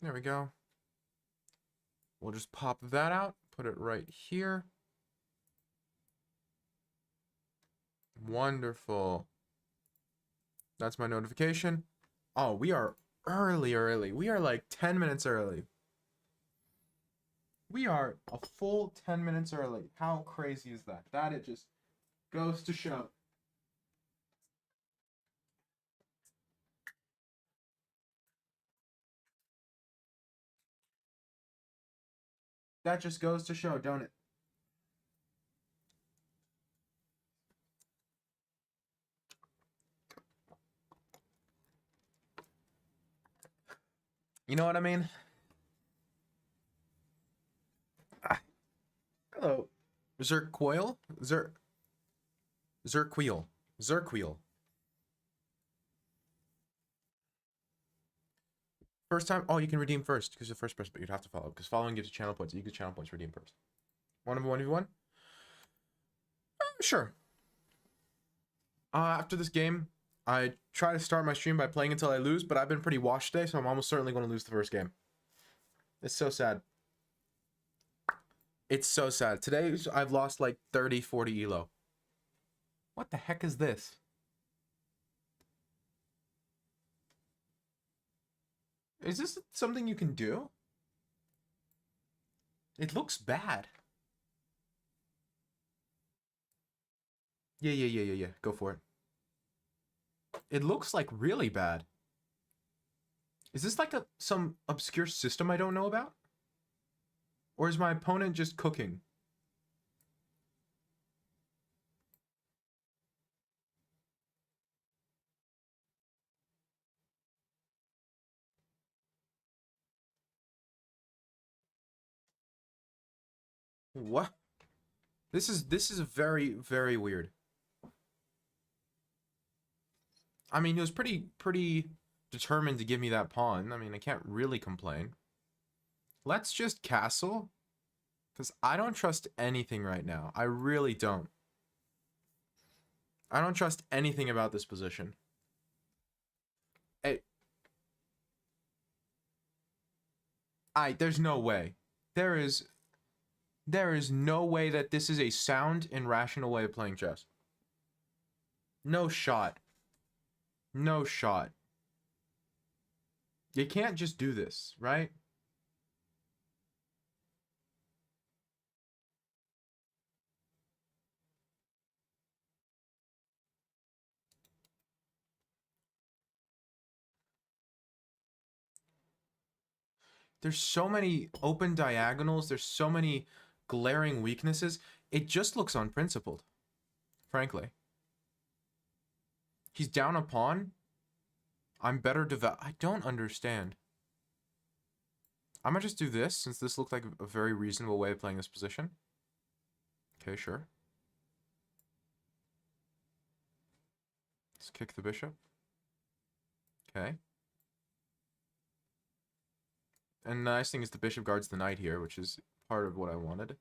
There we go. We'll just pop that out, put it right here. Wonderful. That's my notification. Oh, we are early. We are like 10 minutes early. We are a full 10 minutes early. How crazy is that? That it just goes to show. That just goes to show, don't it? You know what I mean? Ah, hello. Zerquoil? Zerquil. Zerquil. First time? Oh, you can redeem first because you're the first person, but you'd have to follow because following gives you channel points. You get channel points, redeem first. 1v1v1? Sure. After this game, I try to start my stream by playing until I lose, but I've been pretty washed today, so I'm almost certainly going to lose the first game. It's so sad. It's so sad. Today, I've lost like 30, 40 elo. What the heck is this? Is this something you can do? It looks bad. Yeah. Go for it. It looks like really bad. Is this like some obscure system I don't know about? Or is my opponent just cooking? What? This is very, very weird. I mean, he was pretty determined to give me that pawn. I mean, I can't really complain. Let's just castle. Because I don't trust anything right now. I really don't. I don't trust anything about this position. There's no way. There is no way that this is a sound and rational way of playing chess. No shot. No shot. You can't just do this, right? There's so many open diagonals. There's so many glaring weaknesses. It just looks unprincipled, frankly. He's down a pawn. I'm better I don't understand. I'm gonna just do this, since this looks like a very reasonable way of playing this position. Okay, sure. Let's kick the bishop. Okay. And the nice thing is the bishop guards the knight here, which is part of what I wanted.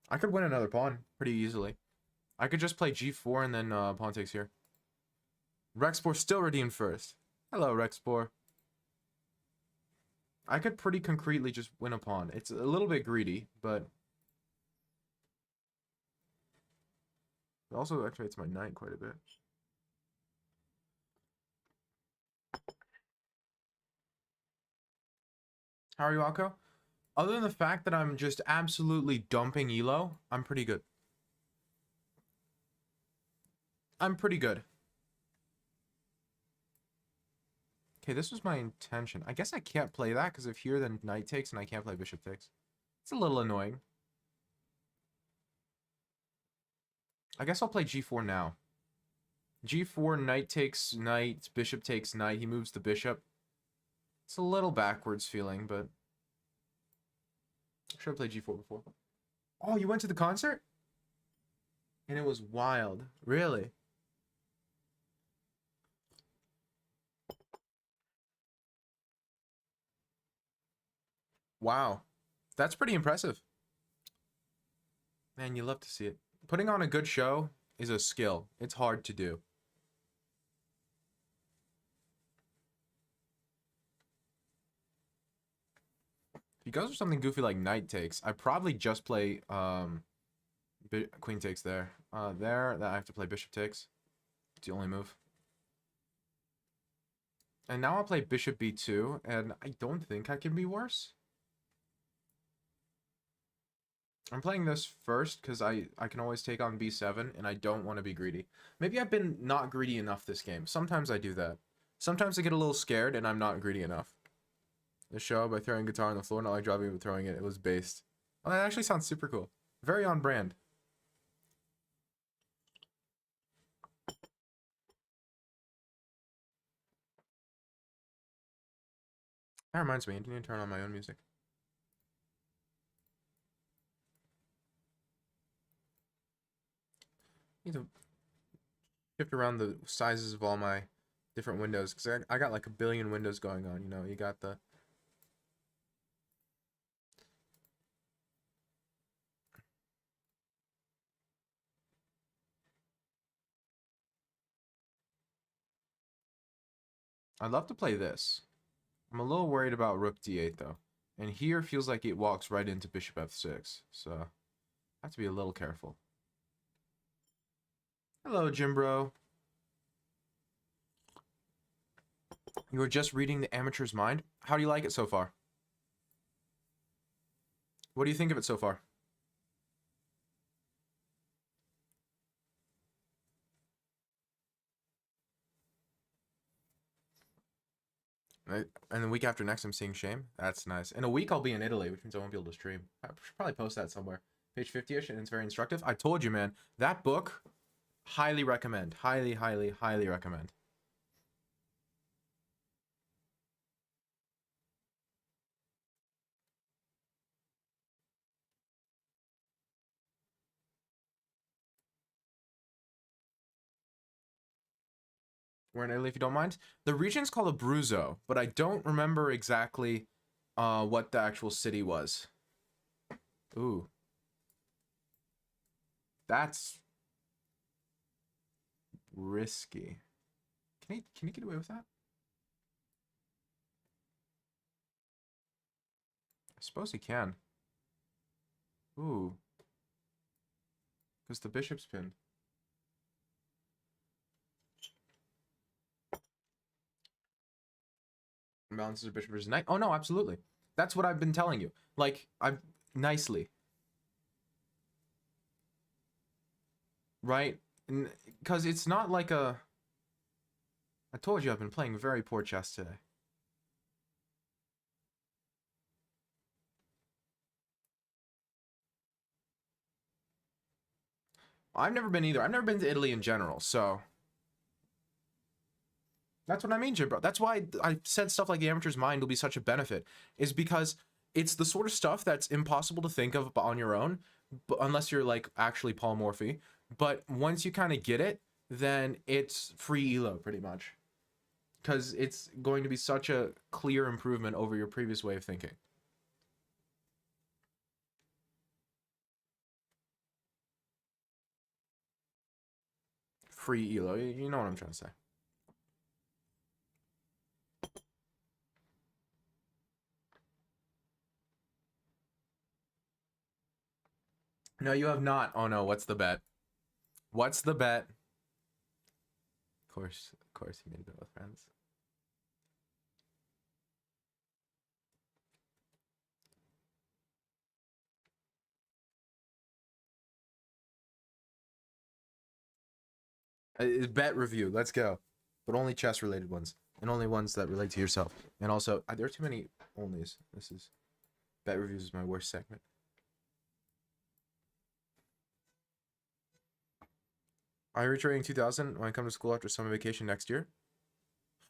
I could win another pawn pretty easily. I could just play g4 and then pawn takes here. Rexpor still redeemed first. Hello, Rexpor. I could pretty concretely just win a pawn. It's a little bit greedy, but it also activates my knight quite a bit. How are you, Akko? Other than the fact that I'm just absolutely dumping elo, I'm pretty good. I'm pretty good. Okay, this was my intention. I guess I can't play that because if here then knight takes and I can't play bishop takes. It's a little annoying. I guess I'll play g4 now. g4, knight takes knight, bishop takes knight. He moves the bishop. It's a little backwards feeling, but I should have played g4 before. Oh, you went to the concert? And it was wild. Really? Wow. That's pretty impressive. Man, you love to see it. Putting on a good show is a skill. It's hard to do. If he goes for something goofy like knight takes, I probably just play queen takes there. That I have to play bishop takes. It's the only move. And now I'll play bishop b2, and I don't think I can be worse. I'm playing this first because I can always take on b7, and I don't want to be greedy. Maybe I've been not greedy enough this game. Sometimes I do that. Sometimes I get a little scared, and I'm not greedy enough. The show by throwing guitar on the floor, not like dropping but throwing it. It was based. Oh, that actually sounds super cool. Very on brand. That reminds me, I need to turn on my own music. I need to shift around the sizes of all my different windows because I got like a billion windows going on. You know, you got the I'd love to play this. I'm a little worried about rook d8 though. And here feels like it walks right into bishop f6. So I have to be a little careful. Hello, Jimbro. You were just reading The Amateur's Mind. How do you like it so far? What do you think of it so far? And the week after next, I'm seeing Shame. That's nice. In a week, I'll be in Italy, which means I won't be able to stream. I should probably post that somewhere. Page 50-ish, and it's very instructive. I told you, man. That book, highly recommend. Highly, highly, highly recommend. We're in Italy, if you don't mind. The region's called Abruzzo, but I don't remember exactly what the actual city was. Ooh. That's risky. Can he get away with that? I suppose he can. Ooh. Because the bishop's pinned. Balances a bishop versus knight. Oh no, absolutely. That's what I've been telling you. Like, I've nicely. Right? Because it's not like a... I told you I've been playing very poor chess today. I've never been either. I've never been to Italy in general, so... That's what I mean, Jim, bro. That's why I said stuff like The Amateur's Mind will be such a benefit, is because it's the sort of stuff that's impossible to think of on your own, but unless you're like actually Paul Morphy. But once you kind of get it, then it's free elo pretty much, because it's going to be such a clear improvement over your previous way of thinking. Free elo, you know what I'm trying to say. No, you have not. Oh no, what's the bet? What's the bet? Of course, he made a bet with friends. Bet review. Let's go. But only chess related ones, and only ones that relate to yourself. And also, there are too many onlys. This is bet reviews is my worst segment. Are you retraining 2000 when I come to school after summer vacation next year?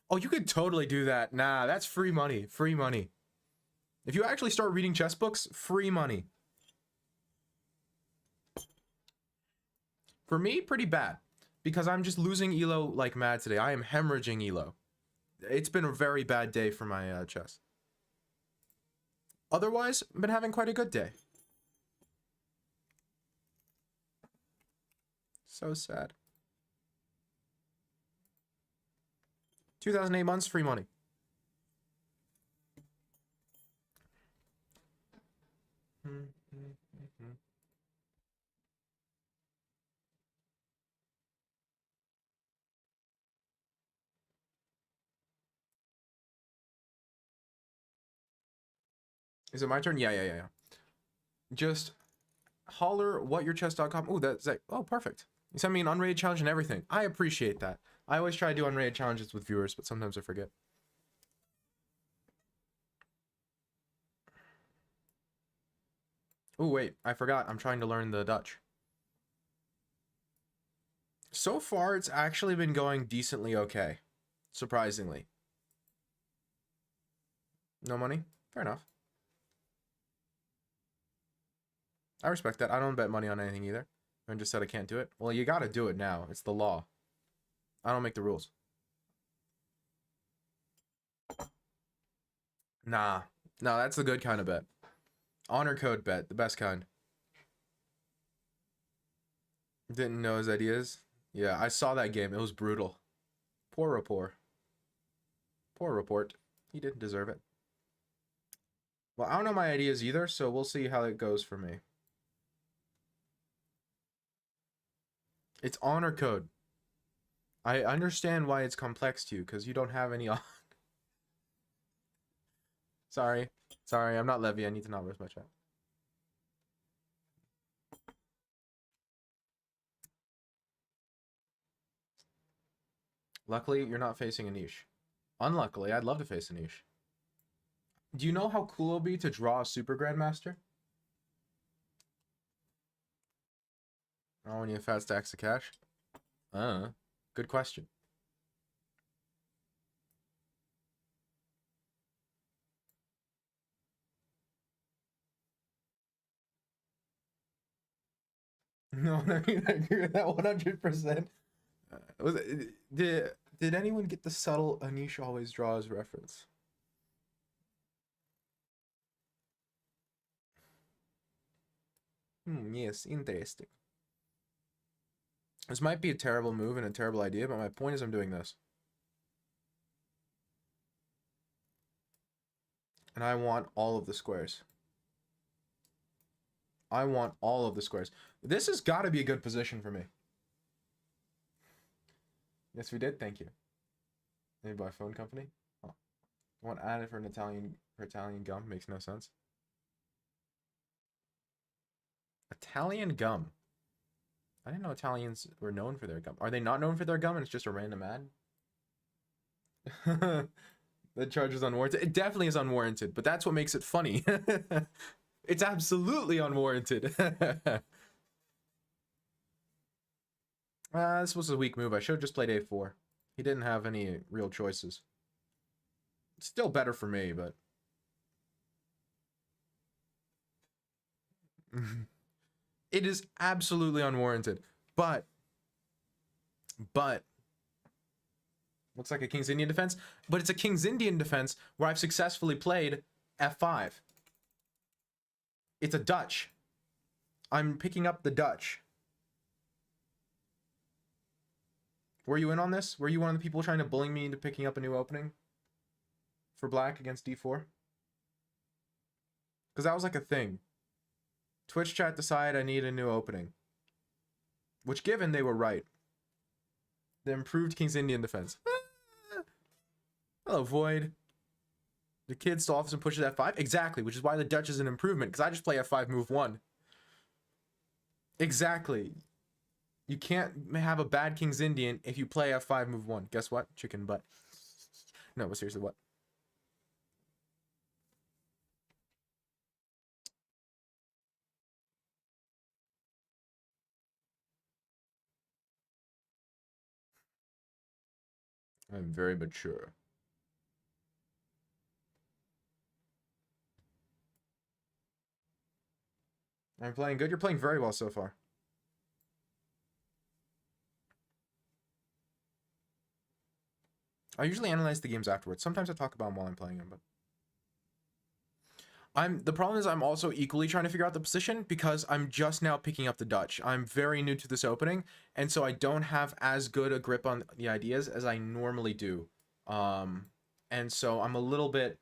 Oh, you could totally do that. Nah, that's free money. Free money. If you actually start reading chess books, free money. For me, pretty bad. Because I'm just losing elo like mad today. I am hemorrhaging elo. It's been a very bad day for my chess. Otherwise, I've been having quite a good day. So sad. 2008 months, free money. Is it my turn? Yeah. Just holler whatyourchest.com. Oh, that's like, oh, perfect. You sent me an unrated challenge and everything. I appreciate that. I always try to do unrated challenges with viewers, but sometimes I forget. Oh, wait, I forgot. I'm trying to learn the Dutch. So far, it's actually been going decently okay. Surprisingly. No money? Fair enough. I respect that. I don't bet money on anything either. I just said I can't do it. Well, you gotta do it now. It's the law. I don't make the rules. Nah. No, that's the good kind of bet. Honor code bet. The best kind. Didn't know his ideas. Yeah, I saw that game. It was brutal. Poor rapport. Poor report. He didn't deserve it. Well, I don't know my ideas either, so we'll see how it goes for me. It's honor code. I understand why it's complex to you, because you don't have any on. Sorry. Sorry, I'm not Levy. I need to not lose my chat. Luckily, you're not facing a niche. Unluckily, I'd love to face a niche. Do you know how cool it'll be to draw a Super Grandmaster? Oh, when you have fat stacks of cash? Good question. No, I mean, I agree with that 100%. Was it, did anyone get the subtle Anish always draws reference? Yes, interesting. This might be a terrible move and a terrible idea, but my point is I'm doing this. And I want all of the squares. I want all of the squares. This has got to be a good position for me. Yes, we did. Thank you. Maybe by phone company? Oh. I want added for an Italian gum. Makes no sense. Italian gum. I didn't know Italians were known for their gum. Are they not known for their gum and it's just a random ad? The charge is unwarranted. It definitely is unwarranted, but that's what makes it funny. It's absolutely unwarranted. This was a weak move. I should have just played a4. He didn't have any real choices. It's still better for me, but... It is absolutely unwarranted. But... Looks like a King's Indian defense. But it's a King's Indian defense where I've successfully played f5. It's a Dutch. I'm picking up the Dutch. Were you in on this? Were you one of the people trying to bully me into picking up a new opening for black against d4? Because that was like a thing. Twitch chat decided I need a new opening. Which, given, they were right. The improved King's Indian defense. Hello, Void. The kid still often pushes f5? Exactly, which is why the Dutch is an improvement, because I just play f5 move 1. Exactly. You can't have a bad King's Indian if you play f5 move 1. Guess what? Chicken butt. No, but seriously, what? I'm very mature. I'm playing good. You're playing very well so far. I usually analyze the games afterwards. Sometimes I talk about them while I'm playing them, but... The problem is I'm also equally trying to figure out the position because I'm just now picking up the Dutch. I'm very new to this opening, and so I don't have as good a grip on the ideas as I normally do. And so I'm a little bit,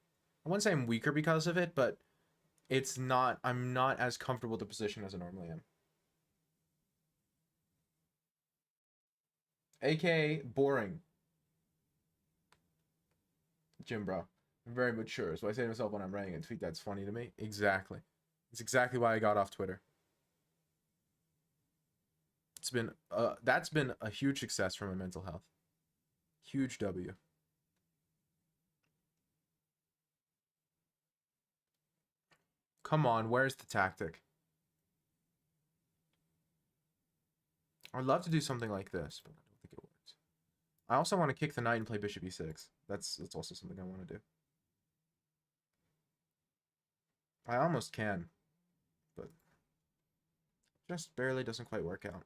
I wouldn't say I'm weaker because of it, but I'm not as comfortable with the position as I normally am. AKA boring. Jim, bro. I'm very mature. So I say to myself when I'm writing a tweet that's funny to me. Exactly. It's exactly why I got off Twitter. It's been that's been a huge success for my mental health. Huge W. Come on, where's the tactic? I'd love to do something like this, but I don't think it works. I also want to kick the knight and play bishop e6. That's also something I want to do. I almost can, but just barely doesn't quite work out.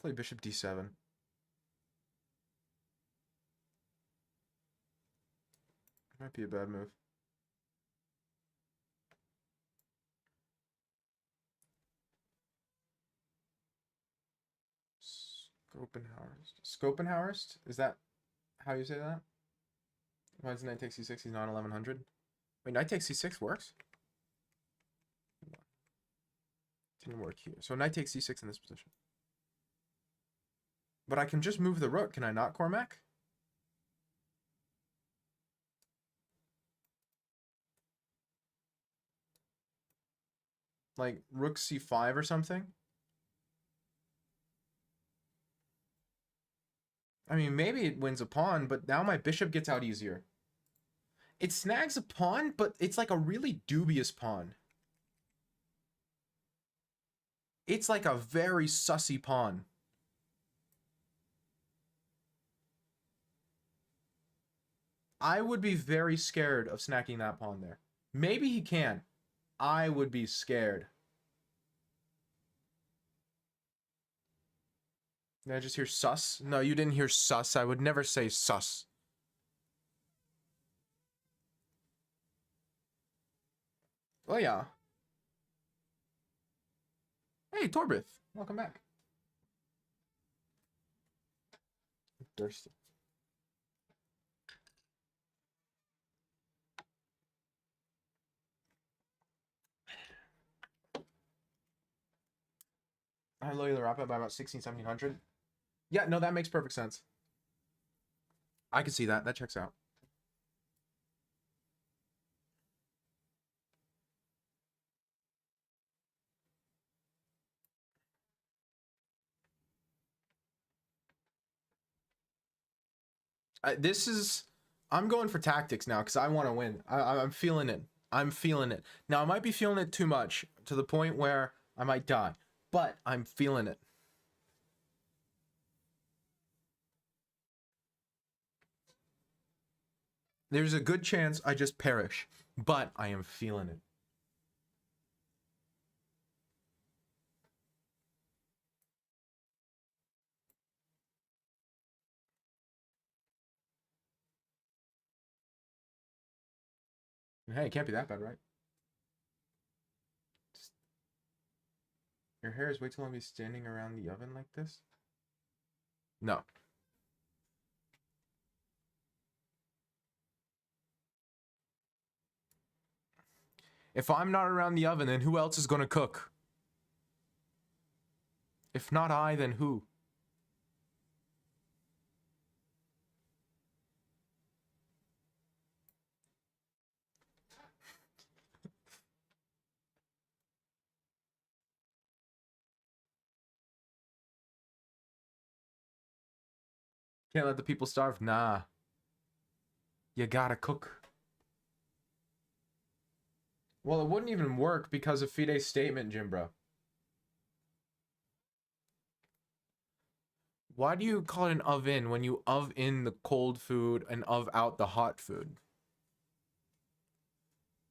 Play bishop d7. Might be a bad move. Schopenhauerst? Is that how you say that? Why does knight take c6? He's not 1100. Wait, knight takes c6 works? Didn't work here. So knight takes c6 in this position. But I can just move the rook, can I not, Cormac? Like rook c5 or something? I mean, maybe it wins a pawn, but now my bishop gets out easier. It snags a pawn, but it's like a really dubious pawn. It's like a very sussy pawn. I would be very scared of snacking that pawn there. Maybe he can. I would be scared. Did I just hear sus? No, you didn't hear sus. I would never say sus. Oh, yeah. Hey, Torbith. Welcome back. Thirsty. I lower the rapid by about 16, 1700. Yeah, no, that makes perfect sense. I can see that. That checks out. I'm going for tactics now because I want to win. I'm feeling it. I'm feeling it. Now, I might be feeling it too much to the point where I might die, but I'm feeling it. There's a good chance I just perish, but I am feeling it. Hey, it can't be that bad, right? Your hair is way too long to be standing around the oven like this? No. If I'm not around the oven, then who else is going to cook? If not I, then who? Can't let the people starve? Nah. You gotta cook. Well, it wouldn't even work because of Fide's statement, Jimbro. Why do you call it an oven when you in the cold food and out the hot food?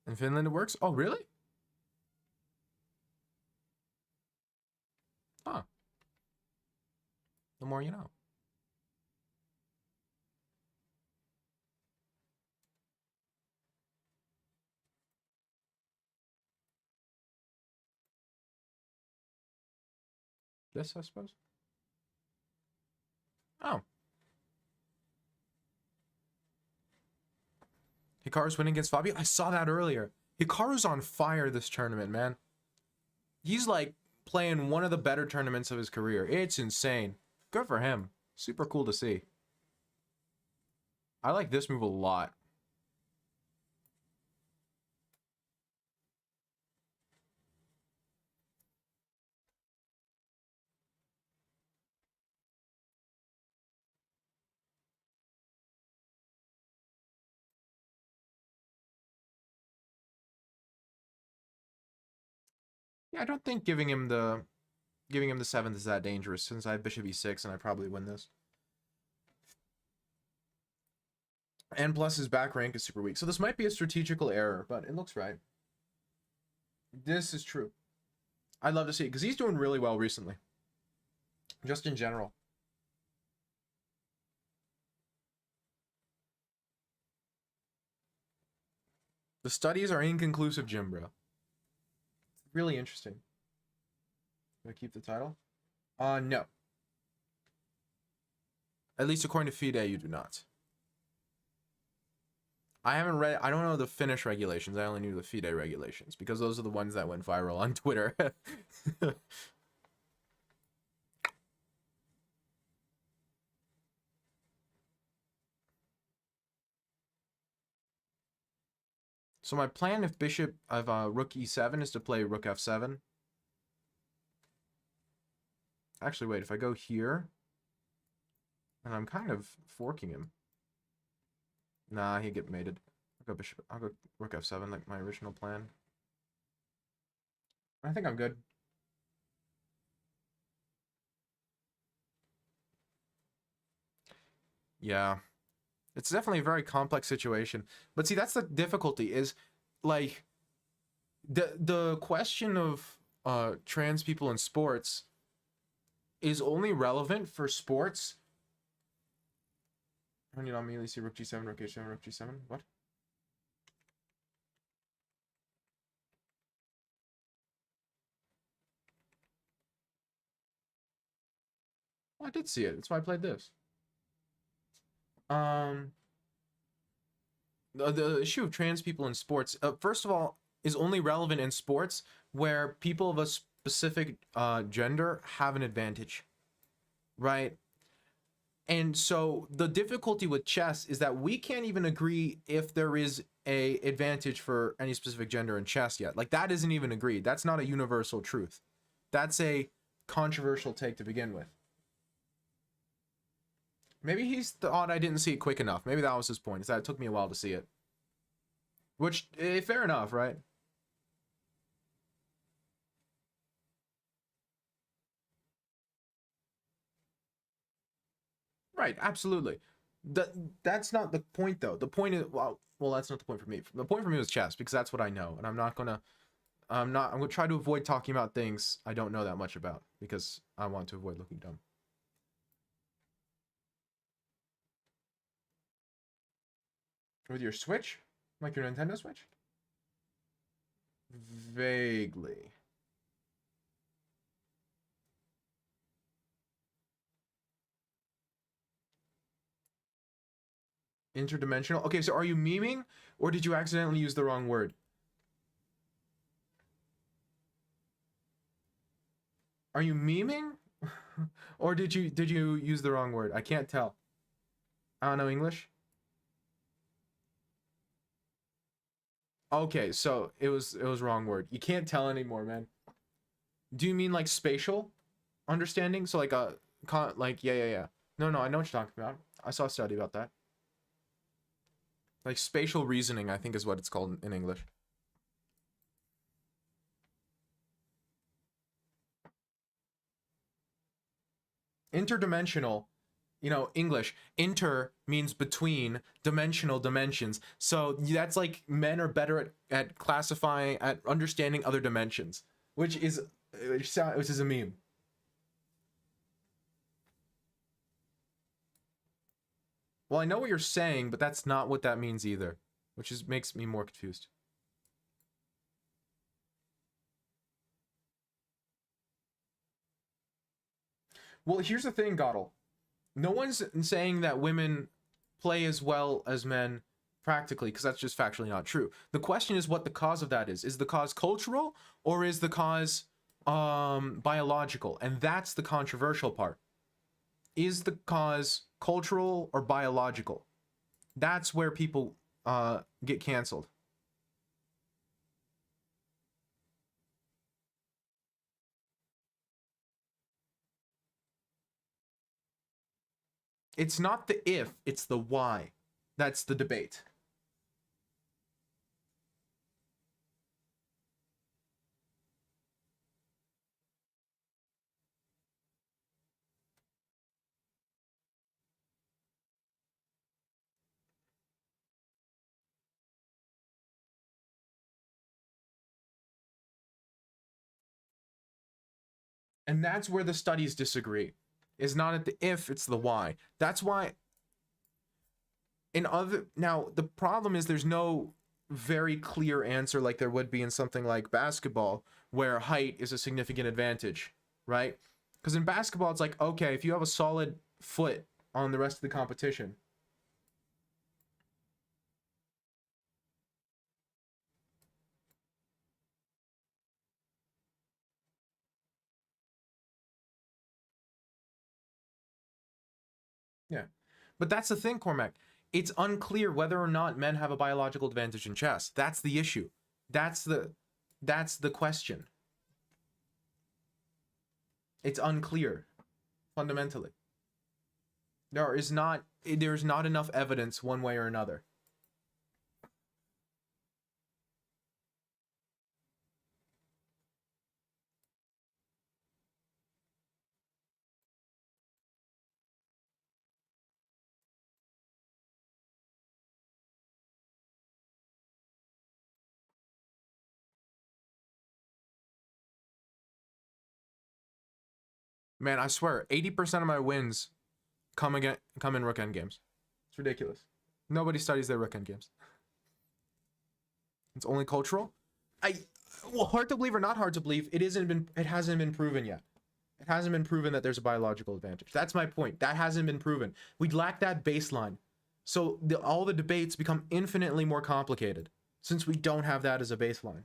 In Finland it works? Oh, really? Huh. The more you know. This, I suppose. Oh. Hikaru's winning against Fabio. I saw that earlier. Hikaru's on fire this tournament, man. He's like playing one of the better tournaments of his career. It's insane. Good for him. Super cool to see. I like this move a lot. Yeah, I don't think giving him the seventh is that dangerous since I have bishop e6 and I probably win this. And plus his back rank is super weak. So this might be a strategical error, but it looks right. This is true. I'd love to see it because he's doing really well recently. Just in general. The studies are inconclusive, Jim, bro. Really interesting. Do I keep the title? No. At least according to FIDE, you do not. I haven't read, I don't know the Finnish regulations. I only knew the FIDE regulations because those are the ones that went viral on Twitter. So my plan if bishop of rook e7 is to play rook f7. Actually, wait, if I go here, and I'm kind of forking him. Nah, he'd get mated. I'll go rook f7 like my original plan. I think I'm good. Yeah. It's definitely a very complex situation. But see, that's the difficulty is like the question of trans people in sports is only relevant for sports. And you know, immediately see rook g7, rook h7, rook g7. What? Oh, I did see it. That's why I played this. The issue of trans people in sports, first of all, is only relevant in sports where people of a specific gender have an advantage, right? And so the difficulty with chess is that we can't even agree if there is a advantage for any specific gender in chess yet. Like that isn't even agreed. That's not a universal truth. That's a controversial take to begin with. Maybe he's thought I didn't see it quick enough. Maybe that was his point, is that it took me a while to see it. Which, fair enough, right? Right, absolutely. That's not the point though. The point is well that's not the point for me. The point for me was chess because that's what I know, and I'm gonna try to avoid talking about things I don't know that much about because I want to avoid looking dumb. With your Switch? Like your Nintendo Switch? Vaguely. Interdimensional? Okay, so are you memeing or did you accidentally use the wrong word? Are you memeing? Or did you use the wrong word? I can't tell. I don't know English. Okay, so it was wrong word. You can't tell anymore, man. Do you mean like spatial understanding? So like a like yeah. No, I know what you're talking about. I saw a study about that. Like spatial reasoning, I think is what it's called in English. Interdimensional, English. Inter means between, dimensional dimensions. So that's like men are better at classifying, at understanding other dimensions, which is a meme. Well, I know what you're saying, but that's not what that means either, which makes me more confused. Well, here's the thing, Goddle. No one's saying that women play as well as men practically, because that's just factually not true. The question is what the cause of that is. Is the cause cultural or is the cause biological? And that's the controversial part. Is the cause cultural or biological? That's where people get canceled. It's not the if, it's the why. That's the debate. And that's where the studies disagree. Is not at the if, it's the why. That's why in other now the problem is there's no very clear answer like there would be in something like basketball where height is a significant advantage, right? Because in basketball it's like, okay, if you have a solid foot on the rest of the competition. Yeah. But that's the thing, Cormac. It's unclear whether or not men have a biological advantage in chess. That's the issue. That's the question. It's unclear fundamentally. There's not enough evidence one way or another. Man, I swear, 80% of my wins come in rook end games. It's ridiculous. Nobody studies their rook end games. It's only cultural. Well, hard to believe or not hard to believe, it hasn't been proven yet. It hasn't been proven that there's a biological advantage. That's my point. That hasn't been proven. We lack that baseline. So all the debates become infinitely more complicated since we don't have that as a baseline.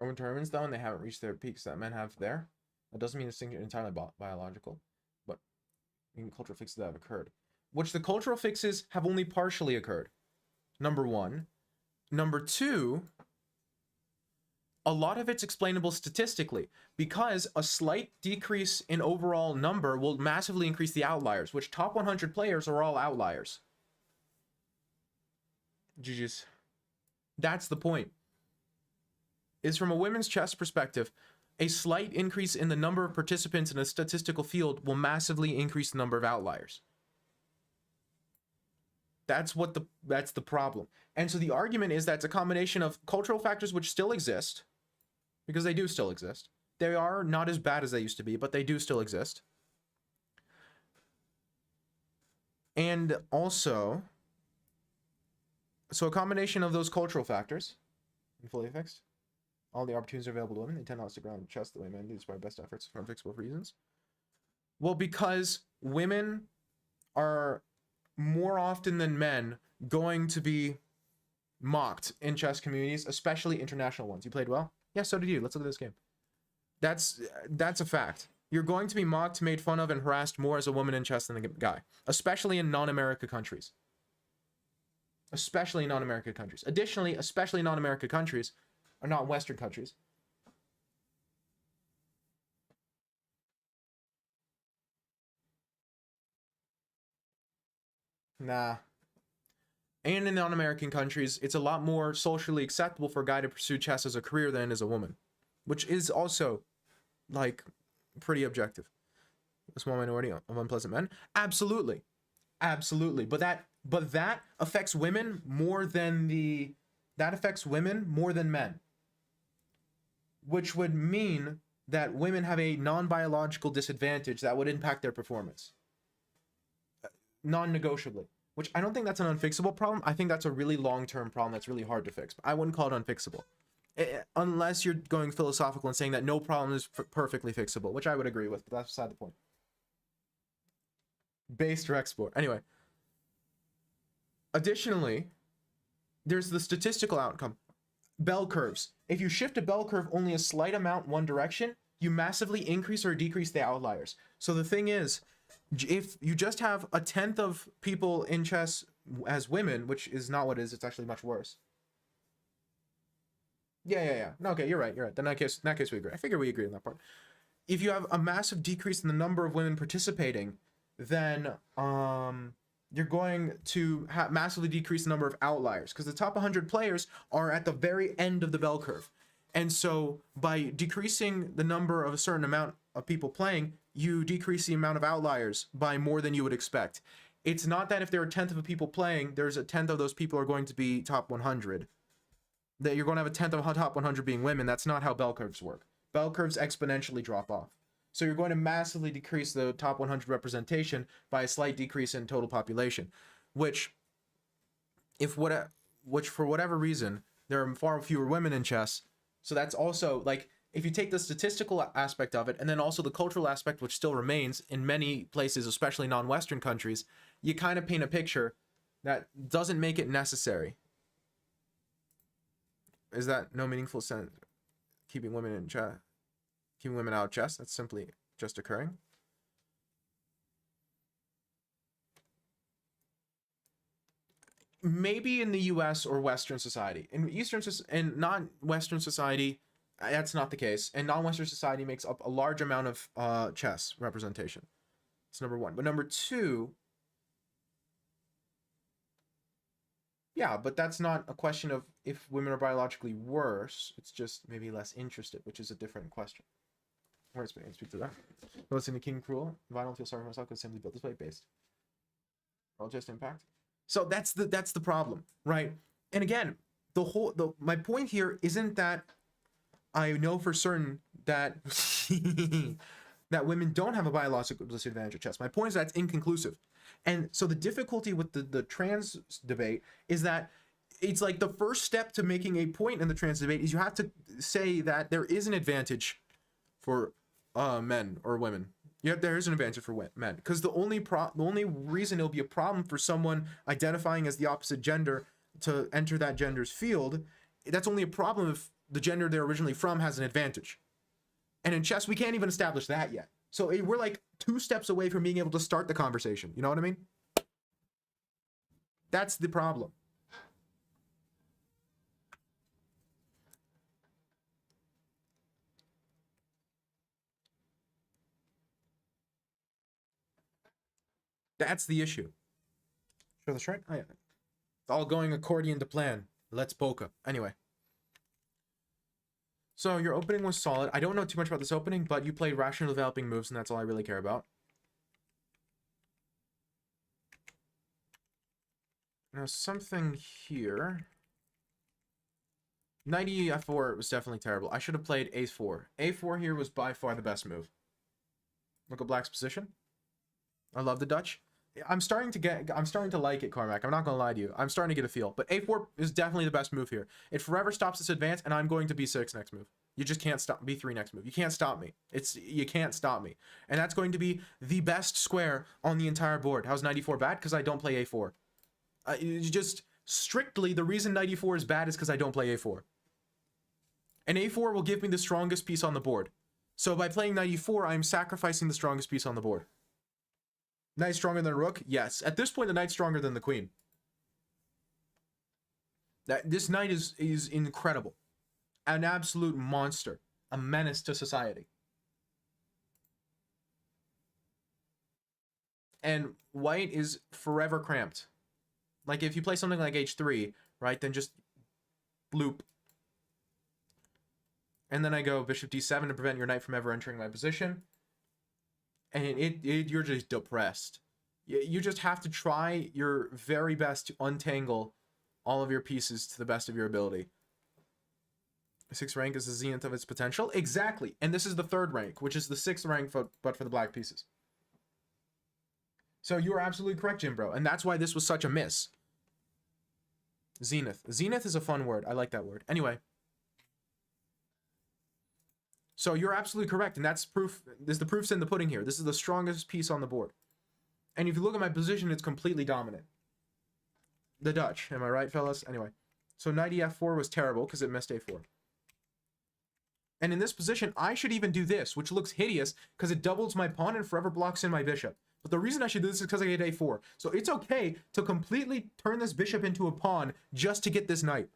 Over tournaments, though, and they haven't reached their peaks that men have there, that doesn't mean it's entirely biological, but cultural fixes that have occurred. Which the cultural fixes have only partially occurred. Number one. Number two, a lot of it's explainable statistically because a slight decrease in overall number will massively increase the outliers, which top 100 players are all outliers. GG's. That's the point. Is from a women's chess perspective, a slight increase in the number of participants in a statistical field will massively increase the number of outliers. That's the problem. And so the argument is that it's a combination of cultural factors which still exist, because they do still exist. They are not as bad as they used to be, but they do still exist. And also, so a combination of those cultural factors, and fully fixed, all the opportunities are available to women. They tend not to stick around and chess the way men do despite best efforts for unfixable reasons. Well, because women are more often than men going to be mocked in chess communities, especially international ones. You played well? Yeah, so did you. Let's look at this game. That's a fact. You're going to be mocked, made fun of, and harassed more as a woman in chess than a guy, especially in non-America countries. Especially in non-America countries. Additionally, especially non-America countries, or not Western countries. Nah. And in non-American countries, it's a lot more socially acceptable for a guy to pursue chess as a career than as a woman, which is also like pretty objective. A small minority of unpleasant men, absolutely, absolutely. But that affects women more than men, which would mean that women have a non-biological disadvantage that would impact their performance non-negotiably, which I don't think that's an unfixable problem. I think that's a really long-term problem that's really hard to fix. But I wouldn't call it unfixable. Unless you're going philosophical and saying that no problem is perfectly fixable, which I would agree with, but that's beside the point. Based or export. Anyway. Additionally, there's the statistical outcome. Bell curves. If you shift a bell curve only a slight amount one direction, you massively increase or decrease the outliers. So the thing is, if you just have a tenth of people in chess as women, which is not what it is, it's actually much worse. Yeah. No, okay, you're right. Then in that case we agree. I figure we agree on that part. If you have a massive decrease in the number of women participating, then you're going to massively decrease the number of outliers, because the top 100 players are at the very end of the bell curve. And so by decreasing the number of a certain amount of people playing, you decrease the amount of outliers by more than you would expect. It's not that if there are a tenth of people playing, there's a tenth of those people are going to be top 100. That you're going to have a tenth of top 100 being women. That's not how bell curves work. Bell curves exponentially drop off. So you're going to massively decrease the top 100 representation by a slight decrease in total population, which for whatever reason, there are far fewer women in chess. So that's also, like, if you take the statistical aspect of it and then also the cultural aspect, which still remains in many places, especially non-Western countries, you kind of paint a picture that doesn't make it necessary. Is that no meaningful sense? Keeping women in chess, keeping women out of chess, that's simply just occurring. Maybe in the US or Western society. In non-Western society, that's not the case. And non-Western society makes up a large amount of chess representation. It's number one. But number two, yeah, but that's not a question of if women are biologically worse. It's just maybe less interested, which is a different question. Where's speak to that? Listening to King Cruel, if I don't feel sorry for myself, because simply built this way based. All just impact. So that's the problem, right? And again, my point here isn't that I know for certain that that women don't have a biological disadvantage at chess. My point is that's inconclusive. And so the difficulty with the trans debate is that it's like the first step to making a point in the trans debate is you have to say that there is an advantage for men or women. Yeah, there is an advantage for men, because the only reason it'll be a problem for someone identifying as the opposite gender to enter that gender's field, that's only a problem if the gender they're originally from has an advantage. And in chess, we can't even establish that yet. So we're like 2 steps away from being able to start the conversation. You know what I mean? That's the problem. That's the issue. Sure, that's right. Oh, yeah. It's all going according to plan. Let's poker. Anyway. So your opening was solid. I don't know too much about this opening, but you played rational developing moves, and that's all I really care about. Now something here. Knight e4 was definitely terrible. I should have played a4. a4 here was by far the best move. Look at Black's position. I love the Dutch. I'm starting to like it, Carmack. I'm not gonna lie to you. I'm starting to get a feel. But a4 is definitely the best move here. It forever stops this advance, and I'm going to b6 next move. You just can't stop b3 next move. You can't stop me. You can't stop me. And that's going to be the best square on the entire board. How's knight e4 bad? Because I don't play a4. Just strictly, the reason knight e4 is bad is because I don't play a4. And a4 will give me the strongest piece on the board. So by playing knight e4, I'm sacrificing the strongest piece on the board. Knight stronger than rook? Yes. At this point, the knight's stronger than the queen. This knight is incredible. An absolute monster. A menace to society. And white is forever cramped. Like if you play something like h3, right, then just bloop. And then I go bishop d7 to prevent your knight from ever entering my position. And you're just depressed. You just have to try your very best to untangle all of your pieces to the best of your ability. 6th rank is the zenith of its potential. Exactly. And this is the 3rd rank, which is the 6th rank, but for the black pieces. So you are absolutely correct, Jim Bro. And that's why this was such a miss. Zenith. Zenith is a fun word. I like that word. Anyway. So you're absolutely correct. And that's proof. The proof's in the pudding here. This is the strongest piece on the board. And if you look at my position, it's completely dominant. The Dutch. Am I right, fellas? Anyway. So knight ef4 was terrible because it missed a4. And in this position, I should even do this, which looks hideous because it doubles my pawn and forever blocks in my bishop. But the reason I should do this is because I get a4. So it's okay to completely turn this bishop into a pawn just to get this knight.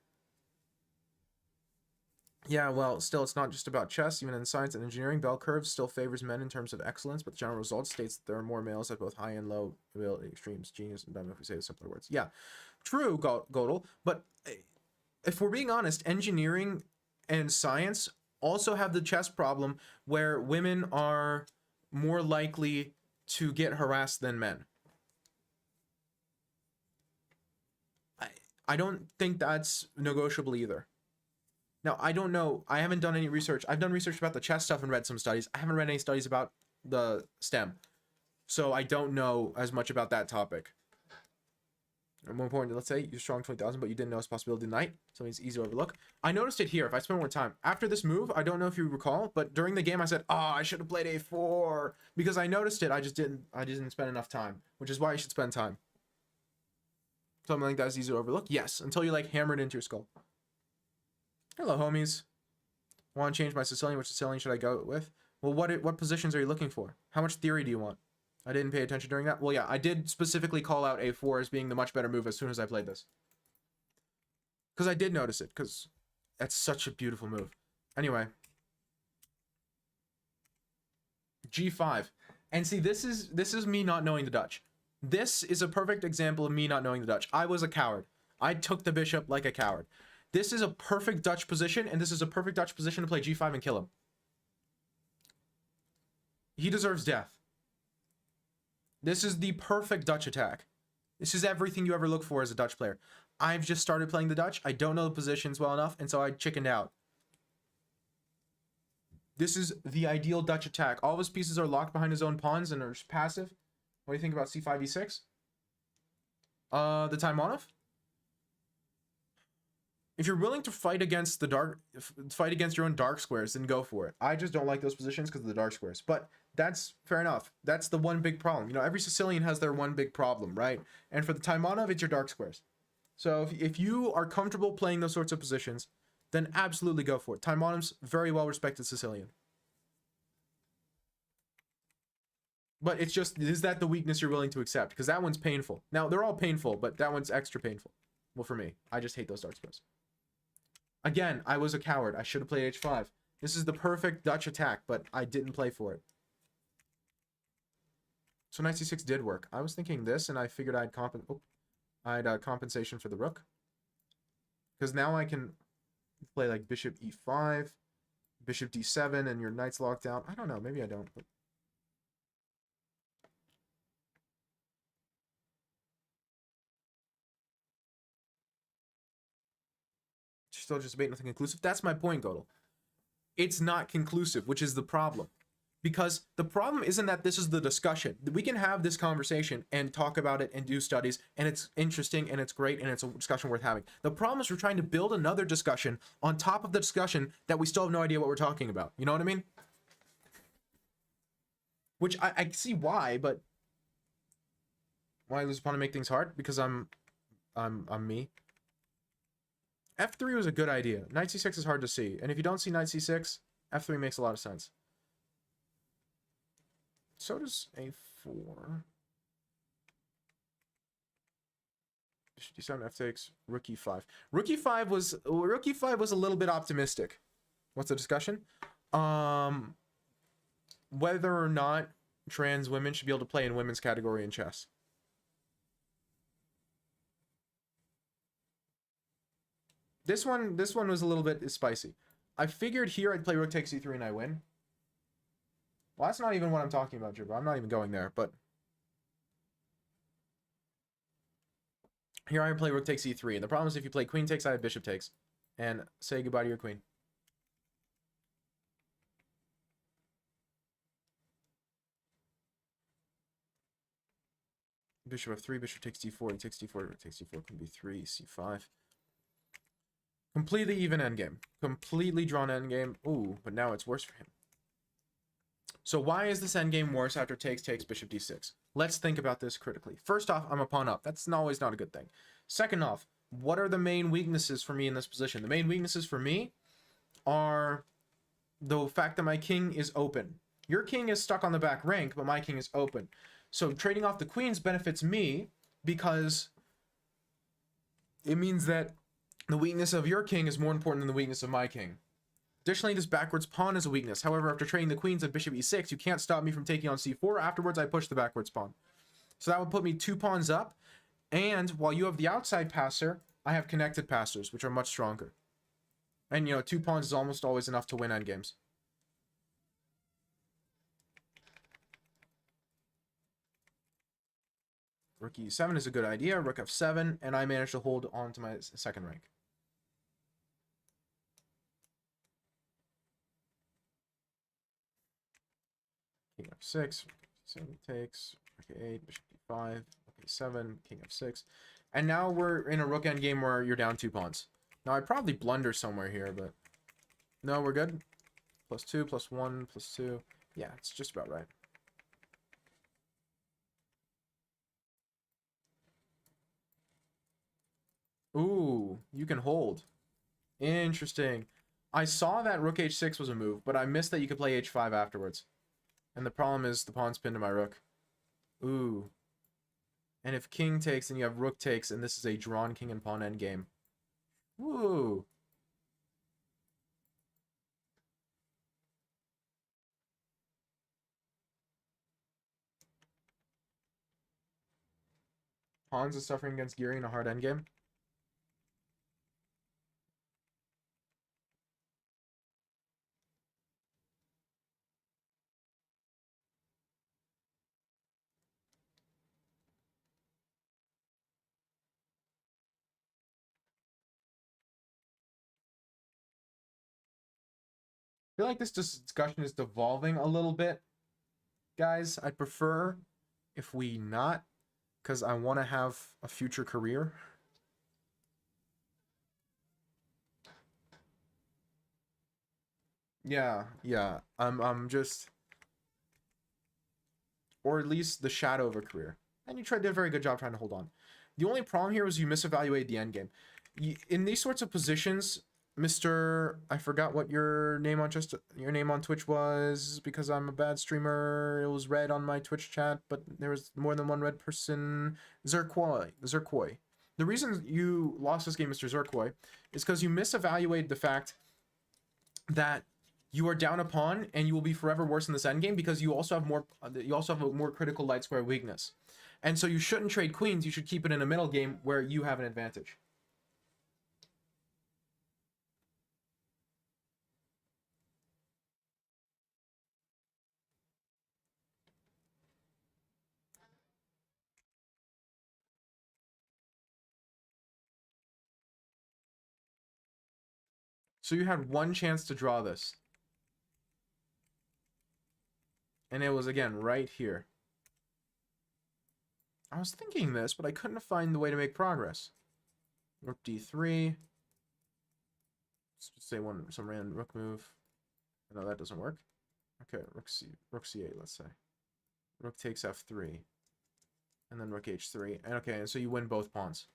Yeah, well, still, it's not just about chess. Even in science and engineering, bell curves still favors men in terms of excellence, but the general result states that there are more males at both high and low ability extremes. Genius, I don't know if we say the simpler words. Yeah, true, Godel. But if we're being honest, engineering and science also have the chess problem where women are more likely to get harassed than men. I don't think that's negotiable either. Now, I don't know. I haven't done any research. I've done research about the chess stuff and read some studies. I haven't read any studies about the STEM. So I don't know as much about that topic. More important, let's say you're strong 20,000, but you didn't know it's a possibility tonight. Something it's easy to overlook. I noticed it here. If I spend more time after this move, I don't know if you recall, but during the game I said, "Oh, I should have played a4," because I noticed it. I just didn't spend enough time, which is why you should spend time. Something like that is easy to overlook. Yes, until you like hammer it into your skull. Hello, homies. Want to change my Sicilian? Which Sicilian should I go with? Well, what positions are you looking for? How much theory do you want? I didn't pay attention during that. Well, yeah, I did specifically call out a4 as being the much better move as soon as I played this. Because I did notice it, because that's such a beautiful move. Anyway. G5. And see, this is me not knowing the Dutch. This is a perfect example of me not knowing the Dutch. I was a coward. I took the bishop like a coward. This is a perfect Dutch position, and this is a perfect Dutch position to play G5 and kill him. He deserves death. This is the perfect Dutch attack. This is everything you ever look for as a Dutch player. I've just started playing the Dutch. I don't know the positions well enough, and so I chickened out. This is the ideal Dutch attack. All of his pieces are locked behind his own pawns and are passive. What do you think about c5, e6? The Taimanov? If you're willing to fight against your own dark squares, then go for it. I just don't like those positions because of the dark squares. But that's fair enough. That's the one big problem. You know, every Sicilian has their one big problem, right? And for the Taimanov, it's your dark squares. So if you are comfortable playing those sorts of positions, then absolutely go for it. Taimanov's very well respected Sicilian. But it's just, is that the weakness you're willing to accept? Because that one's painful. Now, they're all painful, but that one's extra painful. Well, for me, I just hate those dark squares. Again, I was a coward. I should have played h5. This is the perfect Dutch attack, but I didn't play for it. So knight c6 did work. I was thinking this, and I figured I'd compensation for the rook. Because now I can play like bishop e5, bishop d7, and your knight's locked down. I don't know. Maybe I don't. But... still just debate, nothing conclusive. That's my point, Godel. It's not conclusive, which is the problem. Because the problem isn't that this is the discussion. We can have this conversation and talk about it and do studies, and it's interesting and it's great and it's a discussion worth having. The problem is we're trying to build another discussion on top of the discussion that we still have no idea what we're talking about. You know what I mean? Which I see why, but why lose upon to make things hard? Because I'm me. F3 was a good idea. Knight c6 is hard to see. And if you don't see knight c6, F3 makes a lot of sense. So does a4. Bishop d7, f takes, rook e5. Rook e5 was a little bit optimistic. What's the discussion? Whether or not trans women should be able to play in women's category in chess. This one was a little bit spicy. I figured here I'd play rook takes e3 and I win. Well, that's not even what I'm talking about, Jibba. I'm not even going there, but here I play rook takes e3, and the problem is if you play queen takes, I have bishop takes, and say goodbye to your queen. Bishop f3, bishop takes d4, he takes d4, rook takes d4, can be 3, c5. Completely even endgame. Completely drawn endgame. Ooh, but now it's worse for him. So why is this endgame worse after takes, bishop d6? Let's think about this critically. First off, I'm a pawn up. That's always not a good thing. Second off, what are the main weaknesses for me in this position? The main weaknesses for me are the fact that my king is open. Your king is stuck on the back rank, but my king is open. So trading off the queens benefits me because it means that the weakness of your king is more important than the weakness of my king. Additionally, this backwards pawn is a weakness. However, after trading the queens at bishop e6, you can't stop me from taking on c4. Afterwards, I push the backwards pawn. So that would put me 2 pawns up. And while you have the outside passer, I have connected passers, which are much stronger. And, you know, 2 pawns is almost always enough to win endgames. Rook e7 is a good idea. Rook f7, and I managed to hold on to my second rank. King f6, 7 takes, rook a8, bishop d5, rook a7, king f6. And now we're in a rook endgame where you're down 2 pawns. Now, I'd probably blunder somewhere here, but no, we're good. +2, +1, +2. Yeah, it's just about right. Ooh, you can hold. Interesting. I saw that rook h6 was a move, but I missed that you could play h5 afterwards. And the problem is the pawn's pinned to my rook. Ooh. And if king takes and you have rook takes, and this is a drawn king and pawn endgame. Woo. Pawns is suffering against Geary in a hard endgame. I feel like this discussion is devolving a little bit. Guys, I'd prefer if we not, because I want to have a future career. Yeah. I'm just, or at least the shadow of a career. And you did a very good job trying to hold on. The only problem here was you misevaluated the endgame. In these sorts of positions, Mr. I forgot what your name on Twitch was because I'm a bad streamer. It was red on my Twitch chat, but there was more than one red person. Zerkoi. The reason you lost this game, Mr. Zerkoi, is because you misevaluated the fact that you are down a pawn and you will be forever worse in this endgame because you also have a more critical light square weakness. And so you shouldn't trade queens, you should keep it in a middle game where you have an advantage. So you had one chance to draw this. And it was, again, right here. I was thinking this, but I couldn't find the way to make progress. Rook d3. Let's say some random rook move. No, that doesn't work. Okay, rook c8, let's say. Rook takes f3. And then rook h3. And okay, and so you win both pawns.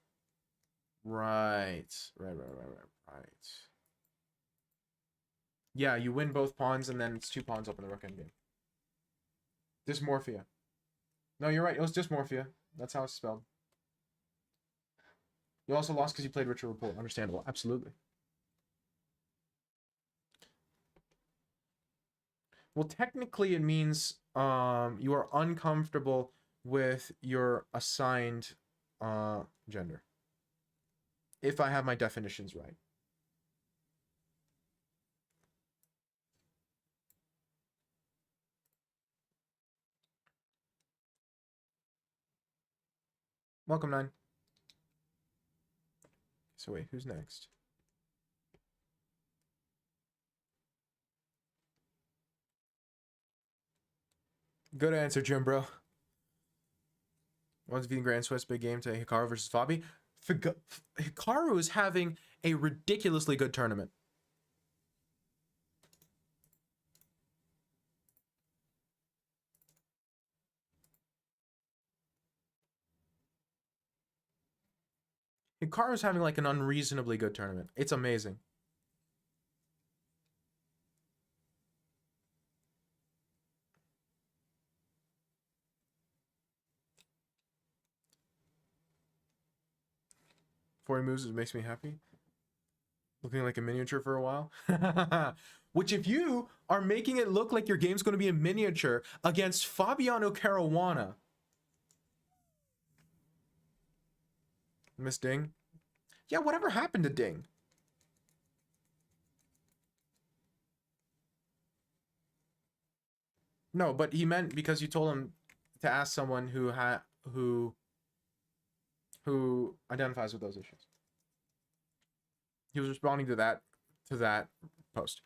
Right. Yeah, you win both pawns, and then it's 2 pawns up in the rook endgame. Dysmorphia. No, you're right. It was dysmorphia. That's how it's spelled. You also lost because you played Richard Report. Understandable. Absolutely. Well, technically, it means you are uncomfortable with your assigned gender. If I have my definitions right. Welcome, 9. So wait, who's next? Good answer, Jim, bro. Once beating Grand Swiss big game to Hikaru versus Fabi. Hikaru is having a ridiculously good tournament. Hikaru's having like an unreasonably good tournament. It's amazing. Before he moves, it makes me happy. Looking like a miniature for a while. Which, if you are making it look like your game's going to be a miniature against Fabiano Caruana. Miss Ding. Yeah, whatever happened to Ding? No, but he meant because you told him to ask someone who identifies with those issues. He was responding to that post.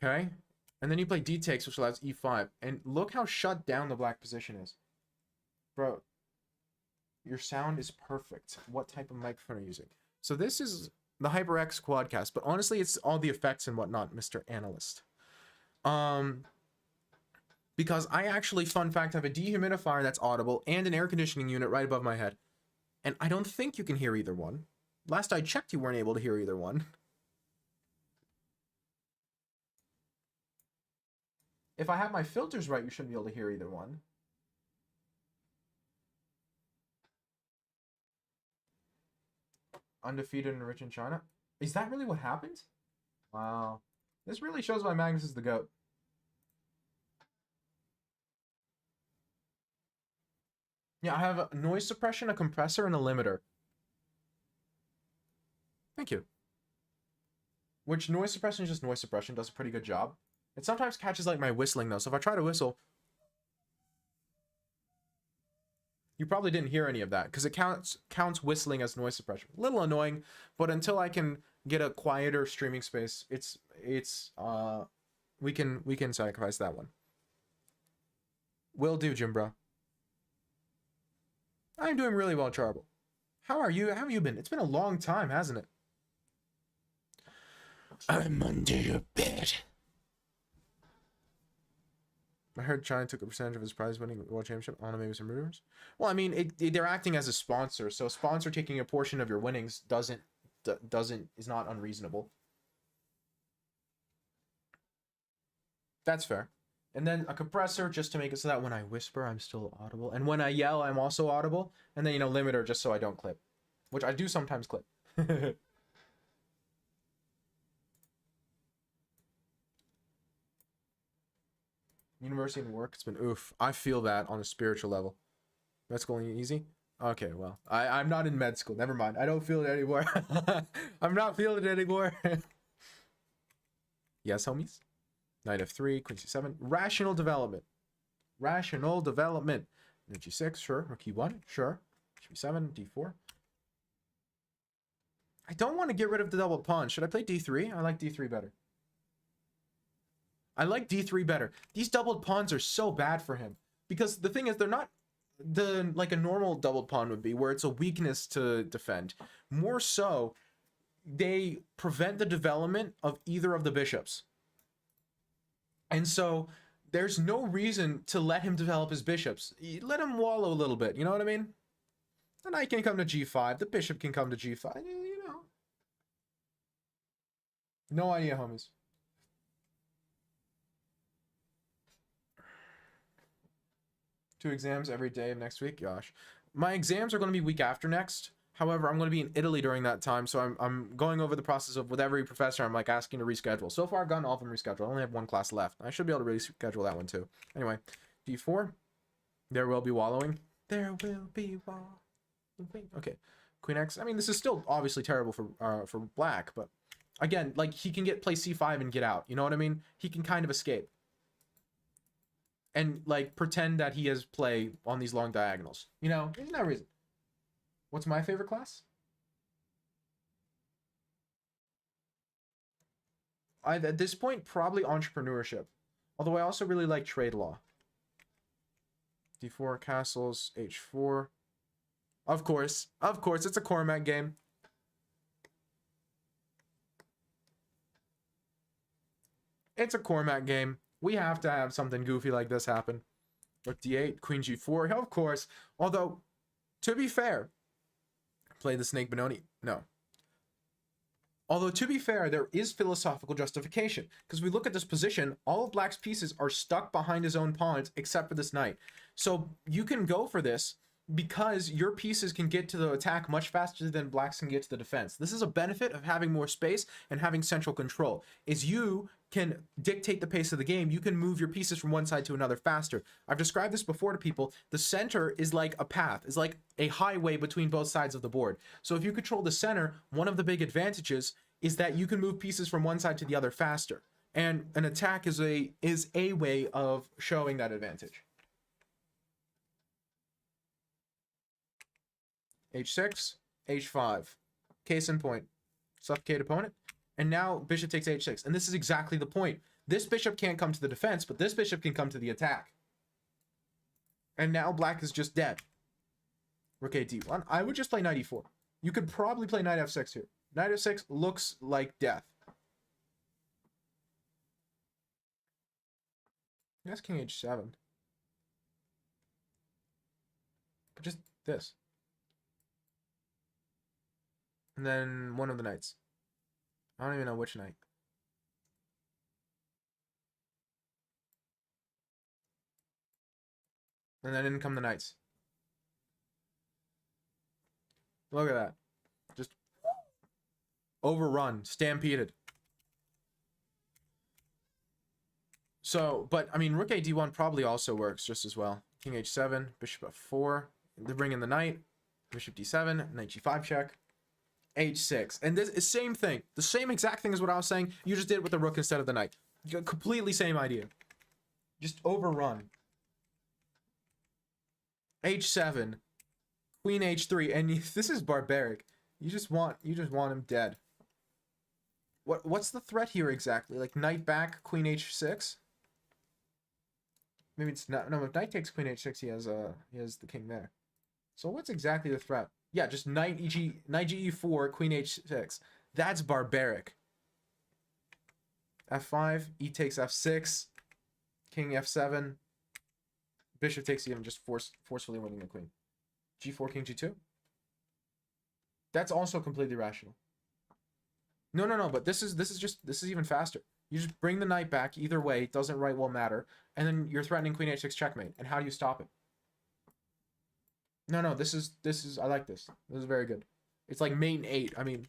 Okay? And then you play D takes, which allows E5. And look how shut down the black position is. Bro, your sound is perfect. What type of microphone are you using? So this is the HyperX Quadcast, but honestly, it's all the effects and whatnot, Mr. Analyst. Because I actually, fun fact, have a dehumidifier that's audible and an air conditioning unit right above my head. And I don't think you can hear either one. Last I checked, you weren't able to hear either one. If I have my filters right, you shouldn't be able to hear either one. Undefeated and rich in China. Is that really what happened? Wow. This really shows why Magnus is the GOAT. Yeah, I have a noise suppression, a compressor, and a limiter. Thank you. Which noise suppression is just noise suppression, does a pretty good job. It sometimes catches like my whistling though, so if I try to whistle, you probably didn't hear any of that because it counts whistling as noise suppression. A little annoying, but until I can get a quieter streaming space, we can sacrifice that one. Will do, Jim bro. I'm doing really well, Charble. How are you? How have you been? It's been a long time, hasn't it? I'm under your bed. I heard China took a percentage of his prize-winning world championship. I don't know, maybe some rumors. Well, I mean, they're acting as a sponsor, so a sponsor taking a portion of your winnings is not unreasonable. That's fair. And then a compressor just to make it so that when I whisper, I'm still audible, and when I yell, I'm also audible. And then limiter just so I don't clip, which I do sometimes clip. University and work, it's been oof. I feel that on a spiritual level. Med school easy? Okay, well, I'm not in med school. Never mind. I don't feel it anymore. I'm not feeling it anymore. Yes, homies. Knight f3, queen c7. Rational development. Rational development. Knight g6, sure. Rook e1, sure. g7, d4. I don't want to get rid of the double pawn. Should I play d3? I like d3 better. I like d3 better. These doubled pawns are so bad for him. Because the thing is, they're not like a normal doubled pawn would be, where it's a weakness to defend. More so, they prevent the development of either of the bishops. And so, there's no reason to let him develop his bishops. Let him wallow a little bit, you know what I mean? The knight can come to g5, the bishop can come to g5, you know. No idea, homies. Two exams every day of next week? Gosh. My exams are going to be week after next. However, I'm going to be in Italy during that time, so I'm going over the process of, with every professor, I'm like asking to reschedule. So far, I've gotten all of them rescheduled. I only have one class left. I should be able to reschedule that one too. Anyway, d4. There will be wallowing. There will be wallowing. Okay, queen x. I mean, this is still obviously terrible for black, but again, like he can play c5 and get out. You know what I mean? He can kind of escape. and like pretend that he has play on these long diagonals. You know, there's no reason. What's my favorite class? At this point, probably entrepreneurship. Although I also really like trade law. D4 castles, H4. Of course, it's a Cormac game. It's a Cormac game. We have to have something goofy like this happen. Rook D8, Queen G4, of course. Although, to be fair, play the Snake Benoni. No. Although, to be fair, there is philosophical justification. Because we look at this position, all of Black's pieces are stuck behind his own pawns, except for this knight. So, you can go for this because your pieces can get to the attack much faster than Black's can get to the defense. This is a benefit of having more space and having central control. Is you can dictate the pace of the game. You can move your pieces from one side to another faster. I've described this before to people. The center is like a path, is like a highway between both sides of the board. So if you control the center, one of the big advantages is that you can move pieces from one side to the other faster. And an attack is a way of showing that advantage. H6, H5. Case in point. Suffocate opponent. And now bishop takes H6. And this is exactly the point. This bishop can't come to the defense, but this bishop can come to the attack. And now Black is just dead. Rook A-D1. I would just play Knight E4. You could probably play Knight F6 here. Knight F6 looks like death. That's King H7. But just this. And then one of the knights. I don't even know which knight. And then in come the knights. Look at that. Just overrun, stampeded. So, but I mean, Rook A-D1 probably also works just as well. King H7, Bishop F4. They bring in the knight. Bishop D7, Knight G5 check. H6. And this is same thing. The same exact thing as what I was saying. You just did it with the rook instead of the knight. Completely same idea. Just overrun. H7. Queen H3. And this is barbaric. You just want him dead. What's the threat here exactly? Like knight back, Queen H6? Maybe it's not. No, if knight takes Queen H6, he has the king there. So what's exactly the threat? Yeah, just knight GE4, Queen H6. That's barbaric. F5, E takes F6, King F7, Bishop takes E7, just forcefully winning the queen. G4, King G2. That's also completely rational. No, but this is even faster. You just bring the knight back either way, it doesn't right well matter, and then you're threatening Queen H6 checkmate. And how do you stop it? No, this is I like this. This is very good. It's like mate 8. I mean,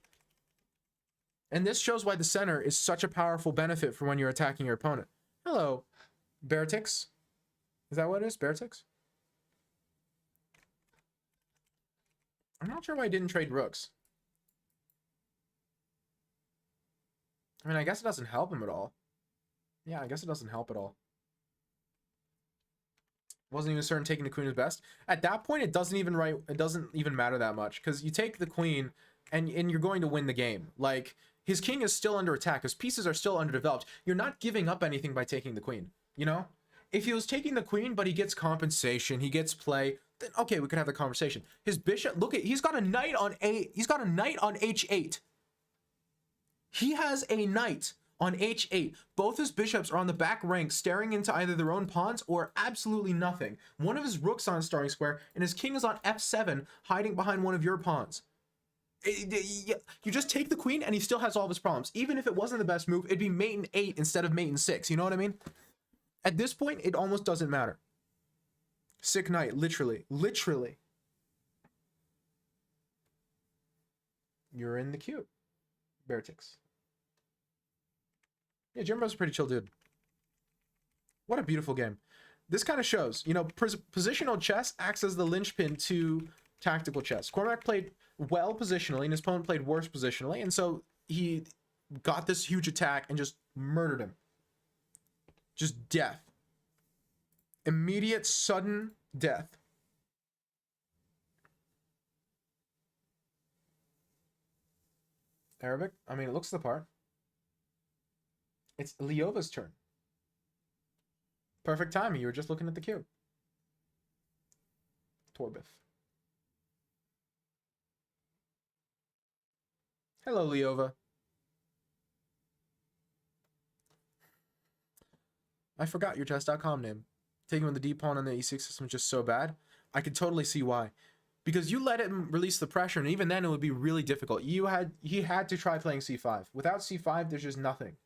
and this shows why the center is such a powerful benefit for when you're attacking your opponent. Hello, Beartix. Is that what it is? Beartix? I'm not sure why I didn't trade rooks. I mean, I guess it doesn't help him at all. Yeah, I guess it doesn't help at all. Wasn't even certain taking the queen was best. At that point, it doesn't even matter that much, because you take the queen and you're going to win the game. Like, his king is still under attack, his pieces are still underdeveloped. You're not giving up anything by taking the queen, you know? If he was taking the queen, but he gets compensation, he gets play, then okay, we could have the conversation. His bishop, look at, he's got a knight on H8. He has a knight on H8. Both his bishops are on the back rank, staring into either their own pawns or absolutely nothing. One of his rooks on a starting square, and his king is on F7, hiding behind one of your pawns. You just take the queen, and he still has all of his problems. Even if it wasn't the best move, it'd be mate in 8 instead of mate in 6. You know what I mean? At this point, it almost doesn't matter. Sick knight, literally. Literally. You're in the queue, Beartix. Yeah, Jimbo's a pretty chill dude. What a beautiful game. This kind of shows, you know, positional chess acts as the linchpin to tactical chess. Cormac played well positionally, and his opponent played worse positionally, and so he got this huge attack and just murdered him. Just death. Immediate sudden death. Arabic? I mean, it looks the part. It's Liova's turn. Perfect timing. You were just looking at the cube. Torbith. Hello, Leova. I forgot your chess.com name. Taking with the D pawn on the e6 system is just so bad. I could totally see why. Because you let it release the pressure, and even then it would be really difficult. He had to try playing c5. Without c5, there's just nothing.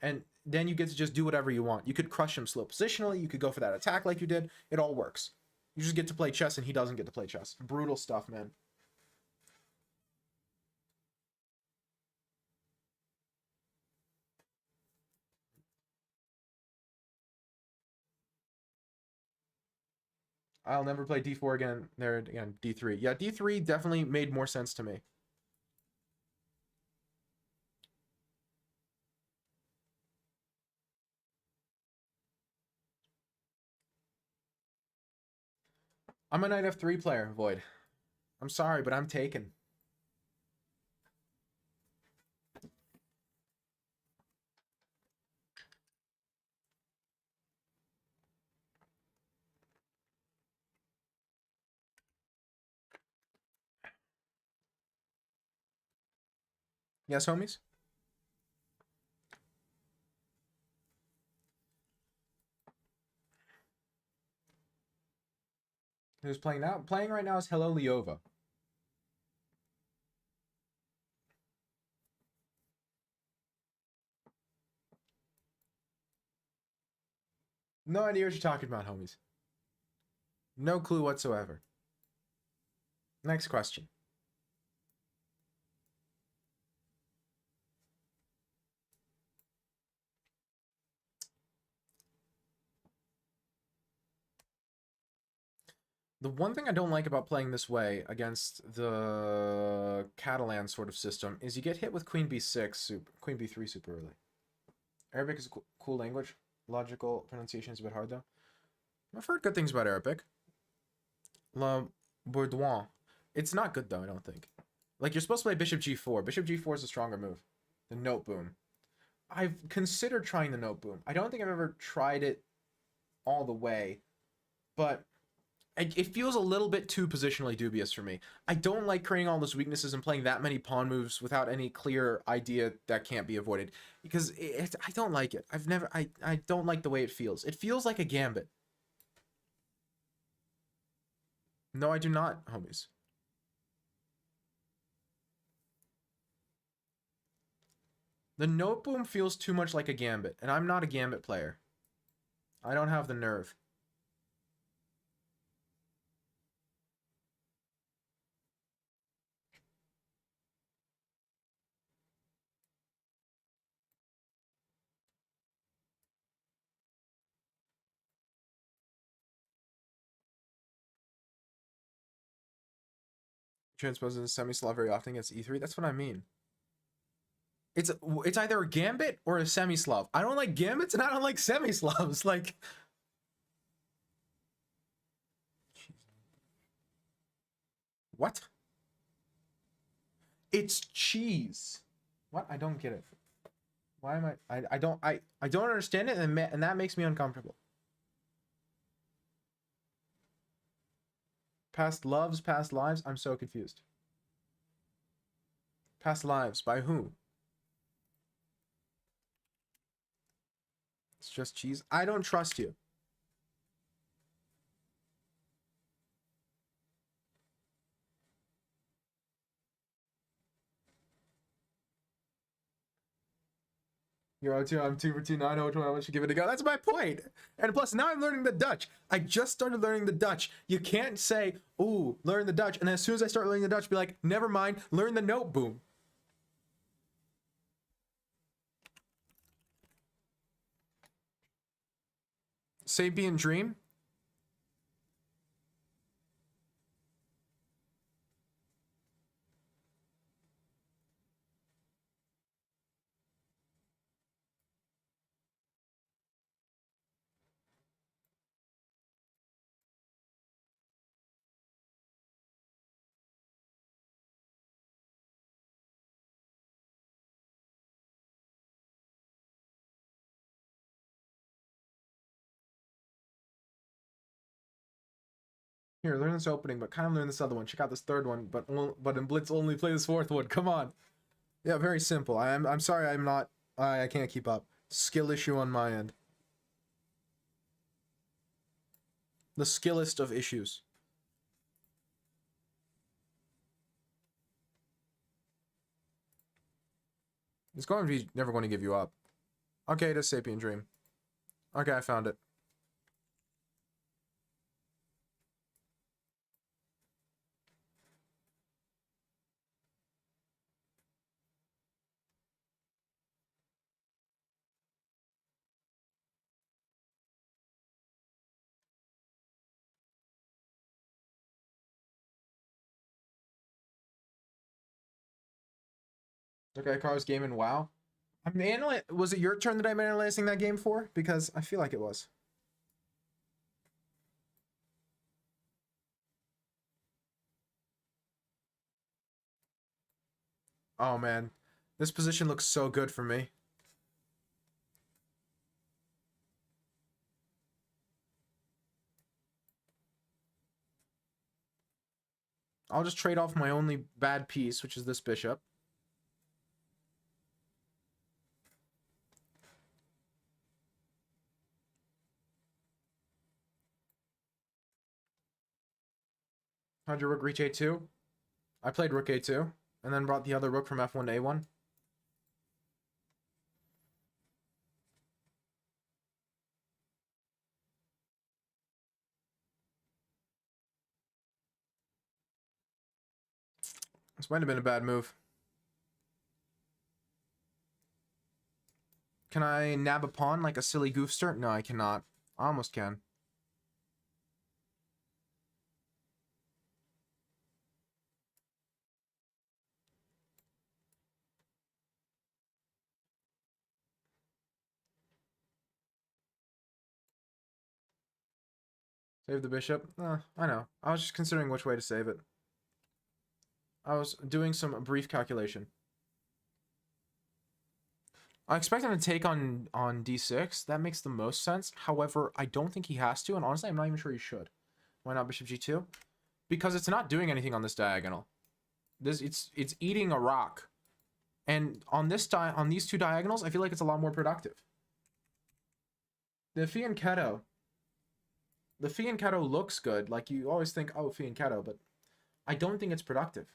And then you get to just do whatever you want. You could crush him slow positionally, you could go for that attack like you did. It all works. You just get to play chess, and he doesn't get to play chess. Brutal stuff, man. I'll never play d4 again. There again, d3. Yeah, d3 definitely made more sense to me. I'm a knight f3 player, Void. I'm sorry, but I'm taken. Yes, homies? Who's playing now? Playing right now is Hello Leova. No idea what you're talking about, homies. No clue whatsoever. Next question. The one thing I don't like about playing this way against the Catalan sort of system is you get hit with Queen b6, Queen b3 super early. Arabic is a cool language. Logical pronunciation is a bit hard though. I've heard good things about Arabic. La Bourdouin. It's not good though, I don't think. Like, you're supposed to play Bishop g4. Bishop g4 is a stronger move. The note boom. I've considered trying the note boom. I don't think I've ever tried it all the way, but it feels a little bit too positionally dubious for me. I don't like creating all those weaknesses and playing that many pawn moves without any clear idea that can't be avoided, because I don't like it. I don't like the way it feels. It feels like a gambit. No, I do not, homies. The note boom feels too much like a gambit, and I'm not a gambit player. I don't have the nerve. Transposes semi-slav very often against e3. That's what I mean. It's either a gambit or a semi-slav. I don't like gambits and I don't like semi-slavs. Like, what? It's cheese. What? I don't get it. Why am I don't understand it, and that makes me uncomfortable. Past loves, past lives. I'm so confused. Past lives by who? It's just cheese. I don't trust you. You're 0-2, I'm 2 for 2, 9, 0, 20, I should give it a go. That's my point. And plus, now I'm learning the Dutch. I just started learning the Dutch. You can't say, ooh, learn the Dutch, and then as soon as I start learning the Dutch, be like, never mind, learn the note boom. Sapient Dream? Here, learn this opening, but kind of learn this other one. Check out this third one, but in Blitz only play this fourth one. Come on. Yeah, very simple. I'm sorry I'm not I can't keep up. Skill issue on my end. The skillest of issues. It's going to be never going to give you up. Okay, it is Sapient Dream. Okay, I found it. Okay, Car's game in WoW. Was it your turn that I'm analyzing that game for? Because I feel like it was. Oh man, this position looks so good for me. I'll just trade off my only bad piece, which is this bishop. How'd your rook reach a2? I played rook a2, and then brought the other rook from f1 to a1. This might have been a bad move. Can I nab a pawn like a silly goofster? No, I cannot. I almost can. Save the bishop? I know. I was just considering which way to save it. I was doing some brief calculation. I expect him to take on d6. That makes the most sense. However, I don't think he has to, and honestly, I'm not even sure he should. Why not bishop g2? Because it's not doing anything on this diagonal. It's eating a rock. And on these two diagonals, I feel like it's a lot more productive. The fianchetto looks good. Like, you always think, oh, fianchetto, but I don't think it's productive.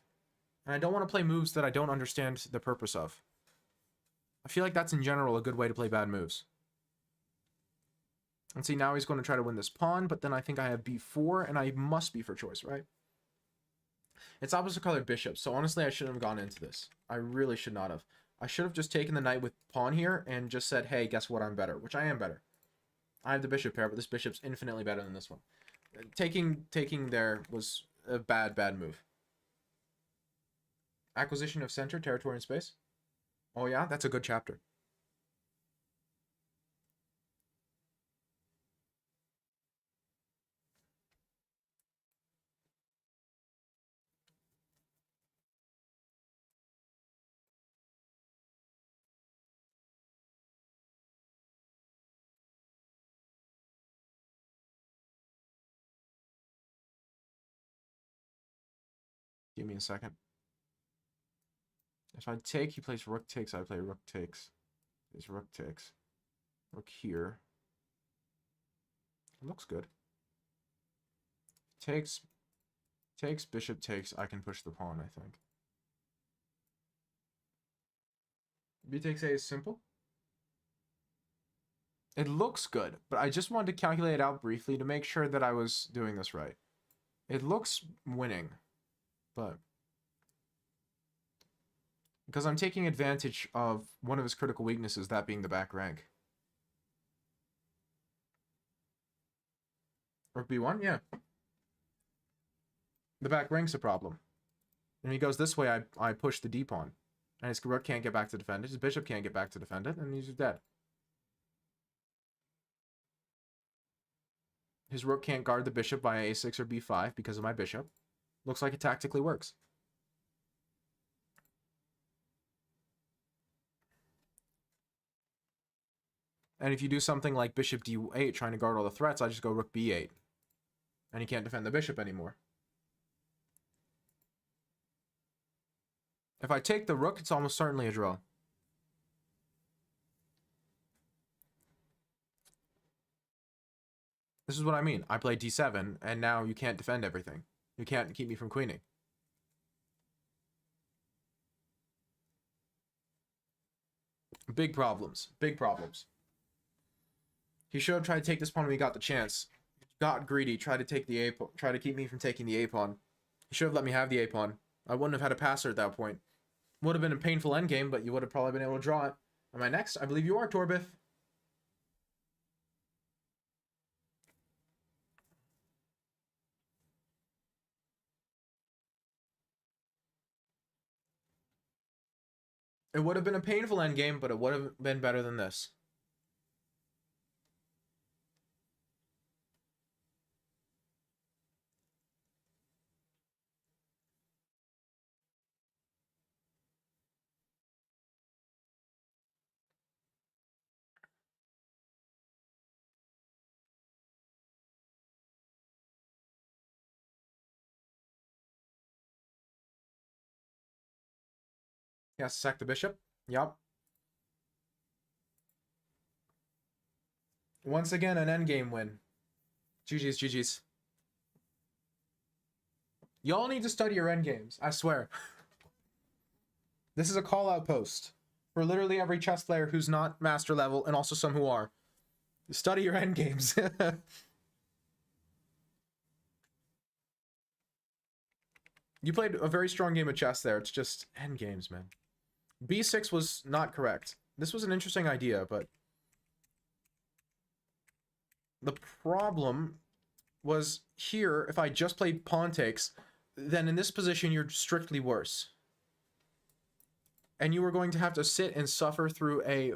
And I don't want to play moves that I don't understand the purpose of. I feel like that's in general a good way to play bad moves. And see, now he's going to try to win this pawn, but then I think I have b4, and I must be for choice, right? It's opposite colored bishop, so honestly, I shouldn't have gone into this. I really should not have. I should have just taken the knight with pawn here and just said, hey, guess what, I'm better, which I am better. I have the bishop pair, but this bishop's infinitely better than this one. Taking there was a bad move. Acquisition of center, territory, and space. Oh yeah, that's a good chapter. Give me a second. If I take, he plays rook takes, I play rook takes. There's rook takes. Rook here. It looks good. Takes, bishop takes, I can push the pawn, I think. B takes A is simple. It looks good, but I just wanted to calculate it out briefly to make sure that I was doing this right. It looks winning, but because I'm taking advantage of one of his critical weaknesses, that being the back rank. Rook b1, yeah. The back rank's a problem. And he goes this way, I push the d-pawn. And his rook can't get back to defend it, his bishop can't get back to defend it, and he's dead. His rook can't guard the bishop by a6 or b5 because of my bishop. Looks like it tactically works. And if you do something like bishop d8, trying to guard all the threats, I just go rook b8. And he can't defend the bishop anymore. If I take the rook, it's almost certainly a draw. This is what I mean. I played d7, and now you can't defend everything. You can't keep me from queening. Big problems. Big problems. He should have tried to take this pawn when he got the chance. Got greedy, tried to take the a pawn, tried to keep me from taking the a pawn. He should have let me have the a pawn. I wouldn't have had a passer at that point. Would have been a painful endgame, but you would have probably been able to draw it. Am I next? I believe you are, Torbith. It would have been a painful endgame, but it would have been better than this. Yes, sack the bishop. Yup. Once again, an endgame win. GG's, GG's. Y'all need to study your endgames, I swear. This is a call-out post for literally every chess player who's not master level, and also some who are. Study your endgames. You played a very strong game of chess there. It's just endgames, man. B6 was not correct. This was an interesting idea, but the problem was here, if I just played pawn takes, then in this position you're strictly worse. And you were going to have to sit and suffer through a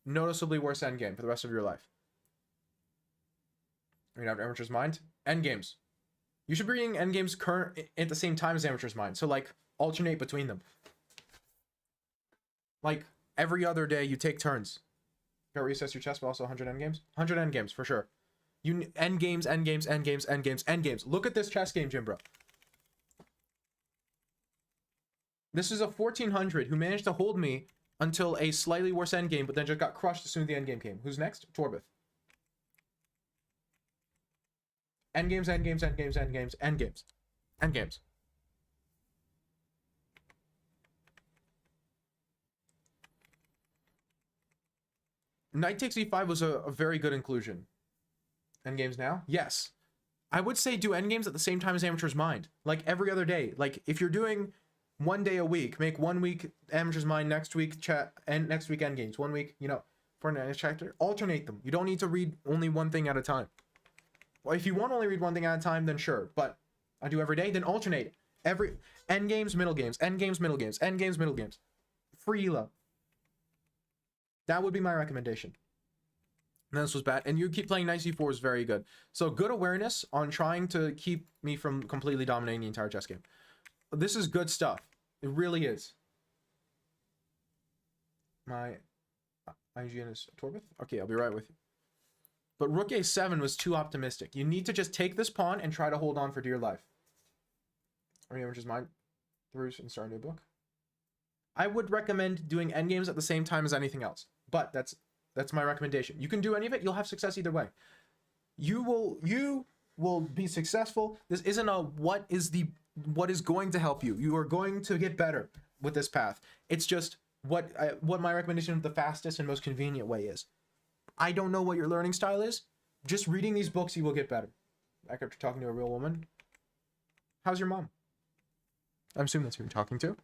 noticeably worse endgame for the rest of your life. You're gonna have Amateur's Mind. Endgames. You should be reading endgames current at the same time as Amateur's Mind. So like alternate between them. Like every other day you take turns. Got reassess your chess, but also 100 endgames. 100 endgames for sure. You endgames, endgames, endgames, endgames, endgames. Look at this chess game, Jim, bro. This is a 1400 who managed to hold me until a slightly worse endgame, but then just got crushed as soon as the endgame came. Who's next? Torbith. Endgames, endgames, endgames, endgames, endgames. Endgames. Knight takes e5 was a very good inclusion. Endgames now? Yes. I would say do endgames at the same time as Amateur's Mind. Like every other day. Like if you're doing 1 day a week, make 1 week Amateur's Mind, next week chat, and next week endgames. 1 week, you know, for an next chapter. Alternate them. You don't need to read only one thing at a time. Well, if you want to only read one thing at a time, then sure. But I do every day, then alternate it. Every endgames, middle games, endgames, middle games, endgames, middle games. Free elo. That would be my recommendation. And this was bad. And you keep playing knight c4 is very good. So good awareness on trying to keep me from completely dominating the entire chess game. This is good stuff. It really is. My IGN is Torbith? Okay, I'll be right with you. But rook a7 was too optimistic. You need to just take this pawn and try to hold on for dear life. Which is mine. Through and start a new book. I would recommend doing endgames at the same time as anything else. But that's my recommendation. You can do any of it. You'll have success either way. You will be successful. This isn't a what is going to help you. You are going to get better with this path. It's just what my recommendation of the fastest and most convenient way is. I don't know what your learning style is. Just reading these books, you will get better. Back after talking to a real woman. How's your mom? I'm assuming that's who you're talking to.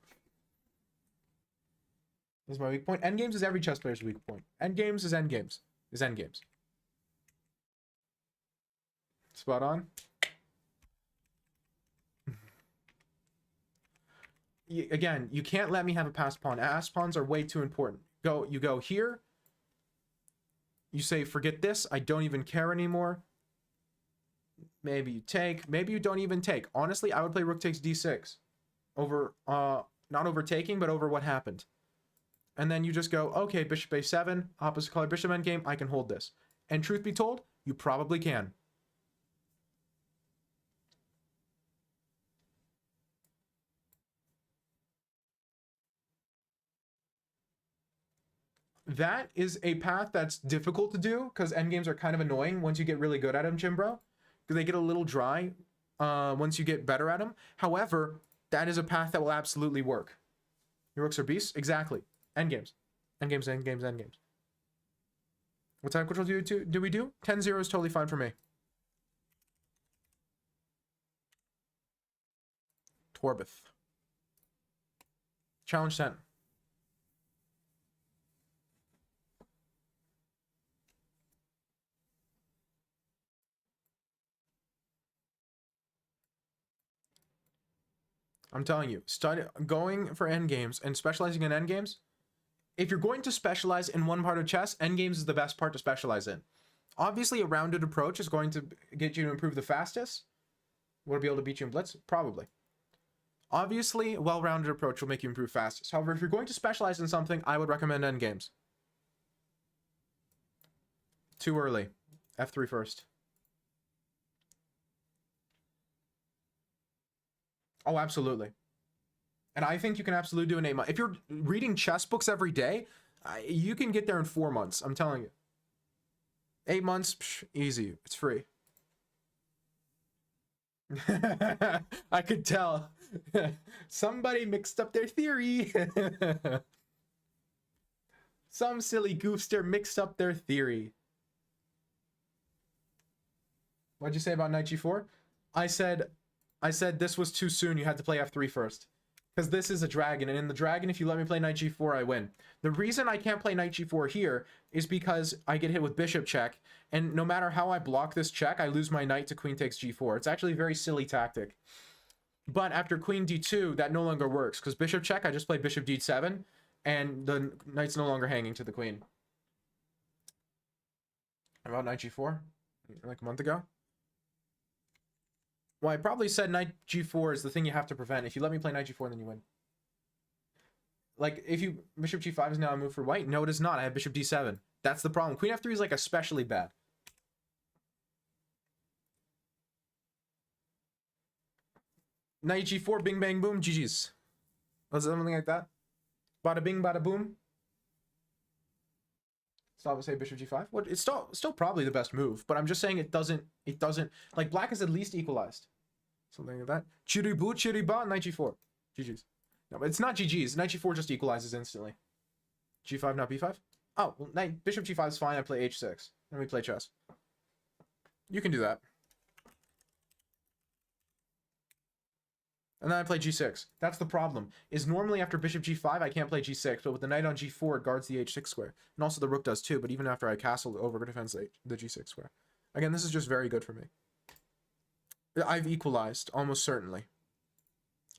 This is my weak point. Endgames is every chess player's weak point. Endgames is endgames. Is endgames. Spot on. Again, you can't let me have a passed pawn. Passed pawns are way too important. You go here. You say, forget this. I don't even care anymore. Maybe you take. Maybe you don't even take. Honestly, I would play rook takes d6. Over, not overtaking, but over what happened. And then you just go, okay, bishop a7, opposite color bishop endgame, I can hold this. And truth be told, you probably can. That is a path that's difficult to do because endgames are kind of annoying once you get really good at them, Jimbro. Because they get a little dry once you get better at them. However, that is a path that will absolutely work. Your rooks are beasts? Exactly. Endgames. Endgames, endgames, endgames. What type control do we do? 10-0 is totally fine for me. Torbith. Challenge 10. I'm telling you, start going for endgames and specializing in endgames. If you're going to specialize in one part of chess, endgames is the best part to specialize in. Obviously, a rounded approach is going to get you to improve the fastest. Will it be able to beat you in blitz? Probably. Obviously, a well-rounded approach will make you improve fastest. However, if you're going to specialize in something, I would recommend endgames. Too early. F3 first. Oh, absolutely. And I think you can absolutely do in 8 months. If you're reading chess books every day, you can get there in 4 months. I'm telling you. 8 months, psh, easy. It's free. I could tell. Somebody mixed up their theory. Some silly goofster mixed up their theory. What'd you say about knight g4? I said this was too soon. You had to play f3 first. Because this is a dragon, and in the dragon, if you let me play knight g4, I win. The reason I can't play knight g4 here is because I get hit with bishop check, and no matter how I block this check, I lose my knight to queen takes g4. It's actually a very silly tactic. But after queen d2, that no longer works, because bishop check, I just played bishop d7, and the knight's no longer hanging to the queen. About knight g4, like a month ago. Well, I probably said knight g4 is the thing you have to prevent. If you let me play knight g4, then you win. Like, if you... Bishop g5 is now a move for white? No, it is not. I have bishop d7. That's the problem. Queen f3 is, like, especially bad. Knight g4, bing, bang, boom, GG's. Was it something like that? Bada bing, bada boom. Stop and say bishop g5. What? It's still probably the best move, but I'm just saying it doesn't... Like, black is at least equalized. Something like that. Chiribu, chiriba, knight g4. GG's. No, but it's not GG's. Knight g4 just equalizes instantly. G5, not b5? Oh, well, knight, bishop g5 is fine. I play h6. And we play chess. You can do that. And then I play g6. That's the problem. Is normally after bishop g5, I can't play g6, but with the knight on g4, it guards the h6 square. And also the rook does too, but even after I castle, over defends the g6 square. Again, this is just very good for me. I've equalized, almost certainly.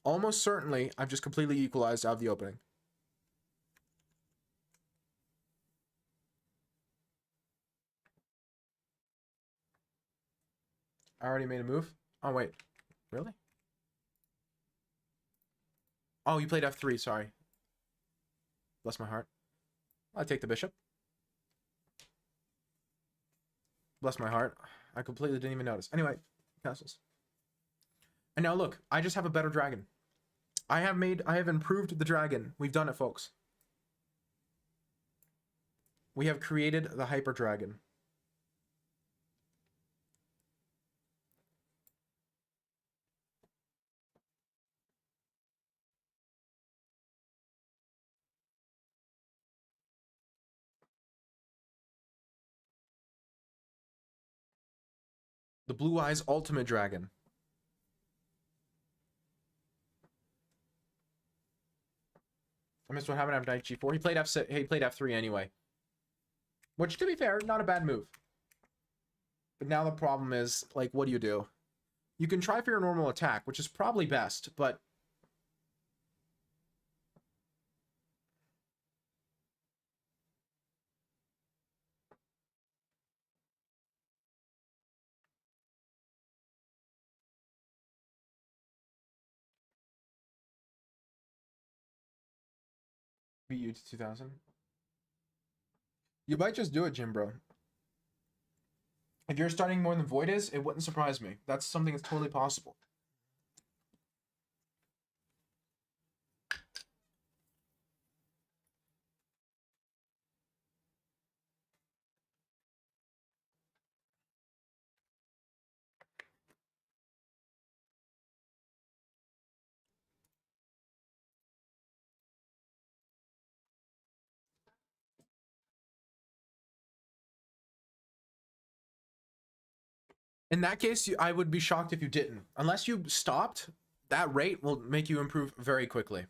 Almost certainly, I've just completely equalized out of the opening. I already made a move. Oh, wait. Really? Oh, you played f3, sorry. Bless my heart. I take the bishop. Bless my heart. I completely didn't even notice. Anyway, castles. And now look, I just have a better dragon. I have improved the dragon. We've done it, folks. We have created the hyper dragon. The Blue Eyes Ultimate Dragon. I missed what happened after knight g4. He played f6. He played f3 anyway. Which, to be fair, not a bad move. But now the problem is, like, what do you do? You can try for your normal attack, which is probably best, but... beat you to 2000. You might just do it, Jim, bro. If you're starting more than Void is, it wouldn't surprise me. That's something that's totally possible. In that case, I would be shocked if you didn't. Unless you stopped, that rate will make you improve very quickly.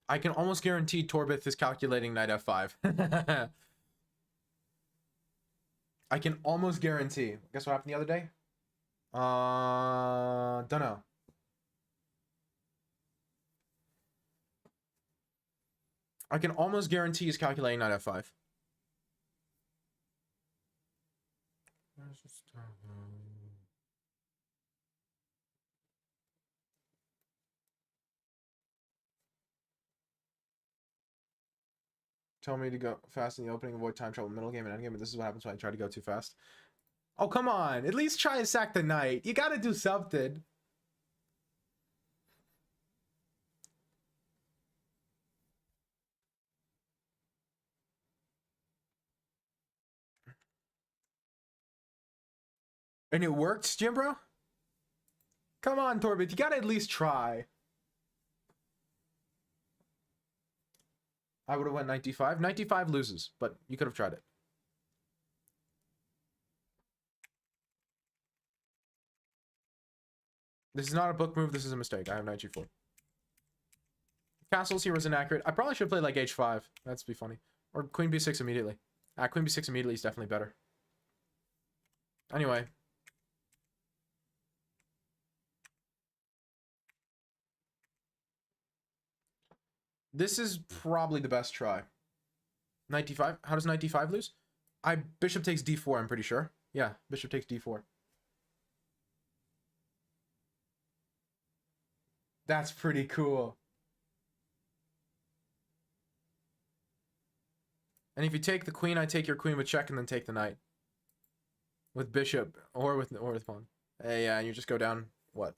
I can almost guarantee Torbith is calculating knight f5. I can almost guarantee. Guess what happened the other day? Don't know. I can almost guarantee he's calculating knight f5. Tell me to go fast in the opening, avoid time travel in middle game and end game, but this is what happens when I try to go too fast. Oh, come on. At least try and sack the knight. You gotta do something. And it worked, Jim bro? Come on, Torbith. You gotta at least try. I would have went knight d5. Knight d5 loses, but you could have tried it. This is not a book move. This is a mistake. I have knight g4. Castles here was inaccurate. I probably should have played like h5. That'd be funny. Or queen b6 immediately. Queen b6 immediately is definitely better. Anyway. This is probably the best try. Knight d5. How does knight d5 lose? Bishop takes d4, I'm pretty sure. Yeah, bishop takes d4. That's pretty cool. And if you take the queen, I take your queen with check and then take the knight. With bishop or with pawn. Yeah, and you just go down, what?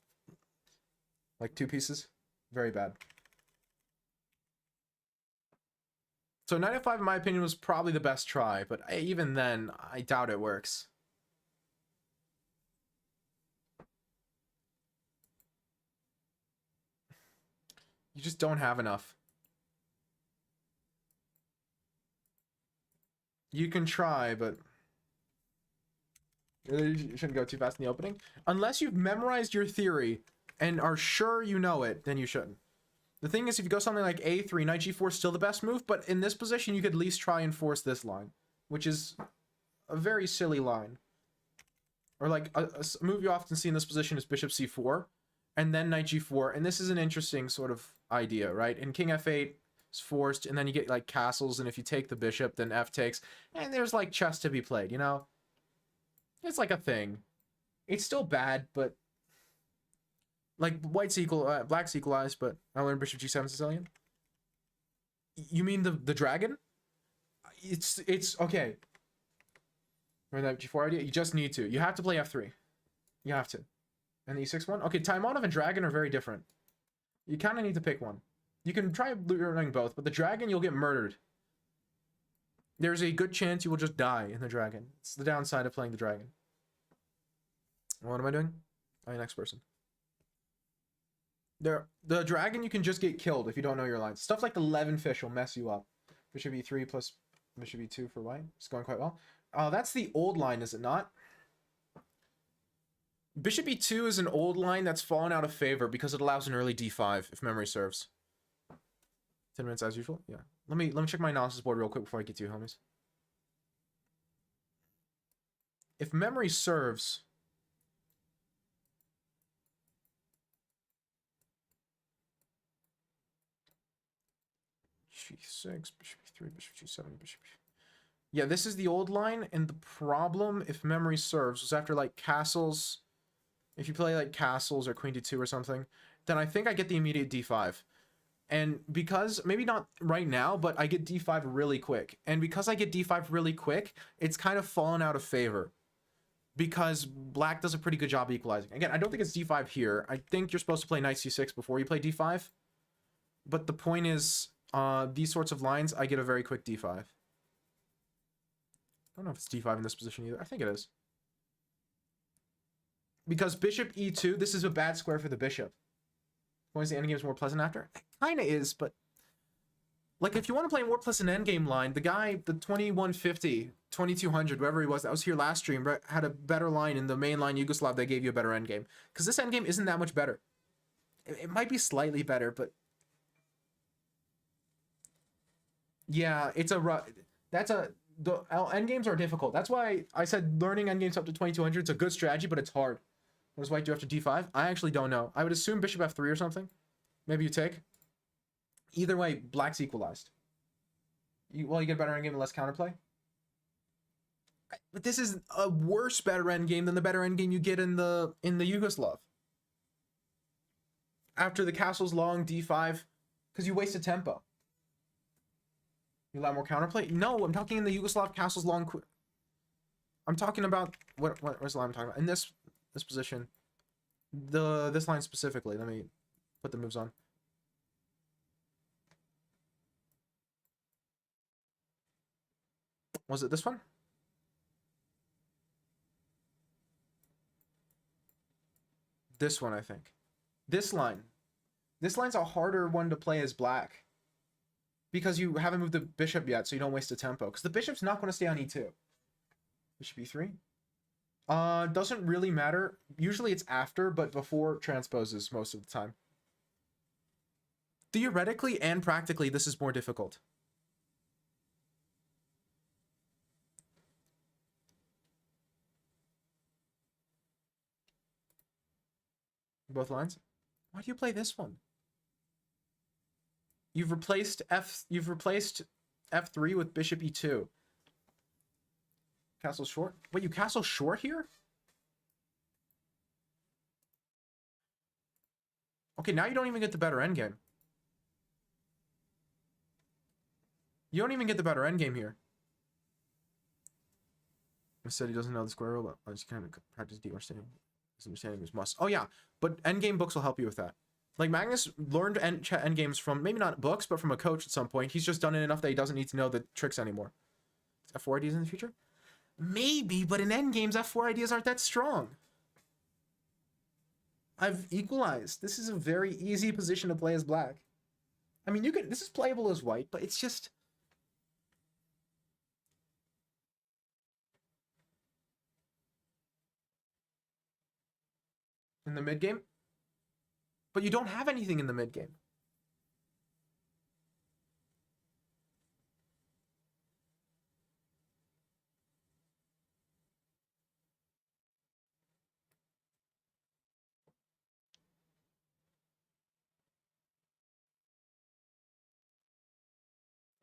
Like 2 pieces? Very bad. So knight f5, in my opinion, was probably the best try, but even then, I doubt it works. You just don't have enough. You can try, but you shouldn't go too fast in the opening. Unless you've memorized your theory and are sure you know it, then you shouldn't. The thing is, if you go something like a3, knight g4 is still the best move, but in this position, you could at least try and force this line, which is a very silly line. Or like a move you often see in this position is bishop c4, and then knight g4, and this is an interesting sort of idea, right? And king f8 is forced, and then you get like castles, and if you take the bishop, then f takes, and there's like chess to be played, you know? It's like a thing. It's still bad, but like white's equal, black's equalized, but I learned bishop g7 Sicilian. You mean the dragon? It's okay. Remember that g4 idea? You just need to. You have to play f3. You have to. And the e6 one? Okay, Taimanov and dragon are very different. You kind of need to pick one. You can try learning both, but the dragon, you'll get murdered. There's a good chance you will just die in the dragon. It's the downside of playing the dragon. What am I doing? I'm the next person. The dragon, you can just get killed if you don't know your lines. Stuff like the 11 fish will mess you up. Bishop e3 plus bishop e2 for white. It's going quite well. That's the old line, is it not? Bishop e2 is an old line that's fallen out of favor because it allows an early d5, if memory serves. 10 minutes as usual? Yeah. Let me check my analysis board real quick before I get to you, homies. If memory serves... g6, bishop e3, bishop g7, bishop... Yeah, this is the old line, and the problem, if memory serves, was after, like, castles... If you play, like, castles or queen d2 or something, then I think I get the immediate d5. And because, maybe not right now, but I get d5 really quick. And because I get d5 really quick, it's kind of fallen out of favor. Because black does a pretty good job equalizing. Again, I don't think it's d5 here. I think you're supposed to play knight c6 before you play d5. But the point is, these sorts of lines, I get a very quick d5. I don't know if it's d5 in this position either. I think it is. Because bishop e2, this is a bad square for the bishop. Going to the endgame is more pleasant after? It kind of is, but... Like, if you want to play more pleasant endgame line, the guy, the 2150, 2200, whoever he was, that was here last stream, had a better line in the main line Yugoslav that gave you a better endgame. Because this endgame isn't that much better. It might be slightly better, but... Yeah, it's a... That's a... The endgames are difficult. That's why I said learning endgames up to 2200 is a good strategy, but it's hard. What does white do after d5? I actually don't know. I would assume bishop f3 or something. Maybe you take. Either way, black's equalized. Well, you get a better endgame and less counterplay. But this is a worse better endgame than the better endgame you get in the Yugoslav. After the castle's long d5, because you wasted tempo. You allow more counterplay? No, I'm talking in the Yugoslav castle's long. I'm talking about where's the line I'm talking about? In this position, this line specifically. Let me put the moves on. Was it this one? This one, I think. This line. This line's a harder one to play as black. Because you haven't moved the bishop yet, so you don't waste a tempo. Because the bishop's not going to stay on e2. Bishop e3? Doesn't really matter. Usually it's after, but before transposes most of the time. Theoretically and practically, this is more difficult. Both lines? Why do you play this one? You've replaced f3 with bishop e2. Castle short? Wait, you castle short here? Okay, now you don't even get the better endgame. You don't even get the better endgame here. I said he doesn't know the square rule, but I just kind of practice deep understanding. His understanding is must. Oh yeah, but endgame books will help you with that. Like, Magnus learned endgames from, maybe not books, but from a coach at some point. He's just done it enough that he doesn't need to know the tricks anymore. Is F4 ideas in the future? Maybe, but in endgames, F4 ideas aren't that strong. I've equalized. This is a very easy position to play as black. I mean, you can. This is playable as white, but it's just... In the mid-game? But you don't have anything in the mid-game.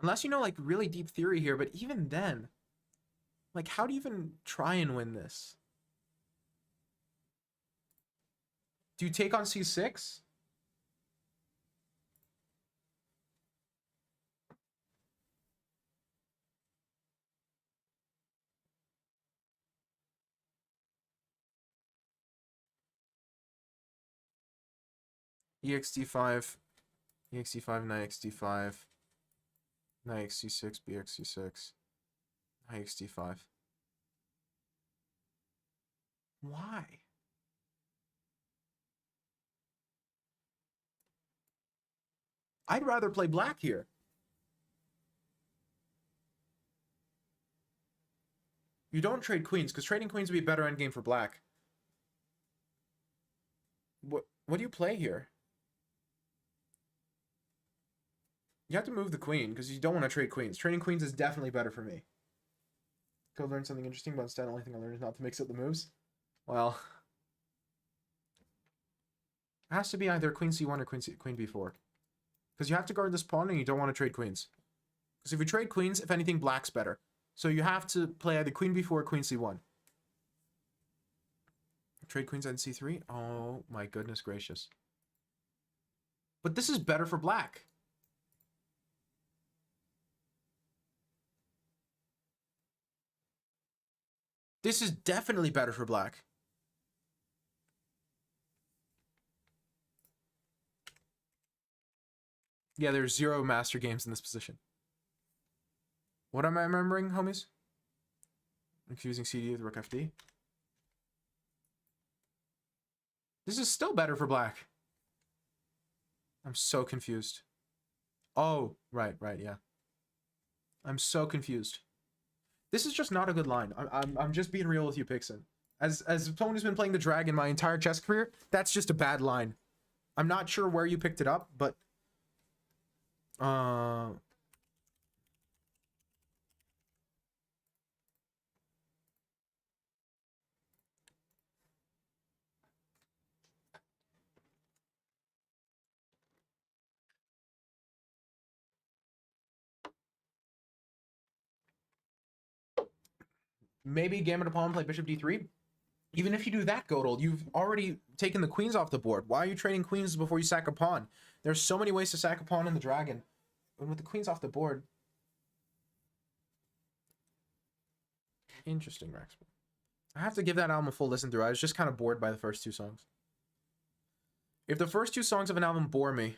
Unless you know, like, really deep theory here, but even then, like, how do you even try and win this? Do you take on c6? EXD5, EXD5, knight XD5, knight XC6, BXC6, knight XD5. Why? I'd rather play black here. You don't trade queens, because trading queens would be a better endgame for black. What do you play here? You have to move the queen, because you don't want to trade queens. Trading queens is definitely better for me. Go learn something interesting, but instead the only thing I learned is not to mix up the moves. Well... It has to be either queen c1 or queen b4. Because you have to guard this pawn and you don't want to trade queens. Because if you trade queens, if anything, black's better. So you have to play either queen b4 or queen c1. Trade queens on c3? Oh my goodness gracious. But this is better for black. This is definitely better for black. Yeah, there's 0 master games in this position. What am I remembering, homies? I'm confusing CD with rook FD. This is still better for black. I'm so confused. Oh, right, yeah. I'm so confused. This is just not a good line. I'm just being real with you, Pixen. As someone who's been playing the dragon my entire chess career, that's just a bad line. I'm not sure where you picked it up, but maybe Gambit a pawn, play bishop d3. Even if you do that, Godel, you've already taken the queens off the board. Why are you trading queens before you sack a pawn? There's so many ways to sack a pawn in the dragon. And with the queens off the board... Interesting, Rex. I have to give that album a full listen through. I was just kind of bored by the first two songs. If the first two songs of an album bore me...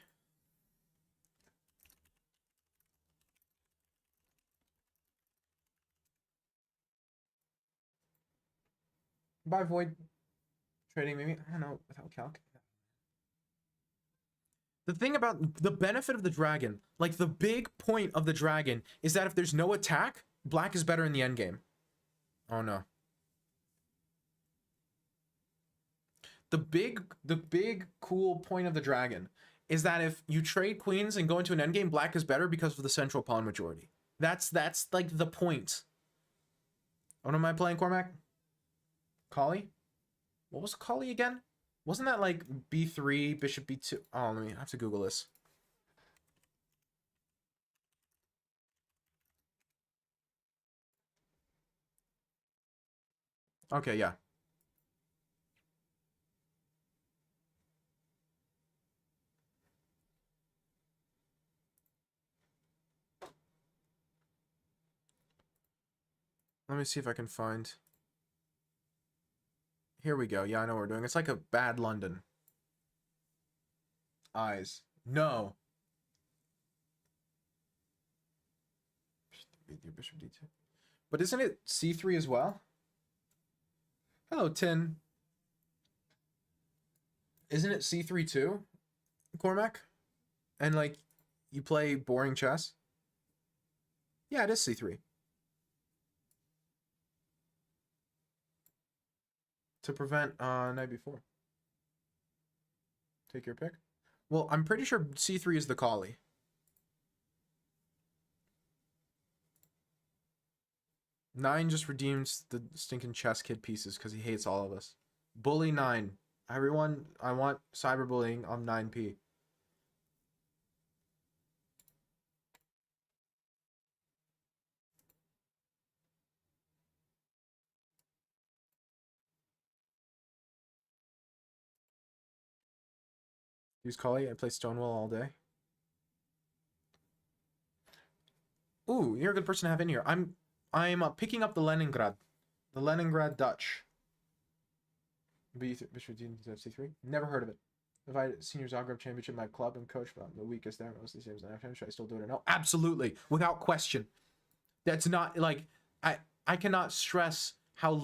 By Void trading, maybe? I don't know, without calc. The thing about the benefit of the dragon, like the big point of the dragon, is that if there's no attack, black is better in the endgame. Oh no. The big cool point of the dragon is that if you trade queens and go into an endgame, black is better because of the central pawn majority. That's like the point. What am I playing, Cormac? Kali? What was Kali again? Wasn't that like b3, bishop b2? Oh, let me I have to Google this. Okay, yeah. Let me see if I can find... Here we go. Yeah, I know what we're doing. It's like a bad London. Eyes. No. Bishop d2. But isn't it c3 as well? Hello, Tin. Isn't it c3 too, Cormac? And like, you play boring chess? Yeah, it is c3. To prevent knight b4. Take your pick. Well, I'm pretty sure c3 is the Kali. Nine just redeems the stinking chess kid pieces because he hates all of us. Bully 9. Everyone, I want cyberbullying on 9p. Use Kali. I play Stonewall all day. Ooh, you're a good person to have in here. I'm picking up the Leningrad Dutch. Bishop c3. Never heard of it. If I had senior Zagreb championship, my club and coach, but I'm the weakest there. Most of these games, should I still do it or no? Absolutely, without question. That's not like I cannot stress how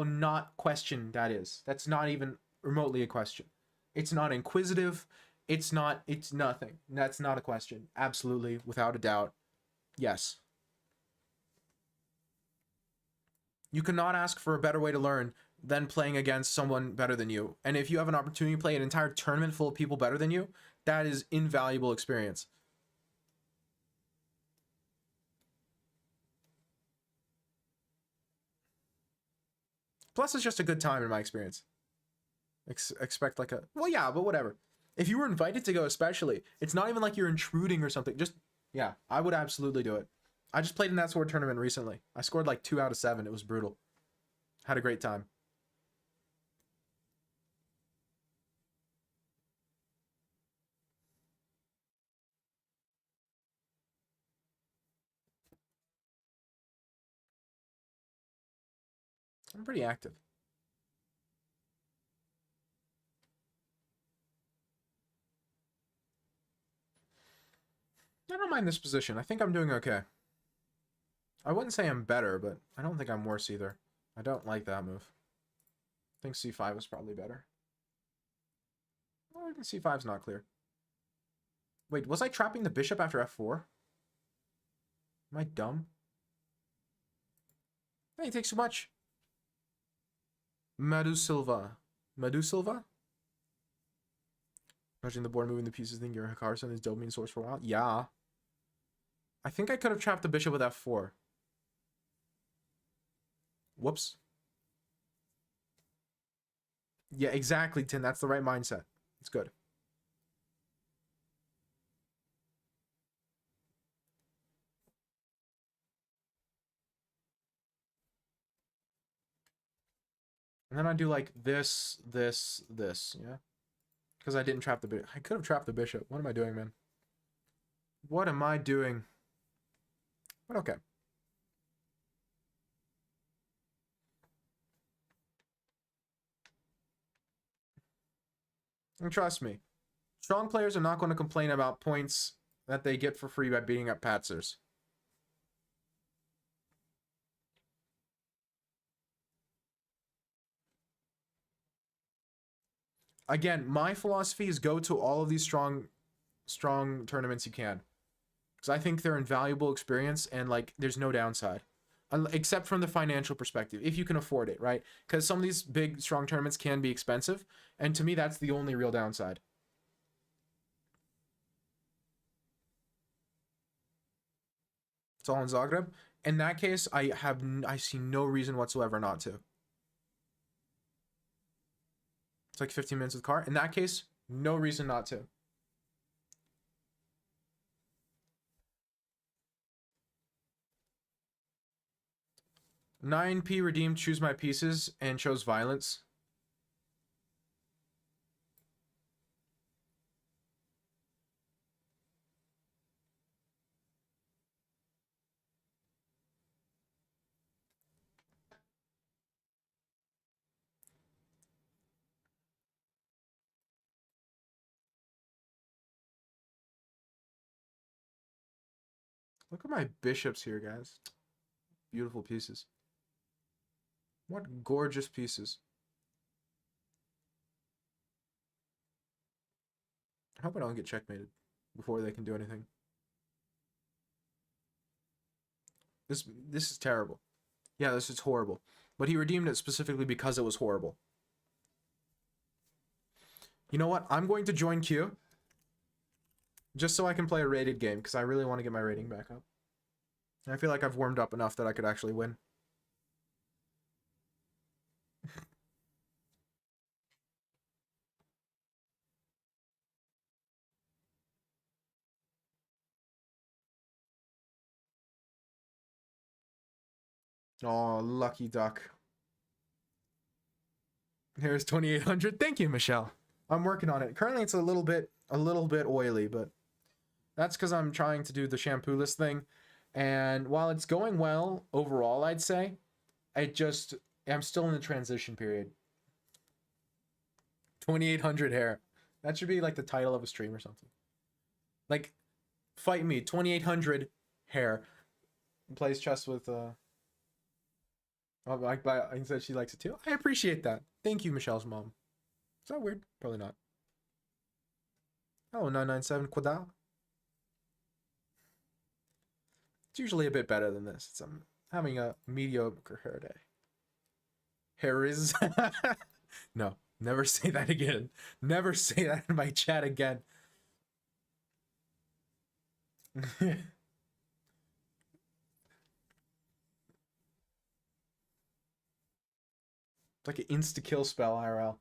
not questioned that is. That's not even remotely a question. It's not inquisitive. It's nothing. That's not a question. Absolutely, without a doubt. Yes. You cannot ask for a better way to learn than playing against someone better than you. And if you have an opportunity to play an entire tournament full of people better than you, that is invaluable experience. Plus, it's just a good time in my experience. Expect like a... Well, yeah, but whatever. If you were invited to go especially, it's not even like you're intruding or something. Just, yeah, I would absolutely do it. I just played in that sword tournament recently. I scored like 2 out of 7. It was brutal. Had a great time. I'm pretty active. I don't mind this position. I think I'm doing okay. I wouldn't say I'm better, but I don't think I'm worse either. I don't like that move. I think c5 is probably better. Oh, c5's not clear. Wait, was I trapping the bishop after f4? Am I dumb? Hey, he takes too much. Madu Silva. Madu Silva? Imagine the board moving the pieces, think your Hikaru is dopamine source for a while. Yeah. I think I could have trapped the bishop with f4. Whoops. Yeah, exactly, Tin. That's the right mindset. It's good. And then I do like this, this, this, yeah? Because I didn't trap the bishop. I could have trapped the bishop. What am I doing, man? What am I doing? But okay. And trust me, strong players are not going to complain about points that they get for free by beating up Patzers. Again, my philosophy is go to all of these strong tournaments you can. Because I think they're invaluable experience and like there's no downside. Except from the financial perspective, if you can afford it, right? Because some of these big, strong tournaments can be expensive. And to me, that's the only real downside. It's all in Zagreb. In that case, I see no reason whatsoever not to. It's like 15 minutes with car. In that case, no reason not to. $9p redeemed, choose my pieces, and chose violence. Look at my bishops here, guys. Beautiful pieces. What gorgeous pieces. I hope I don't get checkmated before they can do anything. This is terrible. Yeah, this is horrible. But he redeemed it specifically because it was horrible. You know what? I'm going to join Q. Just so I can play a rated game, because I really want to get my rating back up. I feel like I've warmed up enough that I could actually win. Oh, lucky duck. Here's 2800. Thank you, Michelle. I'm working on it. Currently it's a little bit oily, but that's because I'm trying to do the shampoo-less thing. And while it's going well overall, I'd say, I'm still in the transition period. 2800 hair. That should be like the title of a stream or something. Like, fight me, 2800 hair. Plays chess with I said she likes it too. I appreciate that. Thank you, Michelle's mom. Is that weird? Probably not. Oh, 997 Quadal. It's usually a bit better than this. I'm having a mediocre hair day. Hair is. No, never say that again. Never say that in my chat again. It's like an insta-kill spell, IRL.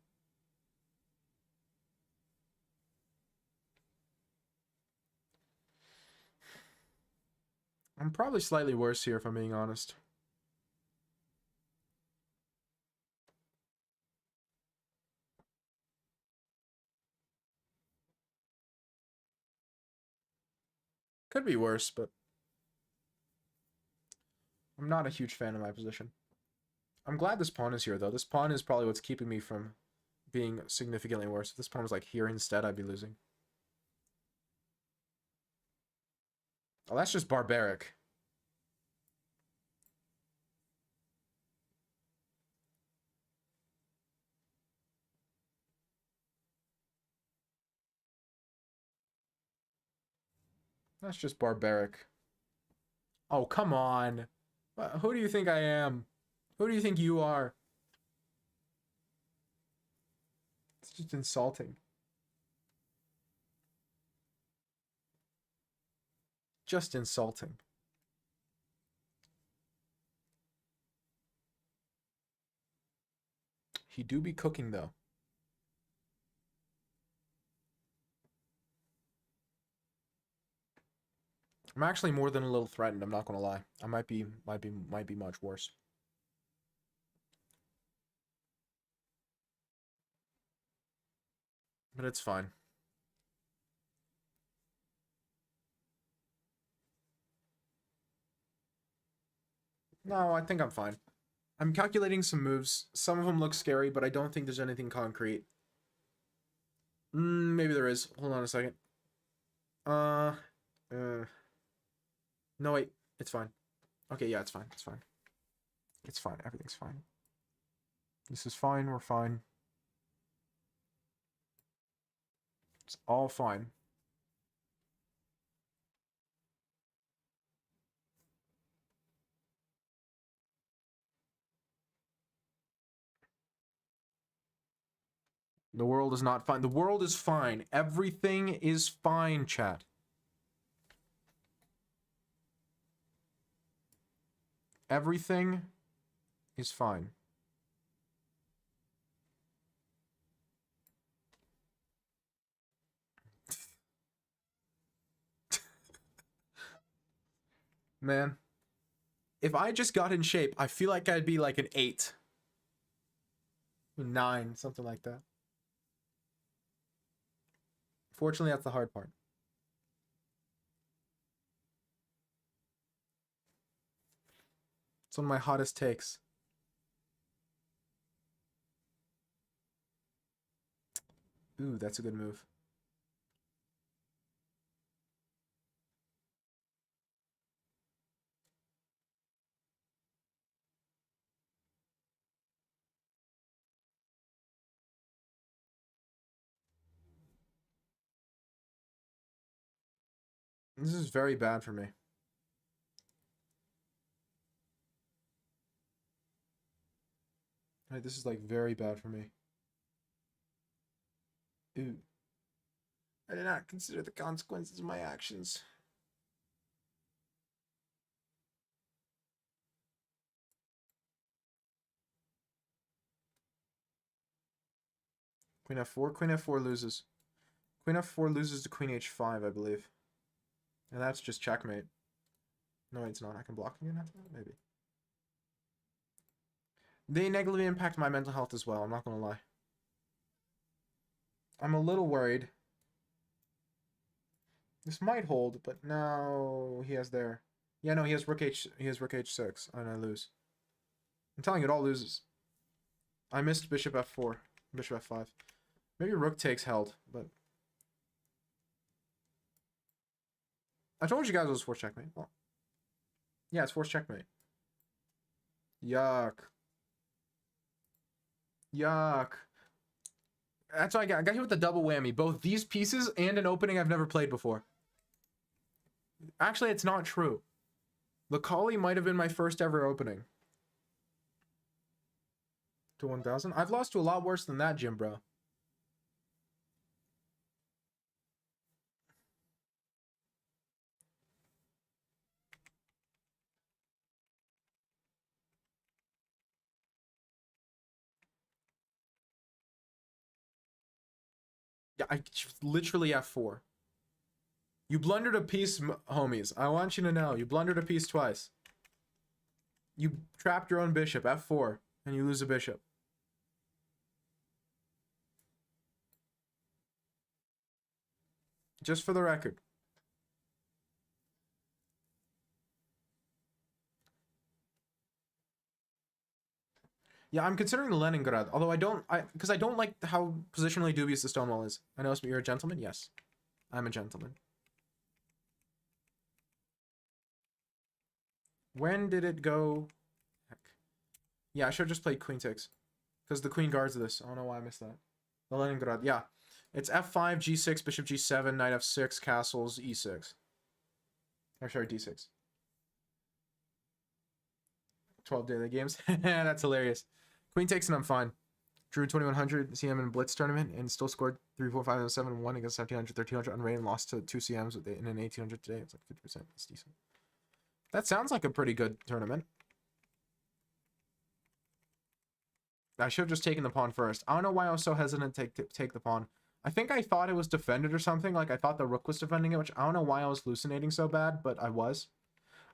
I'm probably slightly worse here, if I'm being honest. Could be worse, but I'm not a huge fan of my position. I'm glad this pawn is here, though. This pawn is probably what's keeping me from being significantly worse. If this pawn was like here instead, I'd be losing. Oh, that's just barbaric. That's just barbaric. Oh, come on. Who do you think I am? Who do you think you are? It's just insulting. Just insulting. He do be cooking, though. I'm actually more than a little threatened, I'm not gonna lie. I might be much worse. But it's fine. No, I think I'm fine. I'm calculating some moves. Some of them look scary, but I don't think there's anything concrete. Maybe there is. Hold on a second. Uh, no, wait. It's fine. Okay, yeah, it's fine. It's fine. It's fine. Everything's fine. This is fine. We're fine. It's all fine. The world is not fine. The world is fine. Everything is fine, chat. Everything is fine. Man, if I just got in shape, I feel like I'd be like an 8. 9, something like that. Fortunately, that's the hard part. It's one of my hottest takes. Ooh, that's a good move. This is very bad for me. Right, this is like very bad for me. Ooh. I did not consider the consequences of my actions. Queen f4. Queen f4 loses. Queen f4 loses to queen h5, I believe. And that's just checkmate. No, it's not. I can block again after that? Maybe. They negatively impact my mental health as well, I'm not gonna lie. I'm a little worried. This might hold, but no, he has there. Yeah, no, he has rook h6, and I lose. I'm telling you, it all loses. I missed bishop f4, bishop f5. Maybe rook takes held, but I told you guys it was forced checkmate. Well, yeah, it's forced checkmate. Yuck. Yuck. That's why I got hit with the double whammy. Both these pieces and an opening I've never played before. Actually, it's not true. The Kali might have been my first ever opening. To 1,000? I've lost to a lot worse than that, Jim, bro. Yeah, I literally f4. You blundered a piece, homies. I want you to know, you blundered a piece twice. You trapped your own bishop, f4, and you lose a bishop. Just for the record. Yeah, I'm considering Leningrad, although because I don't like how positionally dubious the Stonewall is. I know you're a gentleman. Yes, I'm a gentleman. When did it go? Heck. Yeah, I should have just played queen takes, because the queen guards this. I don't know why I missed that. The Leningrad, yeah. It's f5, g6, bishop g7, knight f6, castles, e6. Or sorry, D6. 12 daily games. That's hilarious. Queen takes and I'm fine. Drew 2100 CM in a Blitz tournament and still scored 3, 4, 5, 7, 1 against 1700, 1300 unrated and lost to 2 CMs in an 1800 today. It's like 50%. It's decent. That sounds like a pretty good tournament. I should have just taken the pawn first. I don't know why I was so hesitant to take the pawn. I think I thought it was defended or something. Like I thought the rook was defending it, which I don't know why I was hallucinating so bad, but I was.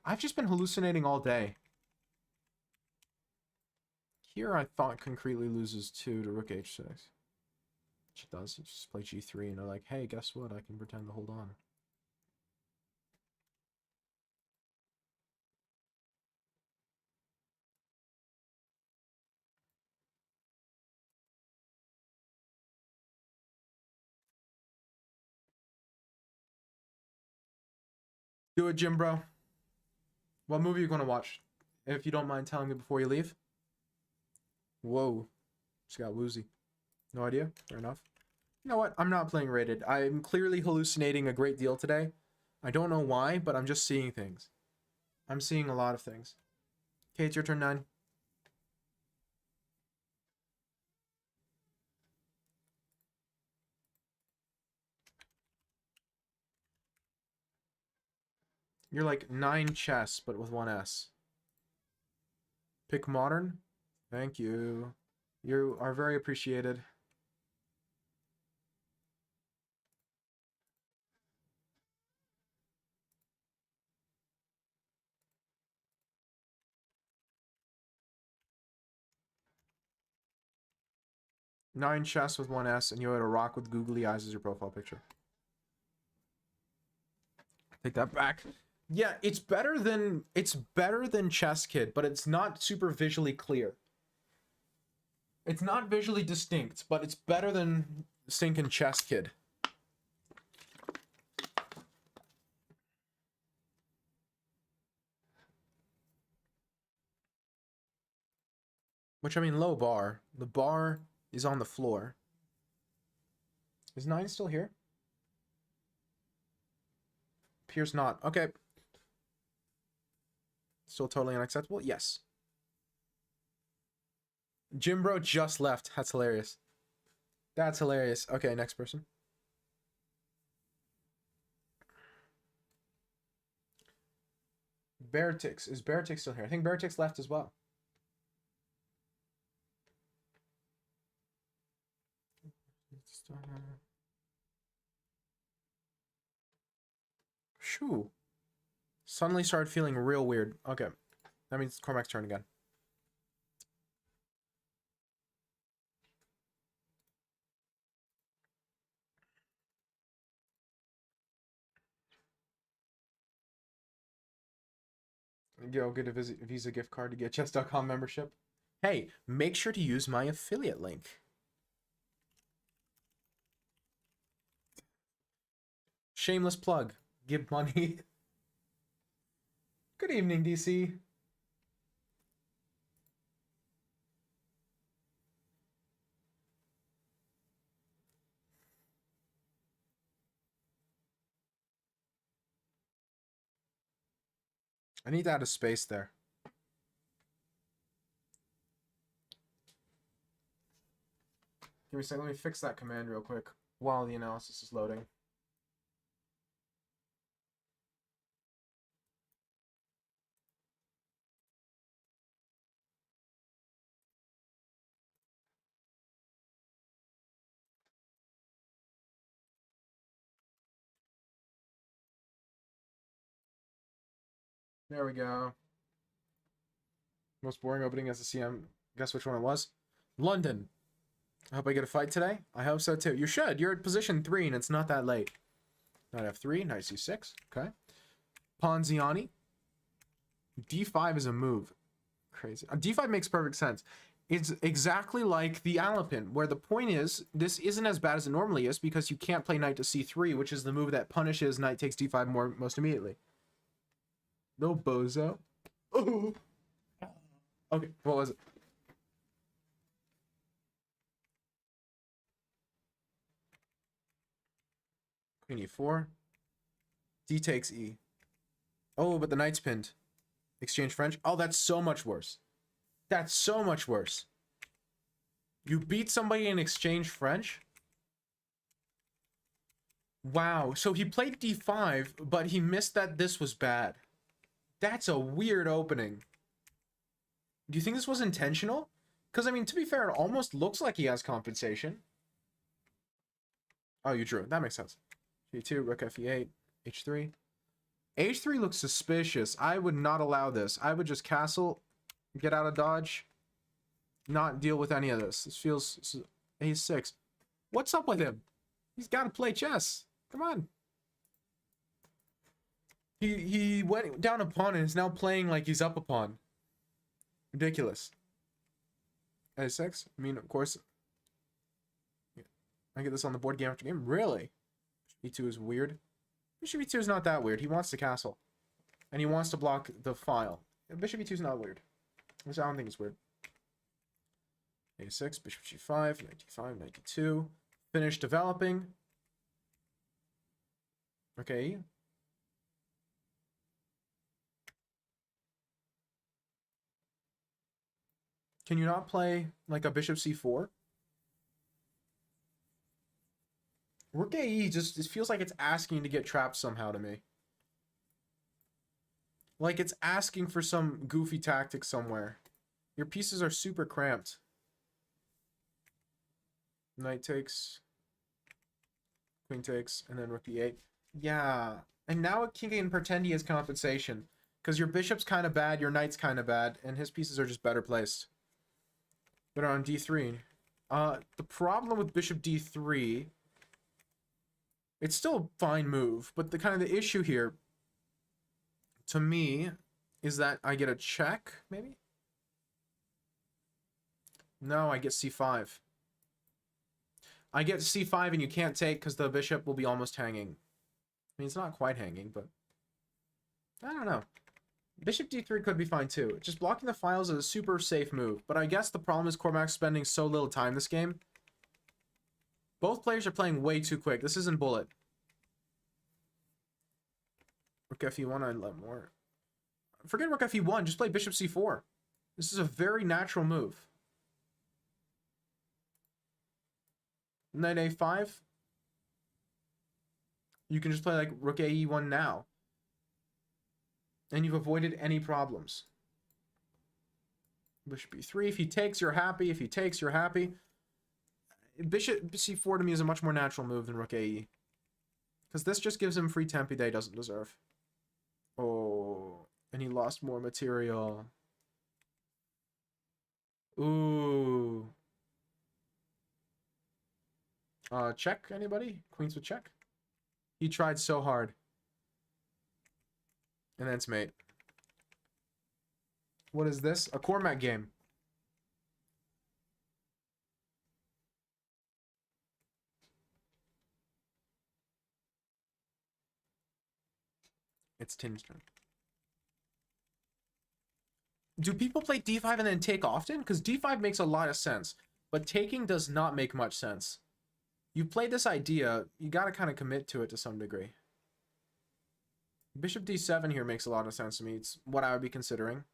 I've just been hallucinating all day. Here I thought concretely loses 2 to rook h6. Which it does. You just play g3 and they're like, hey, guess what? I can pretend to hold on. Do it, Jim, bro. What movie are you going to watch? If you don't mind telling me before you leave. Whoa. Just got woozy. No idea? Fair enough. You know what? I'm not playing rated. I'm clearly hallucinating a great deal today. I don't know why, but I'm just seeing things. I'm seeing a lot of things. Okay, it's your turn, 9. You're like 9 chess, but with 1 S. Pick modern. Thank you. You are very appreciated. Nine chess with 1 S, and you had a rock with googly eyes as your profile picture. Take that back. Yeah, it's better than Chess Kid, but it's not super visually clear. It's not visually distinct, but it's better than stinking Chess Kid. Which, I mean, low bar. The bar is on the floor. Is 9 still here? Appears not. Okay. Still totally unacceptable? Yes. Jim Bro just left. That's hilarious. That's hilarious. Okay, next person. Beartix. Is Beartix still here? I think Beartix left as well. Shoo. Suddenly started feeling real weird. Okay. That means Cormac's turn again. Go get a Visa gift card to get chess.com membership. Hey, make sure to use my affiliate link. Shameless plug. Give money. Good evening, DC. I need to add a space there. Give me a second. Let me fix that command real quick while the analysis is loading. There we go. Most boring opening as a CM. Guess which one it was? London. I hope I get a fight today. I hope so too. You should. You're at position 3 and it's not that late. Knight f3, knight c6. Okay. Ponziani. d5 is a move. Crazy. D5 makes perfect sense. It's exactly like the Alapin, where the point is, this isn't as bad as it normally is because you can't play knight to c3, which is the move that punishes knight takes d5 most immediately. No bozo. Oh. Okay, what was it? Queen e4. D takes e. Oh, but the knight's pinned. Exchange French. Oh, that's so much worse. That's so much worse. You beat somebody in exchange French? Wow. So he played d5, but he missed that this was bad. That's a weird opening. Do you think this was intentional? Because, I mean, to be fair, it almost looks like he has compensation. Oh, you drew. That makes sense. g2, rook f8, h3. h3 looks suspicious. I would not allow this. I would just castle, get out of dodge, not deal with any of this. This feels... a6. What's up with him? He's got to play chess. Come on. He went down a pawn and is now playing like he's up a pawn. Ridiculous. a6. I mean, of course, I get this on the board game after game. Really? e2 is weird. Bishop e2 is not that weird. He wants to castle. And he wants to block the file. Bishop e2 is not weird. I don't think it's weird. a6, bishop g5, knight d5, knight d2. Finish developing. Okay. Can you not play like a bishop c4? Rook AE just it feels like it's asking to get trapped somehow to me. Like it's asking for some goofy tactic somewhere. Your pieces are super cramped. Knight takes, queen takes, and then rook e8. Yeah, and now it can pretend he has compensation. Because your bishop's kind of bad, your knight's kind of bad, and his pieces are just better placed. But on d3. The problem with bishop d3... It's still a fine move, but the kind of the issue here, to me, is that I get a check, maybe? No, I get c5. I get c5 and you can't take because the bishop will be almost hanging. I mean, it's not quite hanging, but... I don't know. Bishop d3 could be fine too. Just blocking the files is a super safe move, but I guess the problem is Cormac's spending so little time this game. Both players are playing way too quick. This isn't bullet. Rook fe1, I'd let more. Forget rook fe1, just play bishop c4. This is a very natural move. Knight a5. You can just play like rook ae1 now. And you've avoided any problems. Bishop b3. If he takes, you're happy. If he takes, you're happy. Bishop c4 to me is a much more natural move than rook ae. Because this just gives him free tempi that he doesn't deserve. Oh, and he lost more material. Ooh. Check, anybody? Queens with check? He tried so hard. And then it's mate. What is this? A Cormac game. It's Tim's turn. Do people play d5 and then take often? Because d5 makes a lot of sense. But taking does not make much sense. You play this idea, you gotta kind of commit to it to some degree. Bishop d7 here makes a lot of sense to me. It's what I would be considering.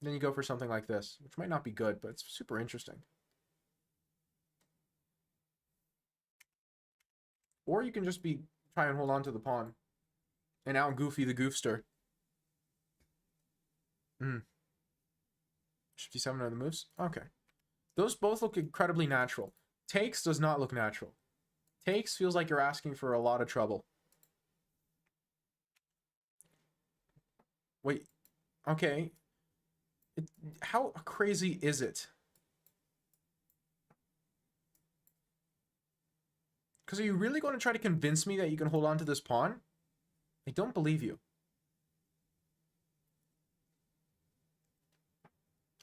Then you go for something like this, which might not be good, but it's super interesting. Or you can just be try and hold on to the pawn. And out goofy the goofster. Bishop d7 are the moves? Okay. Those both look incredibly natural. Takes does not look natural. Takes feels like you're asking for a lot of trouble. Wait. Okay. How crazy is it? Because are you really going to try to convince me that you can hold on to this pawn? I don't believe you.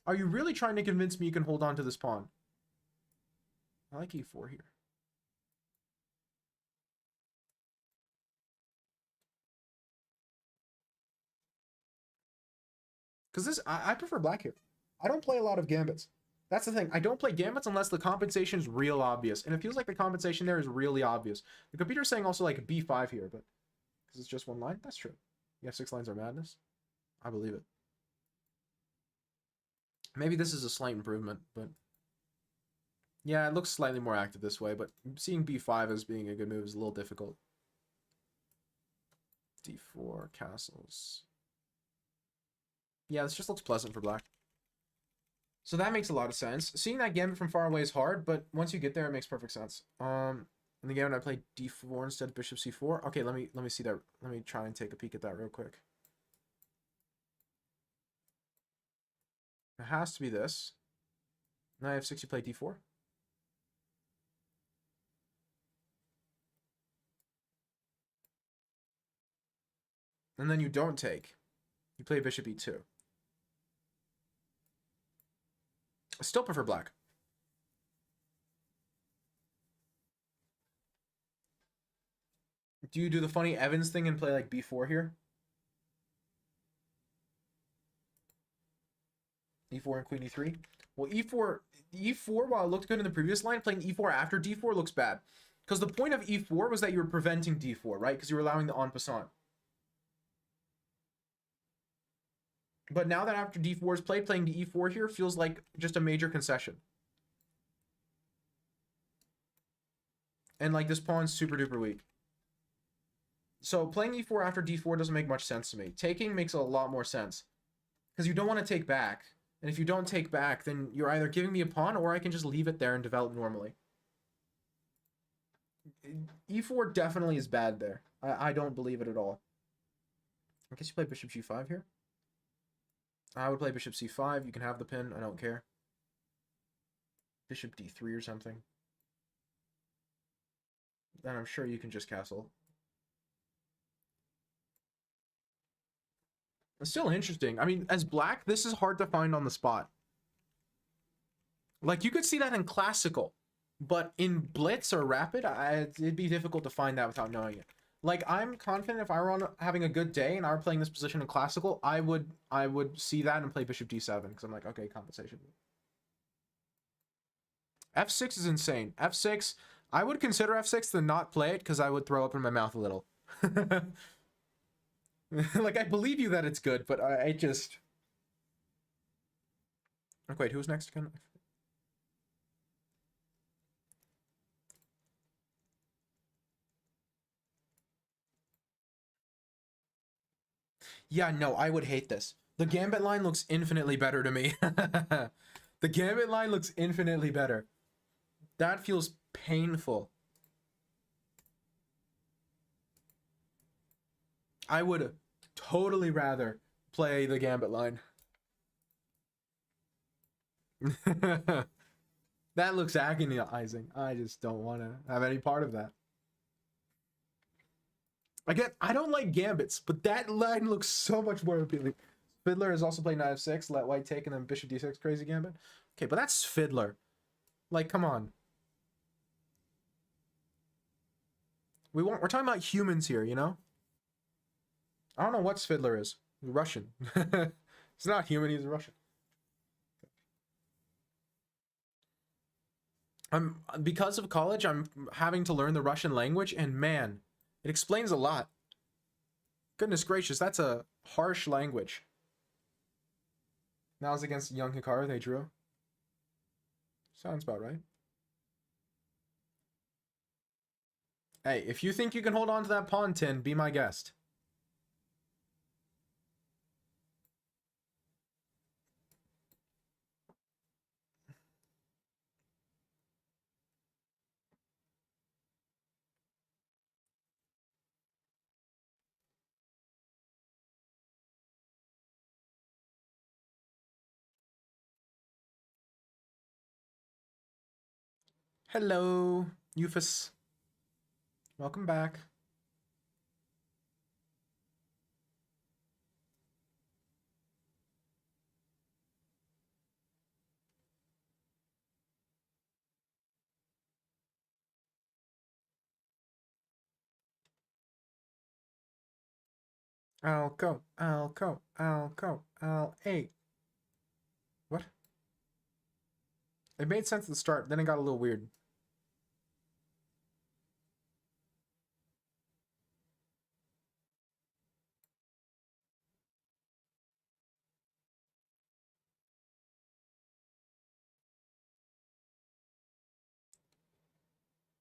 Are you really trying to convince me you can hold on to this pawn? I like e4 here. Because this, I prefer black here. I don't play a lot of gambits. That's the thing. I don't play gambits unless the compensation is real obvious. And it feels like the compensation there is really obvious. The computer's saying also like b5 here, but because it's just one line, that's true. The f6 lines are madness. I believe it. Maybe this is a slight improvement, but yeah, it looks slightly more active this way, but seeing b5 as being a good move is a little difficult. d4, castles. Yeah, this just looks pleasant for black. So that makes a lot of sense. Seeing that gambit from far away is hard, but once you get there, it makes perfect sense. In the game, I played d4 instead of bishop c4. Okay, let me see that. Let me try and take a peek at that real quick. It has to be this. Now I have 6, you play d4. And then you don't take. You play bishop e2. I still prefer black. Do you do the funny Evans thing and play like b4 here? e4 and queen e3? Well, e4, while it looked good in the previous line, playing e4 after d4 looks bad. Because the point of e4 was that you were preventing d4, right? Because you were allowing the en passant. But now that after d4 is played, playing the e4 here feels like just a major concession. And like this pawn's super duper weak. So playing e4 after d4 doesn't make much sense to me. Taking makes a lot more sense. Because you don't want to take back. And if you don't take back, then you're either giving me a pawn or I can just leave it there and develop normally. e4 definitely is bad there. I don't believe it at all. I guess you play bishop g5 here. I would play bishop c5. You can have the pin. I don't care. Bishop d3 or something. Then I'm sure you can just castle. It's still interesting. I mean, as black, this is hard to find on the spot. Like, you could see that in classical. But in blitz or rapid, it'd be difficult to find that without knowing it. Like, I'm confident if I were on having a good day and I were playing this position in classical, I would see that and play bishop d7 because I'm like, okay, compensation. f6 is insane. f6, I would consider f6 to not play it because I would throw up in my mouth a little. Like, I believe you that it's good, but I just... Okay, wait, who's next again? Yeah, no, I would hate this. The gambit line looks infinitely better to me. The gambit line looks infinitely better. That feels painful. I would totally rather play the gambit line. That looks agonizing. I just don't want to have any part of that. Again, I don't like gambits, but that line looks so much more appealing. Fiddler is also playing knight f6, let white take, and then bishop d6, crazy gambit. Okay, but that's Fiddler. Like, come on. We're talking about humans here, you know? I don't know what Fiddler is. Russian. He's not human, he's Russian. Because of college, I'm having to learn the Russian language, and man, it explains a lot. Goodness gracious, that's a harsh language. Now it's against young Hikaru, they drew. Sounds about right. Hey, if you think you can hold on to that pawn, Tin, be my guest. Hello, Euphus. Welcome back. I'll go, I'll go, I'll go, I'll eight. What? It made sense at the start, then it got a little weird.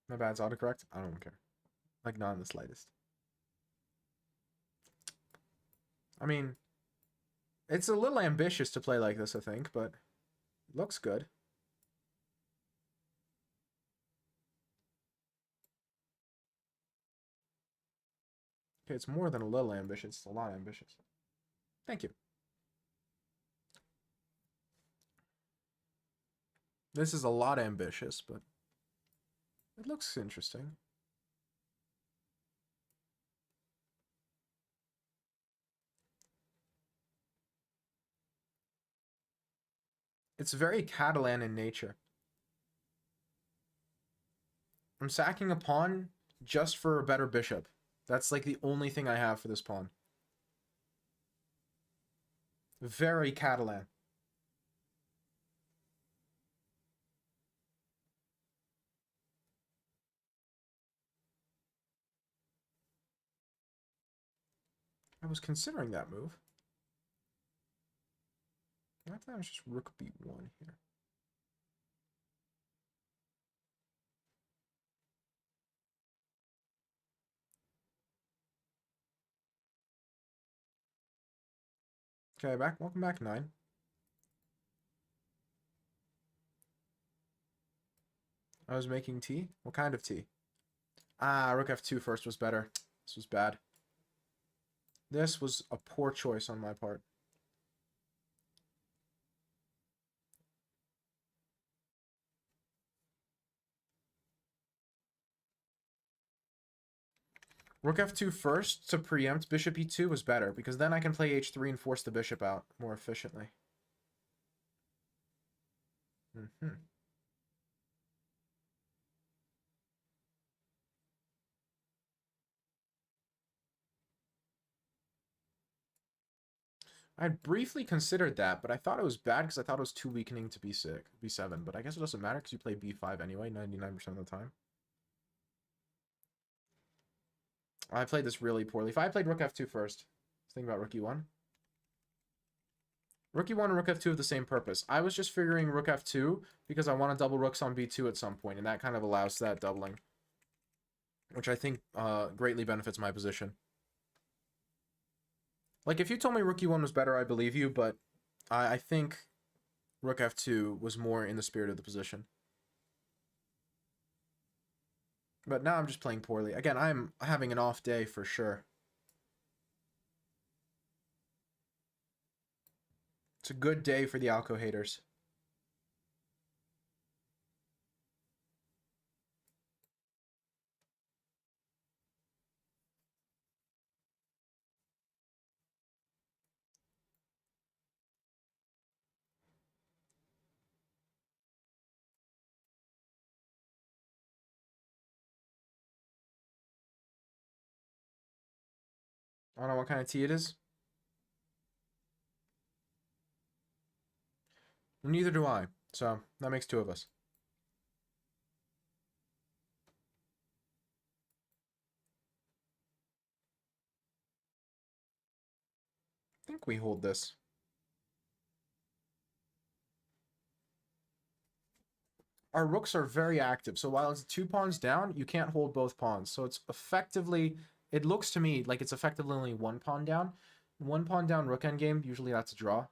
My bad's autocorrect. I don't care. Like, not in the slightest. I mean, it's a little ambitious to play like this, I think, but it looks good. Okay, it's more than a little ambitious. It's a lot ambitious. Thank you. This is a lot ambitious, but it looks interesting. It's very Catalan in nature. I'm sacking a pawn just for a better bishop. That's like the only thing I have for this pawn. Very Catalan. I was considering that move. I thought it was just rook b1 here. Okay, welcome back, 9. I was making tea? What kind of tea? Ah, rook f2 first was better. This was bad. This was a poor choice on my part. Rook f2 first to preempt bishop e2 was better, because then I can play h3 and force the bishop out more efficiently. I briefly considered that, but I thought it was bad because I thought it was too weakening to b6, b7. But I guess it doesn't matter because you play b5 anyway, 99% of the time. I played this really poorly. If I played rook f2 first, let's think about rook e1. Rook e1 and rook f2 have the same purpose. I was just figuring rook f2 because I want to double rooks on b2 at some point, and that kind of allows that doubling, which I think greatly benefits my position. Like, if you told me rook e1 was better, I believe you, but I think rook f2 was more in the spirit of the position. But now I'm just playing poorly. Again, I'm having an off day for sure. It's a good day for the Alco haters. I don't know what kind of tea it is. Neither do I. So that makes 2 of us. I think we hold this. Our rooks are very active. So while it's 2 pawns down, you can't hold both pawns. So it's effectively, it looks to me like it's effectively only 1 pawn down. 1 pawn down rook endgame, usually that's a draw.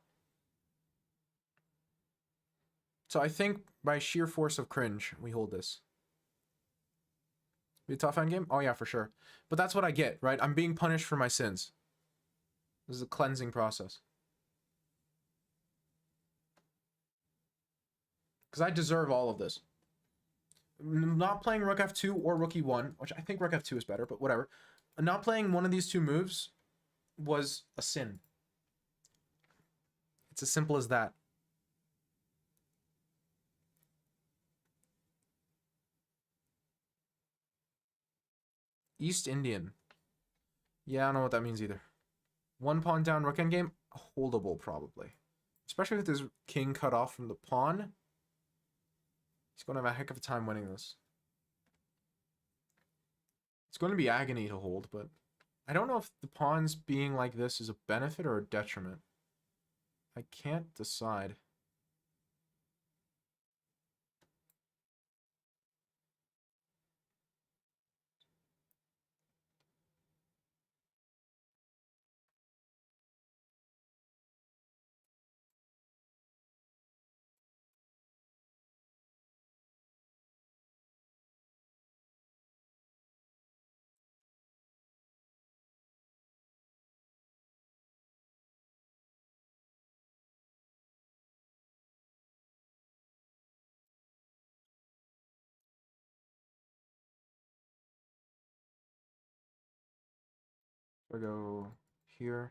So I think by sheer force of cringe, we hold this. Be a tough endgame? Oh yeah, for sure. But that's what I get, right? I'm being punished for my sins. This is a cleansing process. Because I deserve all of this. Not playing rook f2 or rook e1, which I think rook f2 is better, but whatever. Not playing one of these 2 moves was a sin. It's as simple as that. East Indian. Yeah, I don't know what that means either. 1 pawn down rook endgame, holdable probably. Especially with his king cut off from the pawn. He's going to have a heck of a time winning this. It's going to be agony to hold, but I don't know if the pawns being like this is a benefit or a detriment. I can't decide. I go here.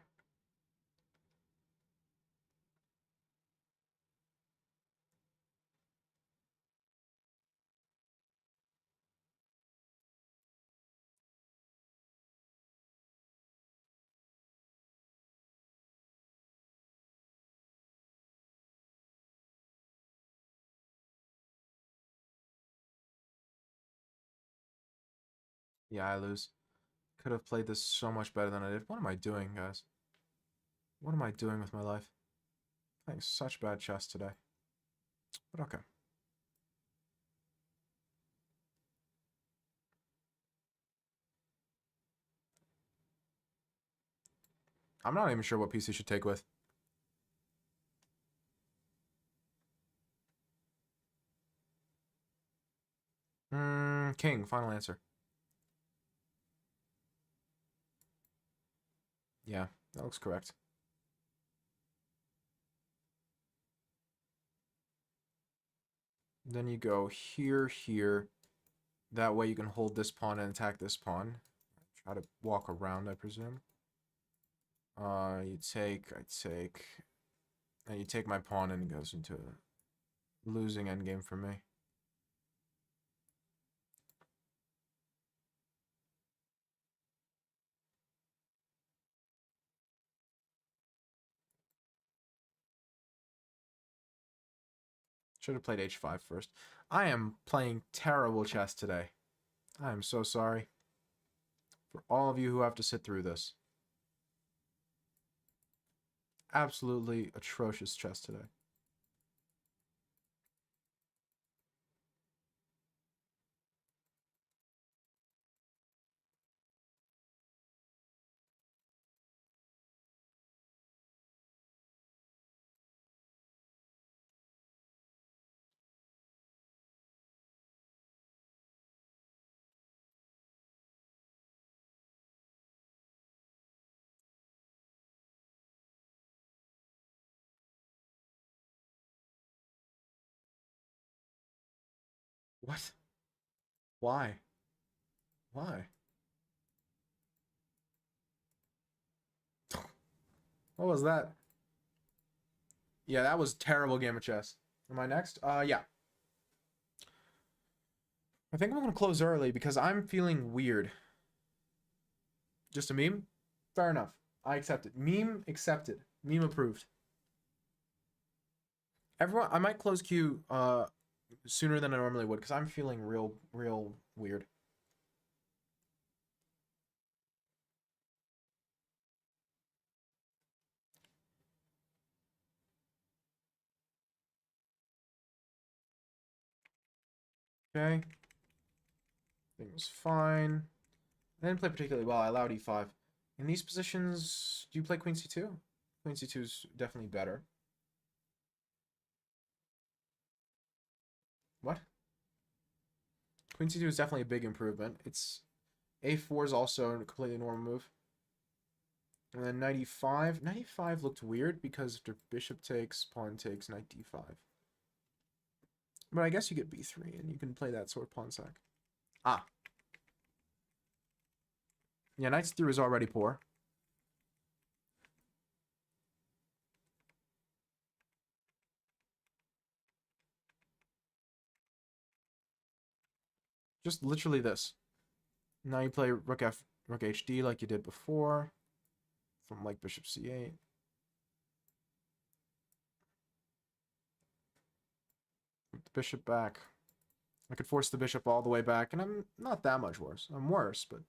Yeah, I lose. Could have played this so much better than I did. What am I doing, guys? What am I doing with my life? Playing such bad chess today. But okay. I'm not even sure what piece he should take with. King, final answer. Yeah, that looks correct. Then you go here, here. That way you can hold this pawn and attack this pawn. Try to walk around, I presume. You take, I take, and you take my pawn and it goes into a losing endgame for me. Should have played h5 first. I am playing terrible chess today. I am so sorry for all of you who have to sit through this. Absolutely atrocious chess today. What? Why? Why? What was that? Yeah, that was a terrible game of chess. Am I next? Yeah. I think I'm gonna close early because I'm feeling weird. Just a meme? Fair enough. I accept it. Meme accepted. Meme approved. Everyone, I might close queue sooner than I normally would because I'm feeling real weird. Okay. Thing was fine. I didn't play particularly well. I allowed e5. In these positions, do you play queen c2? Queen c2 is definitely better. What? Queen c2 is definitely a big improvement. It's a4 is also a completely normal move. And then knight e5. Knight e5 looked weird because after bishop takes, pawn takes, knight d5. But I guess you get b3 and you can play that sort of pawn sack. Ah. Yeah, knight c3 is already poor. Just literally this. Now you play rook f, rook hd like you did before. From like bishop c8. Put the bishop back. I could force the bishop all the way back, and I'm not that much worse. I'm worse, but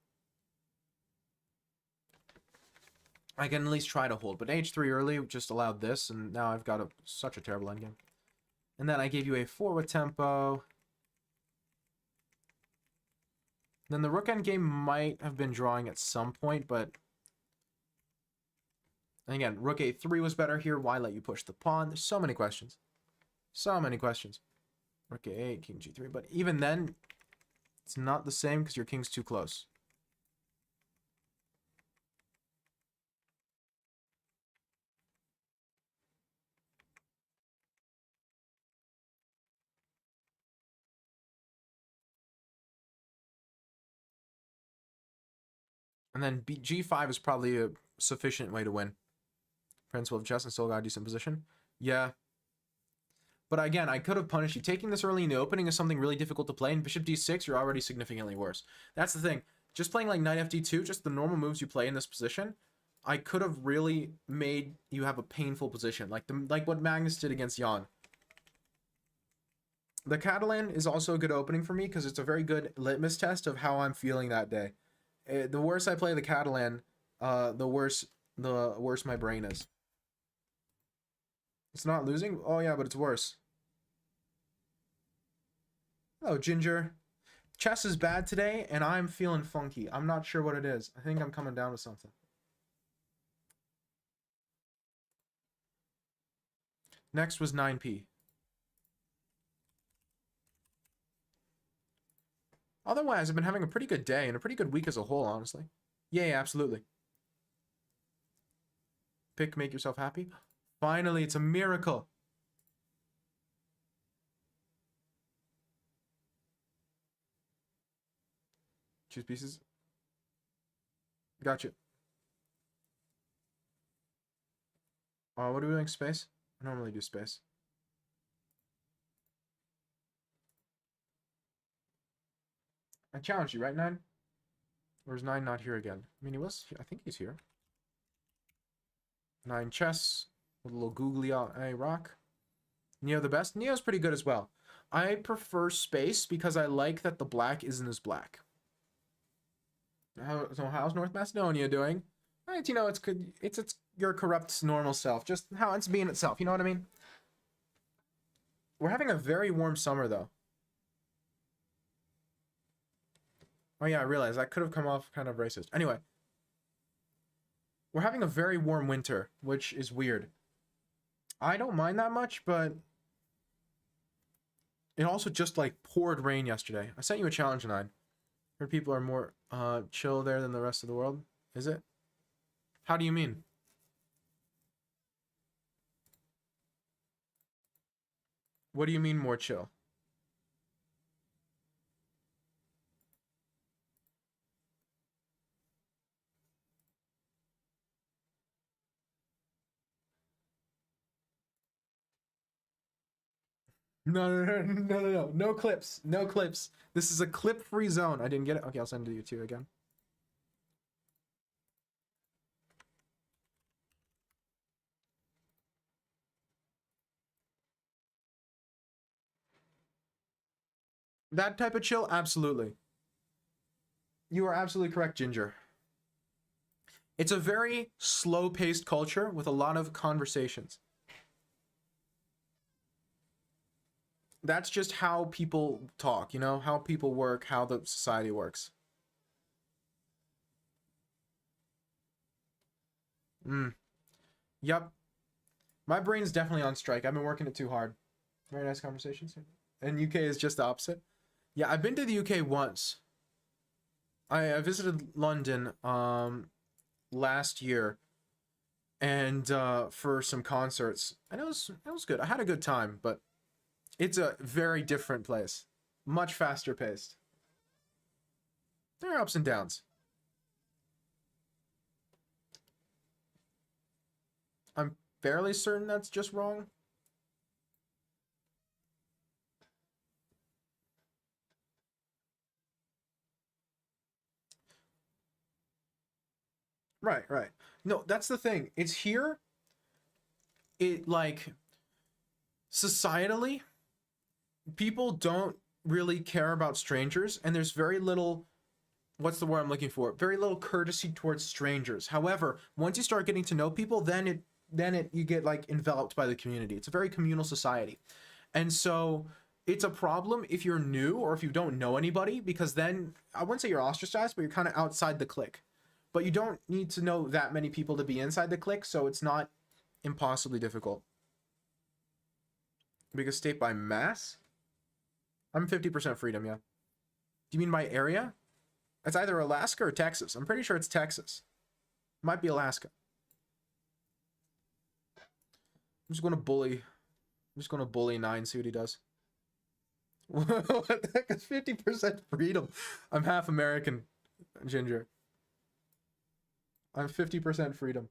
I can at least try to hold. But h3 early just allowed this, and now I've got such a terrible endgame. And then I gave you a4 with tempo. Then the rook endgame might have been drawing at some point, but again, rook a3 was better here. Why let you push the pawn? There's so many questions. So many questions. Rook a8, king g3. But even then, it's not the same because your king's too close. And then G5 is probably a sufficient way to win. Prince will have chess and still got a decent position. Yeah. But again, I could have punished you. Taking this early in the opening is something really difficult to play. And bishop d6, you're already significantly worse. That's the thing. Just playing like knight fd2, just the normal moves you play in this position, I could have really made you have a painful position. Like what Magnus did against Jan. The Catalan is also a good opening for me because it's a very good litmus test of how I'm feeling that day. The worse I play the Catalan, the worse my brain is. It's not losing? Oh yeah, but it's worse. Oh, Ginger. Chess is bad today, and I'm feeling funky. I'm not sure what it is. I think I'm coming down with something. Next was 9p. Otherwise, I've been having a pretty good day and a pretty good week as a whole, honestly. Yeah, absolutely. Pick, make yourself happy. Finally, it's a miracle. Choose pieces. Gotcha. What are we doing? Space? I normally do space. I challenged you, right, 9? Or is 9 not here again? I mean, he was. I think he's here. 9 chess. With a little googly eye rock. Neo the best? Neo's pretty good as well. I prefer space because I like that the black isn't as black. So how's North Macedonia doing? Right, you know, it's good. It's your corrupt normal self. Just how it's being itself. You know what I mean? We're having a very warm summer, though. Oh, yeah, I realized that could have come off kind of racist. Anyway. We're having a very warm winter, which is weird. I don't mind that much, but it also just, like, poured rain yesterday. I sent you a challenge, 9. Heard people are more chill there than the rest of the world. Is it? How do you mean? What do you mean more chill? No. No clips. No clips. This is a clip-free zone. I didn't get it. Okay, I'll send it to you too again. That type of chill? Absolutely. You are absolutely correct, Ginger. It's a very slow-paced culture with a lot of conversations. That's just how people talk, you know? How people work, how the society works. Yep. My brain's definitely on strike. I've been working it too hard. Very nice conversations. And UK is just the opposite. Yeah, I've been to the UK once. I visited London last year and for some concerts. And it was good. I had a good time, but it's a very different place. Much faster paced. There are ups and downs. I'm fairly certain that's just wrong. Right. No, that's the thing. It's here. It like societally, people don't really care about strangers, and there's very little, what's the word I'm looking for? Very little courtesy towards strangers. However, once you start getting to know people, then you get like enveloped by the community. It's a very communal society. And so it's a problem if you're new or if you don't know anybody, because then I wouldn't say you're ostracized, but you're kind of outside the clique. But you don't need to know that many people to be inside the clique, so it's not impossibly difficult. Biggest state by mass? I'm 50% freedom, yeah. Do you mean by area? It's either Alaska or Texas. I'm pretty sure it's Texas. Might be Alaska. I'm just going to bully. I'm just going to bully 9, see what he does. What the heck is 50% freedom? I'm half American, Ginger. I'm 50% freedom.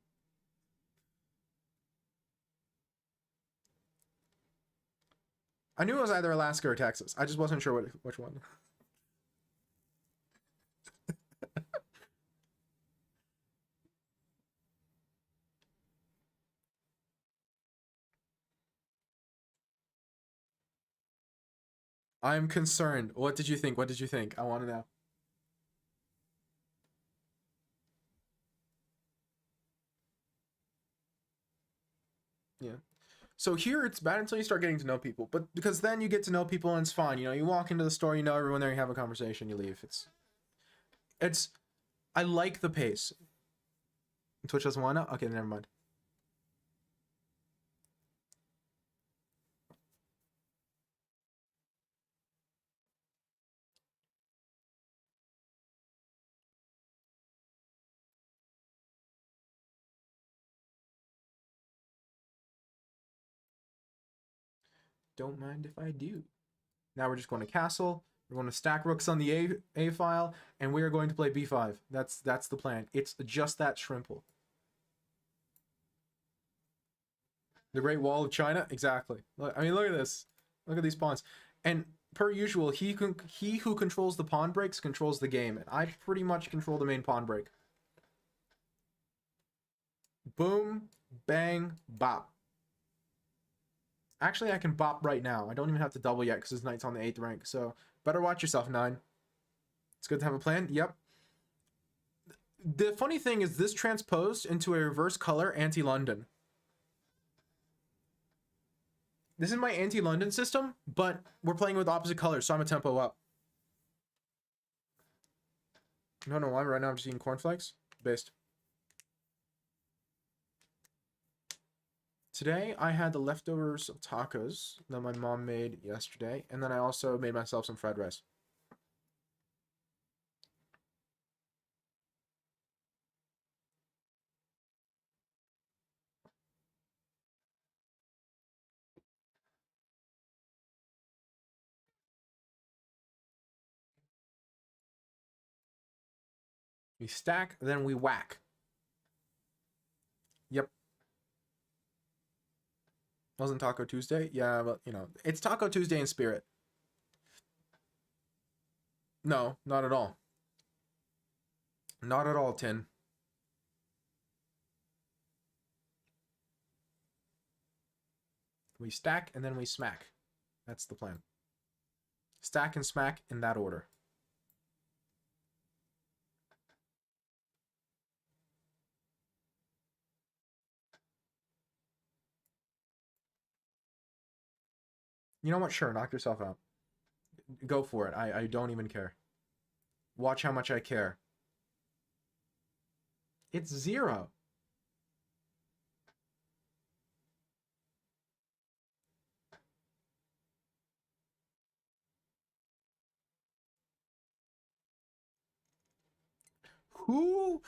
I knew it was either Alaska or Texas. I just wasn't sure which one. I'm concerned. What did you think? What did you think? I want to know. Yeah. So here it's bad until you start getting to know people, but because then you get to know people and it's fine. You know, you walk into the store, you know everyone there, you have a conversation, you leave. It's I like the pace. Twitch doesn't want to? Okay, never mind. Don't mind if I do. Now we're just going to castle. We're going to stack rooks on the A file, and we are going to play B5. That's the plan. It's just that shrimple. The Great Wall of China? Exactly. I mean, look at this. Look at these pawns. And per usual, he who controls the pawn breaks controls the game. And I pretty much control the main pawn break. Boom, bang, bop. Actually, I can bop right now. I don't even have to double yet because his knight's on the 8th rank. So better watch yourself, 9. It's good to have a plan. Yep. The funny thing is this transposed into a reverse color anti-London. This is my anti-London system, but we're playing with opposite colors, so I'm a tempo up. I don't know why, right now I'm just eating cornflakes. Based. Today, I had the leftovers of tacos that my mom made yesterday, and then I also made myself some fried rice. We stack, then we whack. Yep. Wasn't Taco Tuesday? Yeah, but, you know, it's Taco Tuesday in spirit. No, not at all. Not at all, Tin. We stack, and then we smack. That's the plan. Stack and smack in that order. You know what? Sure, knock yourself out. Go for it. I don't even care. Watch how much I care. It's 0. Who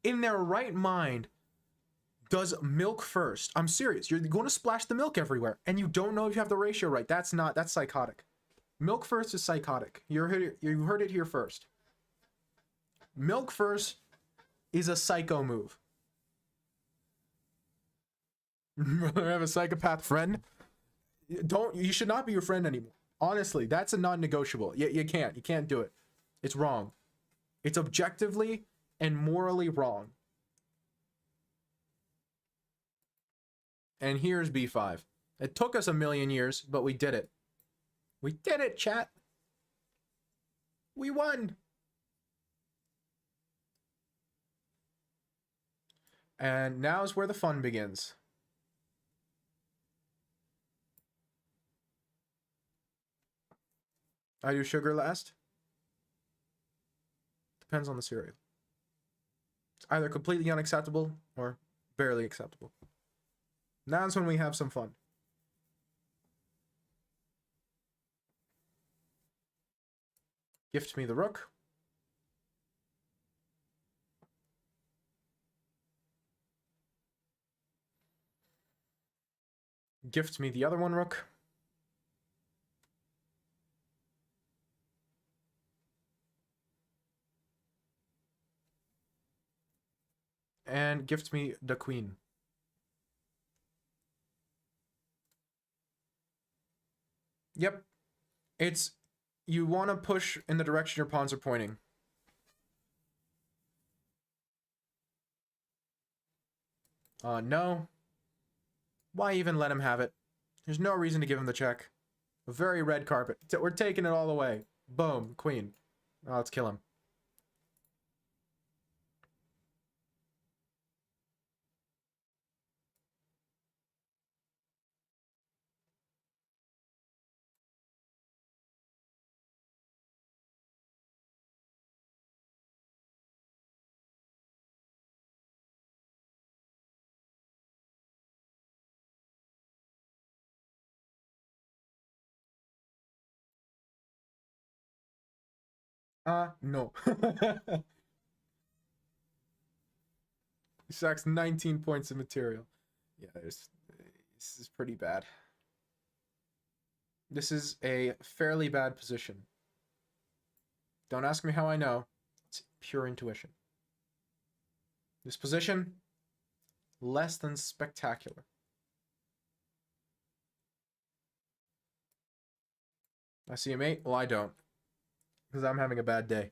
in their right mind does milk first? I'm serious. You're going to splash the milk everywhere, and you don't know if you have the ratio right. That's psychotic. Milk first is psychotic. You heard it here first. Milk first is a psycho move. I have a psychopath friend. You should not be your friend anymore. Honestly, that's a non-negotiable. You can't do it. It's wrong. It's objectively and morally wrong. And here's B5. It took us a million years, but we did it. We did it, chat. We won. And now's where the fun begins. I do sugar last. Depends on the cereal. It's either completely unacceptable or barely acceptable. Now's when we have some fun. Gift me the rook. Gift me the other one, rook. and gift me the queen. Yep. It's... You want to push in the direction your pawns are pointing. No. Why even let him have it? There's no reason to give him the check. A very red carpet. We're taking it all away. Boom. Queen. Oh, let's kill him. No. He sacks 19 points of material. Yeah, this is pretty bad. This is a fairly bad position. Don't ask me how I know. It's pure intuition. This position, less than spectacular. I see a mate? Well, I don't. Because I'm having a bad day.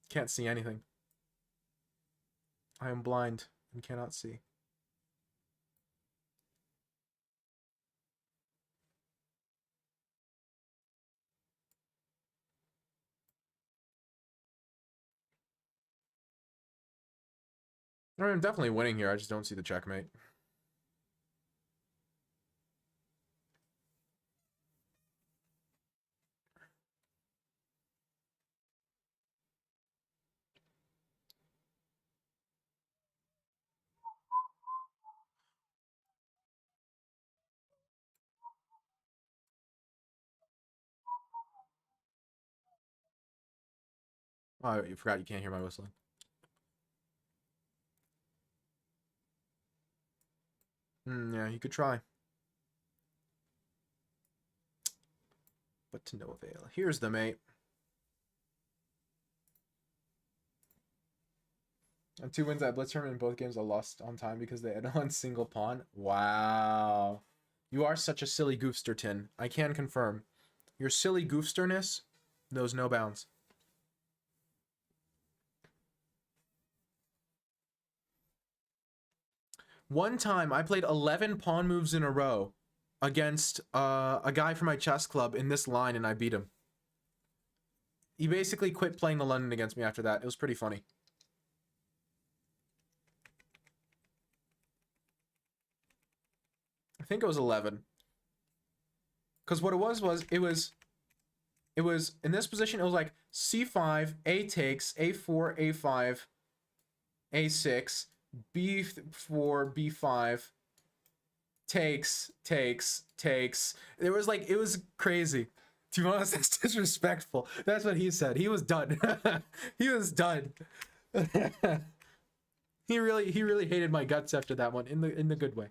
Can't see anything. I am blind and cannot see. I'm definitely winning here. I just don't see the checkmate. Oh, you forgot you can't hear my whistling. Yeah, you could try. But to no avail. Here's the mate. And 2 wins at Blitz tournament in both games I lost on time because they had on single pawn. Wow. You are such a silly goofsterton. I can confirm. Your silly goofsterness knows no bounds. One time I played 11 pawn moves in a row against a guy from my chess club in this line and I beat him. He basically quit playing the London against me after that. It was pretty funny. I think it was 11. Because what it was in this position, it was like c5, a takes, a4, a5, a6, b4, b5, takes. It was like, it was crazy. To be honest, that's disrespectful. That's what he said. He was done. He was done. He really hated my guts after that one in the good way.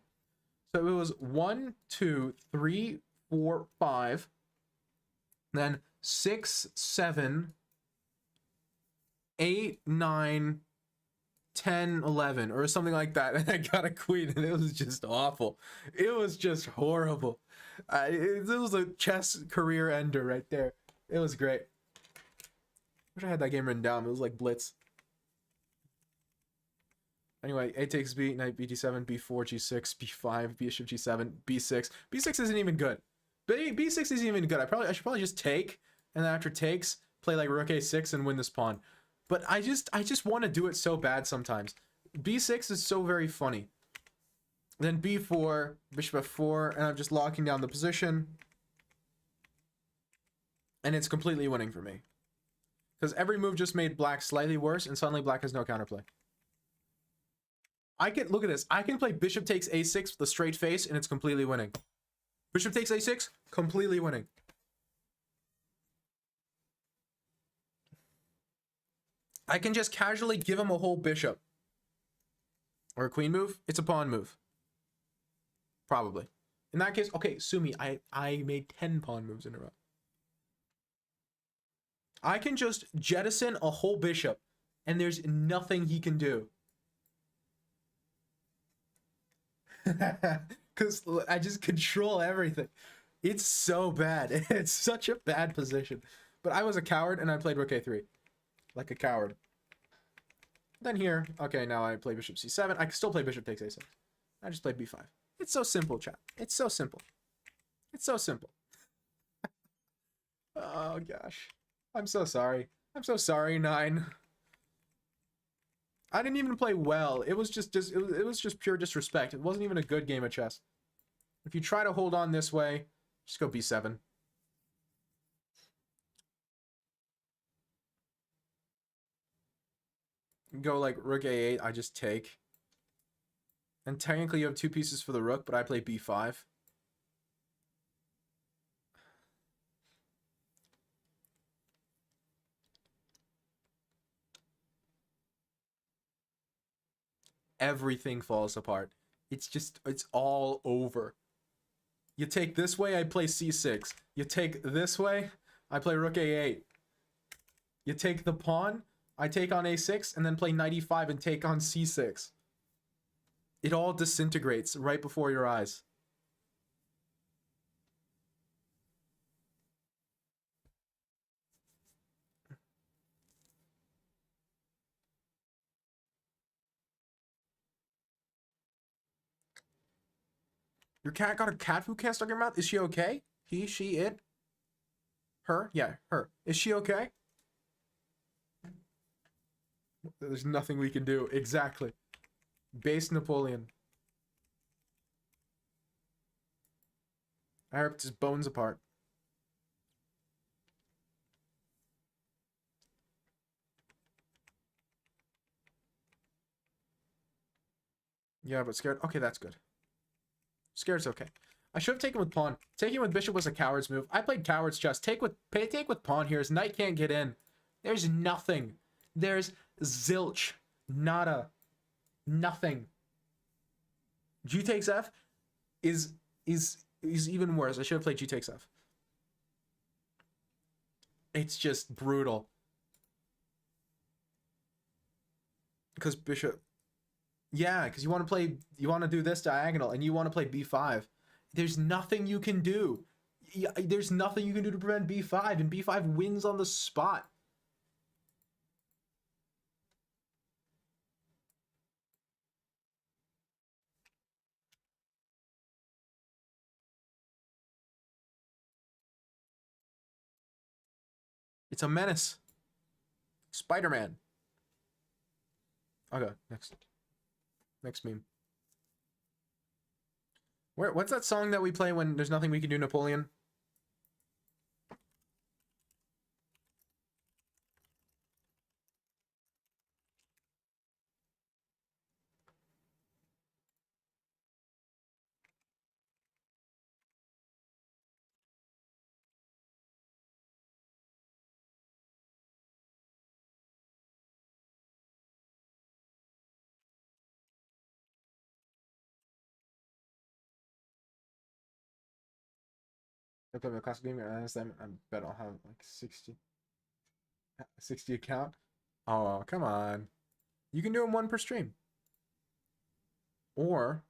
So it was 1, 2, 3, 4, 5, then 6, 7, 8, 9, 10, 11, or something like that. And I got a queen, and it was just awful. It was just horrible. It was a chess career ender right there. It was great. Wish I had that game written down. It was like Blitz. Anyway, a takes b, knight b7, b4, g6, b5, bishop g7, b6. b6 isn't even good. b6 isn't even good. I should probably just take, and then after takes, play like rook a6 and win this pawn. But I just want to do it so bad sometimes. b6 is so very funny. Then b4, bishop f4, and I'm just locking down the position. And it's completely winning for me. Because every move just made black slightly worse, and suddenly black has no counterplay. Look at this. I can play bishop takes a6 with a straight face, and it's completely winning. Bishop takes a6, completely winning. I can just casually give him a whole bishop. Or a queen move. It's a pawn move. Probably. In that case, okay, sue me. I made 10 pawn moves in a row. I can just jettison a whole bishop and there's nothing he can do. Because I just control everything. It's so bad. It's such a bad position. But I was a coward and I played rook a3. Like a coward. Then here, okay, now I play bishop c7. I can still play bishop takes a6. I just played b5. It's so simple, chat. It's so simple. It's so simple. Oh gosh. I'm so sorry. I'm so sorry, 9. I didn't even play well. It was it was just pure disrespect. It wasn't even a good game of chess. If you try to hold on this way, just go b7. Go like rook a8, I just take. And technically you have 2 pieces for the rook, but I play b5. Everything falls apart. It's all over. You take this way, I play c6. You take this way, I play rook a8. You take the pawn, I take on a6, and then play knight e5 and take on c6. It all disintegrates right before your eyes. Your cat got a cat food can stuck in your mouth? Is she okay? He, she, it? Her? Yeah, her. Is she okay? There's nothing we can do. Exactly. Base Napoleon. I ripped his bones apart. Yeah, but scared. Okay, that's good. Scared's okay. I should have taken with pawn. Taking with bishop was a coward's move. I played coward's chess. Take with pawn here. His knight can't get in. There's nothing. There's zilch. Nada. Nothing. G takes F is even worse. I should have played G takes F. It's just brutal. Because bishop. Yeah, because you want to do this diagonal, and you want to play b5. There's nothing you can do. There's nothing you can do to prevent b5, and b5 wins on the spot. It's a menace. Spider-Man. Okay, next meme. What's that song that we play when there's nothing we can do, Napoleon? I play my classic game, and I bet I'll have like 60 account. Oh, come on. You can do them 1 per stream. Or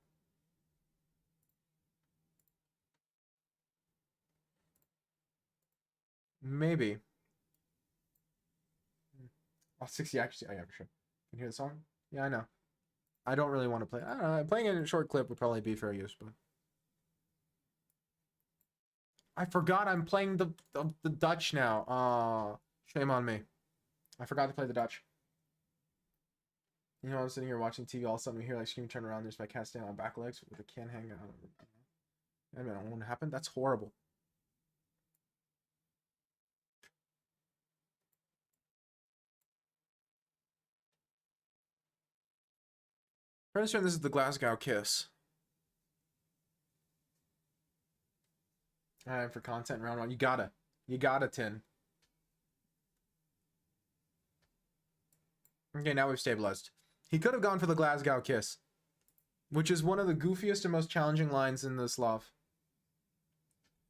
maybe. Oh, 60 actually. Oh, yeah, for sure. Can you hear the song? Yeah, I know. I don't really want to play. I don't know. Playing it in a short clip would probably be fair use, but I forgot I'm playing the Dutch now. Shame on me. I forgot to play the Dutch. You know, I was sitting here watching TV, all of a sudden we hear like scream, turn around, there's my cat standing on back legs with a can hanging out. I don't know what happened. That's horrible. Pretty sure this is the Glasgow kiss. Alright, for content round 1. You gotta, Tin. Okay, now we've stabilized. He could have gone for the Glasgow kiss, which is one of the goofiest and most challenging lines in the Slav.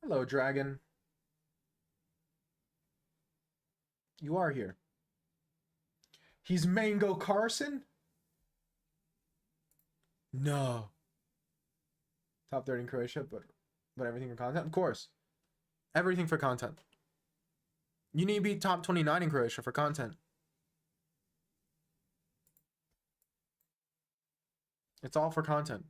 Hello, dragon. You are here. He's Mango Carson? No. Top 30 in Croatia, but everything for content? Of course. Everything for content. You need to be top 29 in Croatia for content. It's all for content.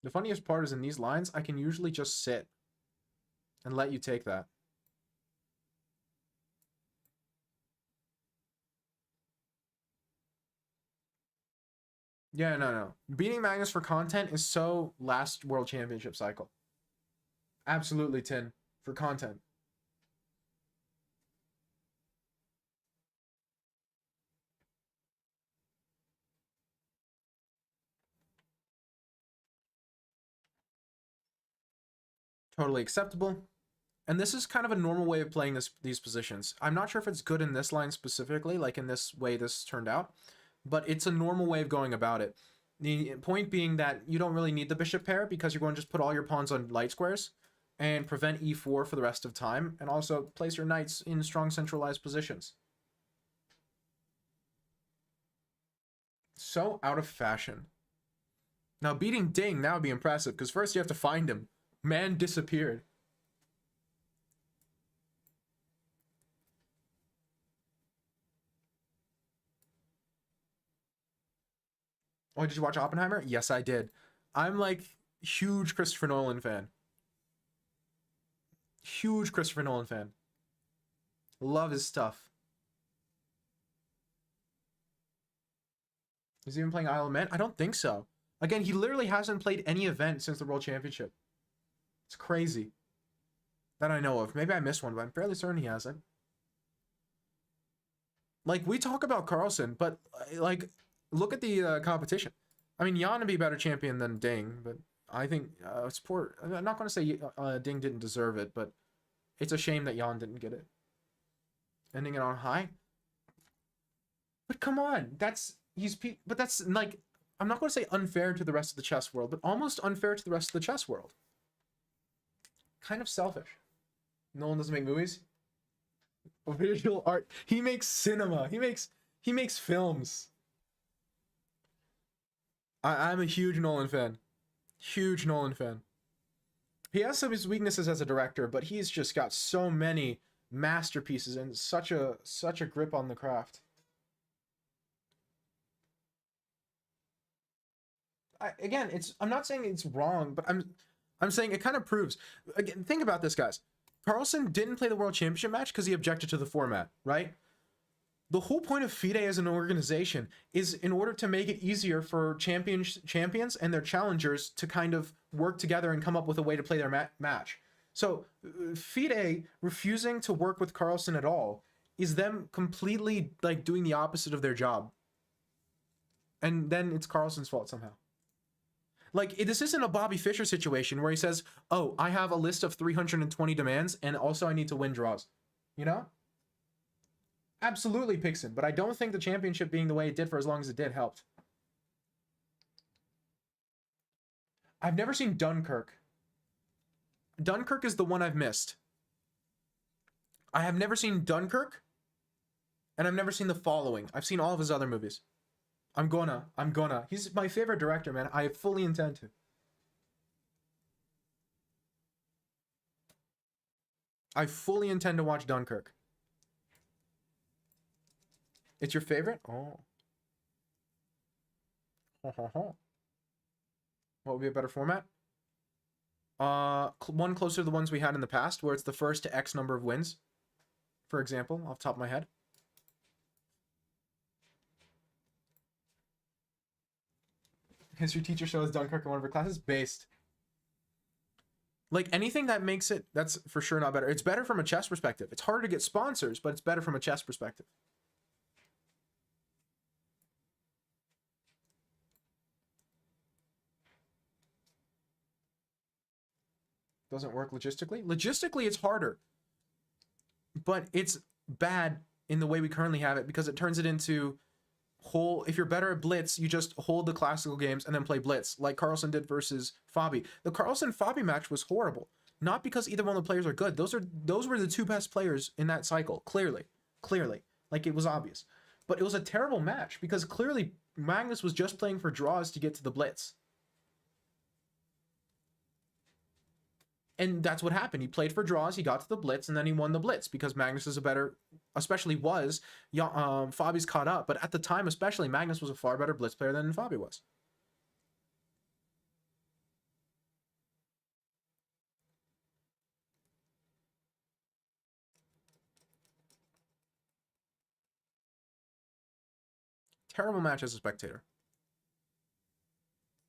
The funniest part is in these lines, I can usually just sit and let you take that. Yeah, no. Beating Magnus for content is so last World Championship cycle. Absolutely, Tin. For content. Totally acceptable. And this is kind of a normal way of playing these positions. I'm not sure if it's good in this line specifically, like in this way this turned out, but it's a normal way of going about it. The point being that you don't really need the bishop pair because you're going to just put all your pawns on light squares and prevent e4 for the rest of time, and also place your knights in strong centralized positions. So out of fashion. Now beating Ding, that would be impressive, because first you have to find him. Man disappeared. Oh, did you watch Oppenheimer? Yes, I did. I'm like huge Christopher Nolan fan. Huge Christopher Nolan fan. Love his stuff. Is he even playing Isle of Man? I don't think so. Again, he literally hasn't played any event since the World Championship. It's crazy. That I know of. Maybe I missed one, but I'm fairly certain he hasn't. Like, we talk about Carlsen, but, like, look at the competition. I mean, Jan would be a better champion than Ding, but I think it's poor. I'm not going to say Ding didn't deserve it, but it's a shame that Jan didn't get it. Ending it on high. But come on, but that's like, I'm not going to say unfair to the rest of the chess world, but almost unfair to the rest of the chess world. Kind of selfish. Nolan doesn't make movies. Visual art. He makes cinema. He makes films. I'm a huge Nolan fan. Huge Nolan fan. He has some of his weaknesses as a director, but he's just got so many masterpieces and such a grip on the craft. I'm not saying it's wrong, but I'm saying it kind of proves. Again, think about this, guys. Carlsen didn't play the World Championship match because he objected to the format, right? The whole point of FIDE as an organization is in order to make it easier for champions and their challengers to kind of work together and come up with a way to play their match. So FIDE refusing to work with Carlsen at all is them completely like doing the opposite of their job. And then it's Carlsen's fault somehow. Like, this isn't a Bobby Fischer situation where he says, oh, I have a list of 320 demands and also I need to win draws. You know? Absolutely picks him, but I don't think the championship being the way it did for as long as it did helped. I've never seen Dunkirk. Dunkirk is the one I've missed. I have never seen Dunkirk, and I've never seen The Following. I've seen all of his other movies. I'm gonna. He's my favorite director, man. I fully intend to. I fully intend to watch Dunkirk. It's your favorite? Oh. What would be a better format? One closer to the ones we had in the past, where it's the first to X number of wins. For example, off the top of my head. History teacher shows Dunkirk in one of her classes. Based. Like, anything that makes it, that's for sure not better. It's better from a chess perspective. It's harder to get sponsors, but it's better from a chess perspective. Doesn't work logistically. Logistically, it's harder, but it's bad in the way we currently have it because it turns it into if you're better at blitz, you just hold the classical games and then play blitz, like Carlson did versus Fabi. The Carlson-Fabi match was horrible. Not because either one of the players are good. Those were the two best players in that cycle, clearly. Like, it was obvious. But it was a terrible match because clearly Magnus was just playing for draws to get to the blitz. And that's what happened. He played for draws, he got to the blitz, and then he won the blitz because Magnus is a better, especially was, Fabi's caught up, but at the time especially, Magnus was a far better blitz player than Fabi was. Terrible match as a spectator.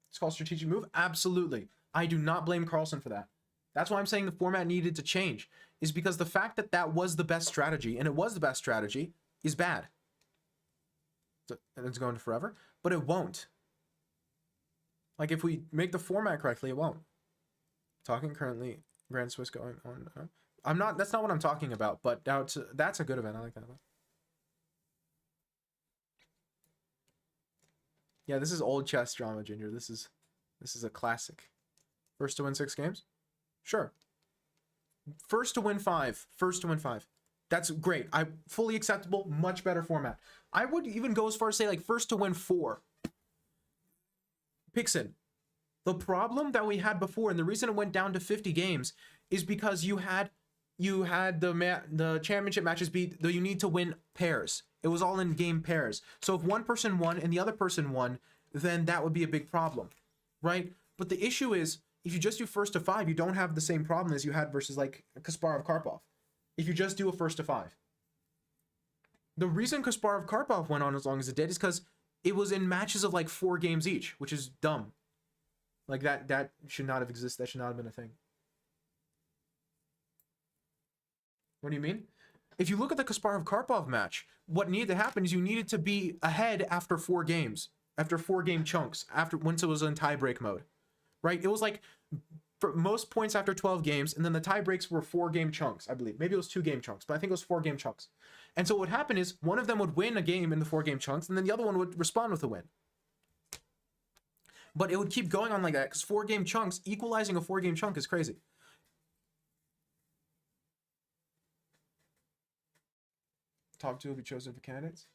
It's called strategic move? Absolutely. I do not blame Carlson for that. That's why I'm saying the format needed to change, is because the fact that that was the best strategy, and it was the best strategy, is bad. And it's going to forever, but it won't. Like, if we make the format correctly, it won't. Talking currently, Grand Swiss going on. I'm not, that's not what I'm talking about, but that's a good event. I like that event. Yeah, this is old chess drama, Ginger. This is a classic. First to win 6 games? Sure. First to win 5. First to win 5. That's great. Fully acceptable, much better format. I would even go as far as say like first to win 4. Pixin. The problem that we had before, and the reason it went down to 50 games, is because you had the championship matches you need to win pairs. It was all in game pairs. So if one person won and the other person won, then that would be a big problem, right? But the issue is, if you just do first to 5, you don't have the same problem as you had versus like Kasparov-Karpov. If you just do a first to 5. The reason Kasparov-Karpov went on as long as it did is because it was in matches of like 4 games each, which is dumb. Like that should not have existed. That should not have been a thing. What do you mean? If you look at the Kasparov-Karpov match, what needed to happen is you needed to be ahead after 4 games, after 4 game chunks, once it was in tiebreak mode, right? It was like for most points after 12 games, and then the tie breaks were 4 game chunks, I believe. Maybe it was 2 game chunks, but I think it was 4 game chunks. And so what would happen is one of them would win a game in the 4 game chunks, and then the other one would respond with a win. But it would keep going on like that because 4 game chunks, equalizing a 4 game chunk is crazy. Top 2 will be chosen for candidates.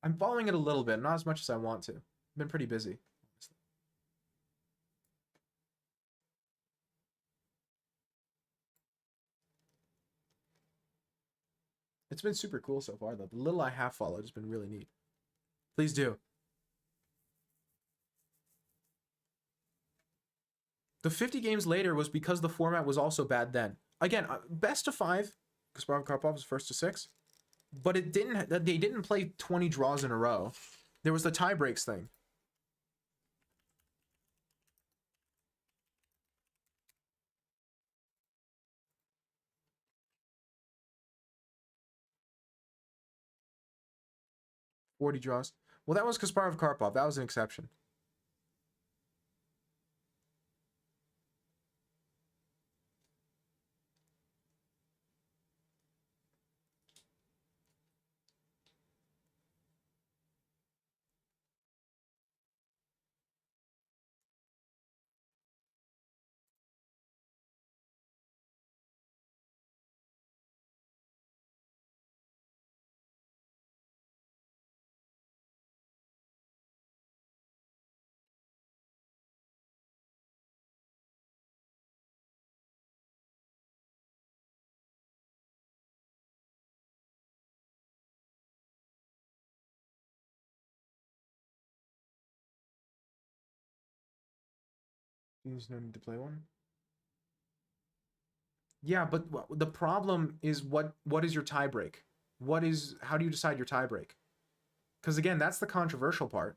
I'm following it a little bit, not as much as I want to. I've been pretty busy. It's been super cool so far, though. The little I have followed has been really neat. Please do. The 50 games later was because the format was also bad then. Again, best of 5. Kasparov-Karpov was first to 6. But they didn't play 20 draws in a row. There was the tie breaks thing. $40 draws. Well, that was Kasparov-Karpov. That was an exception. There's no need to play one. Yeah, but the problem is what is your tie break? How do you decide your tie break? Because again, that's the controversial part.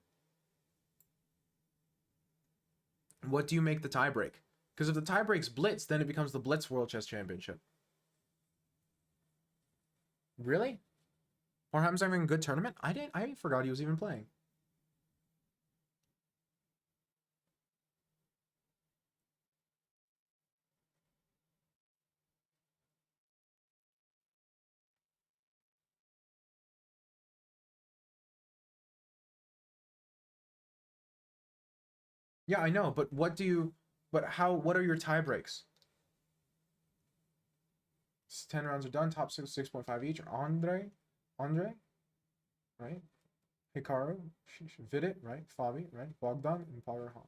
What do you make the tie break? Because if the tie break's Blitz, then it becomes the Blitz World Chess Championship. Really? Orham's having a good tournament? I forgot he was even playing. Yeah, I know, but what do you, but how, what are your tie breaks? 10 rounds are done, top six, 6.5 each. Andre, right? Hikaru, Vidit, right? Fabi, right? Bogdan, and Powerhon.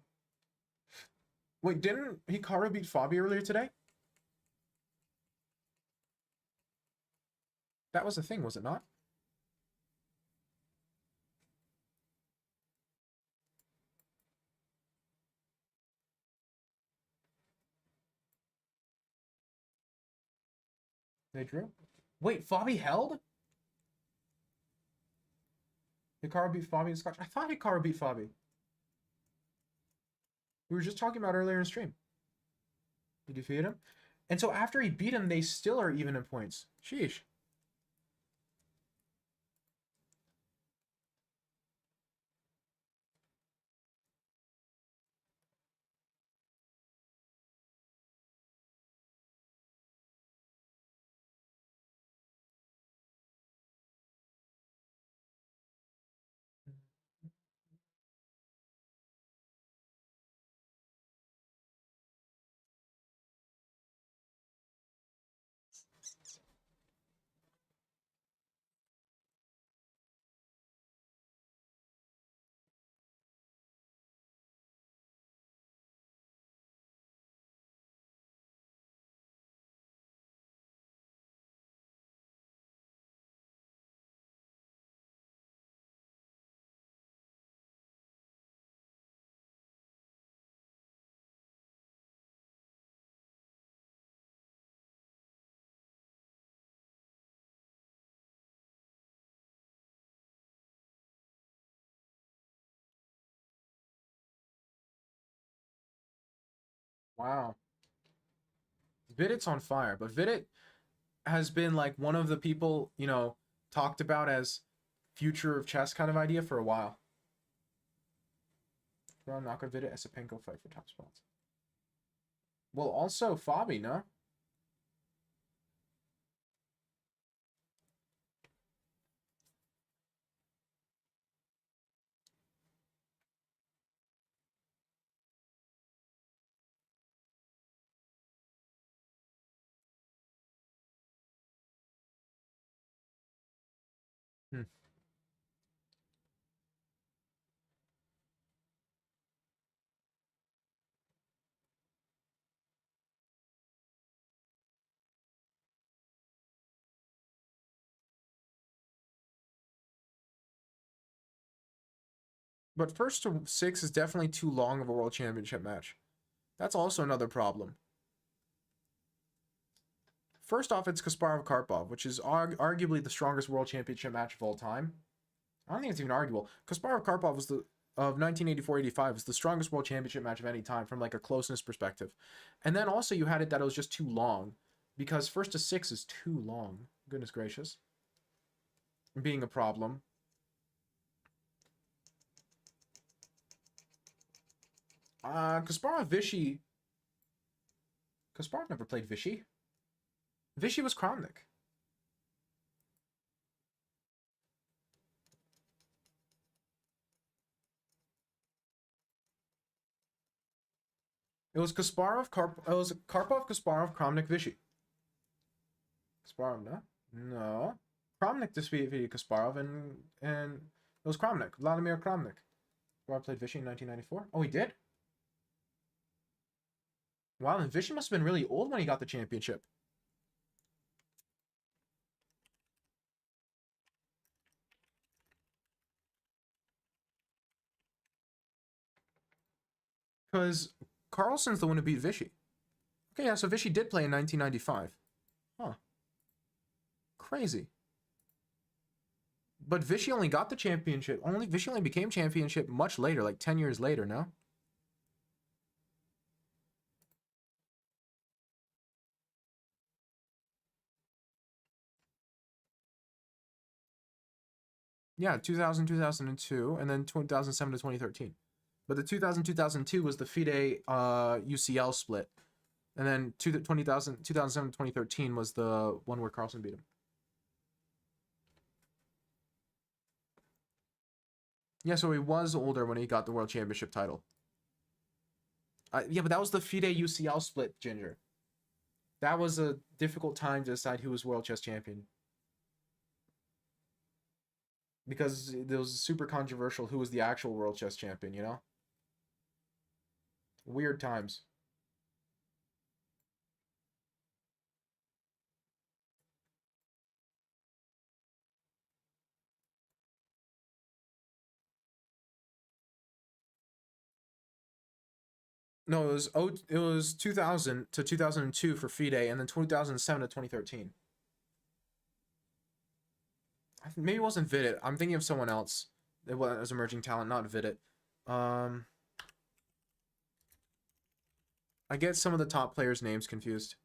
Wait, didn't Hikaru beat Fabi earlier today? That was the thing, was it not? They drew? Wait, Fabi held? Hikaru beat Fabi in Scotch. I thought Hikaru beat Fabi. We were just talking about earlier in stream. He defeated him. And so after he beat him, they still are even in points. Sheesh. Wow. Vidit's on fire, but Vidit has been like one of the people, talked about as future of chess kind of idea for a while. Well, Naka Vidit Esipenko fight for top spots. Well, also Fabi, no? Hmm. But first to six is definitely too long of a world championship match. That's also another problem. First off, it's Kasparov Karpov, which is arguably the strongest world championship match of all time. I don't think it's even arguable. Kasparov Karpov was the of 1984-85 was the strongest world championship match of any time from like a closeness perspective. And then also you had it that it was just too long because first to six is too long. Goodness gracious. Being a problem. Kasparov Vichy. Kasparov never played Vichy. Vichy was Kramnik. It was Karpov, Kasparov, Kramnik, Vichy. Kasparov, no? No. Kramnik defeated Kasparov and it was Kramnik. Vladimir Kramnik. Kasparov played Vichy in 1994. Oh, he did? Wow, and Vichy must have been really old when he got the championship. Because Carlsen's the one who beat Vichy. Okay, yeah, so Vichy did play in 1995. Huh. Crazy. But Vichy only got the championship. Vichy only became championship much later, like 10 years later, no? Yeah, 2000, 2002, and then 2007 to 2013. But the 2000, 2002 was the FIDE UCL split. And then 2007 to 2013 was the one where Carlsen beat him. Yeah, so he was older when he got the world championship title. Yeah, but that was the FIDE UCL split, Ginger. That was a difficult time to decide who was world chess champion. Because it was super controversial who was the actual world chess champion, you know? Weird times. No, it was 2000 to 2002 for FIDE, and then 2007 to 2013. Maybe it wasn't Vidit. I'm thinking of someone else. It was emerging talent, not Vidit. Um, I get some of the top players' names confused.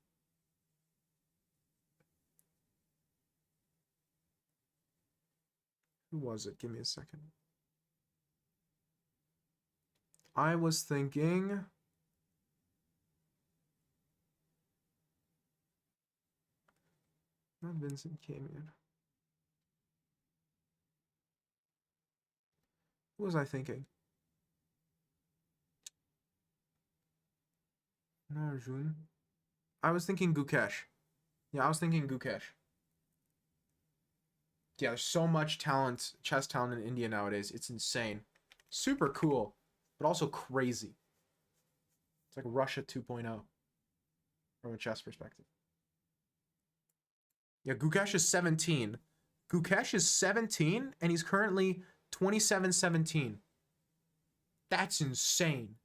Who was it? Give me a second. I was thinking. Not Vincent Camion. Who was I thinking? Arjun. I was thinking Gukesh. Yeah, I was thinking Gukesh. Yeah, there's so much talent, chess talent in India nowadays. It's insane. Super cool, but also crazy. It's like Russia 2.0 from a chess perspective. Yeah, Gukesh is 17. Gukesh is 17, and he's currently 27-17. That's insane.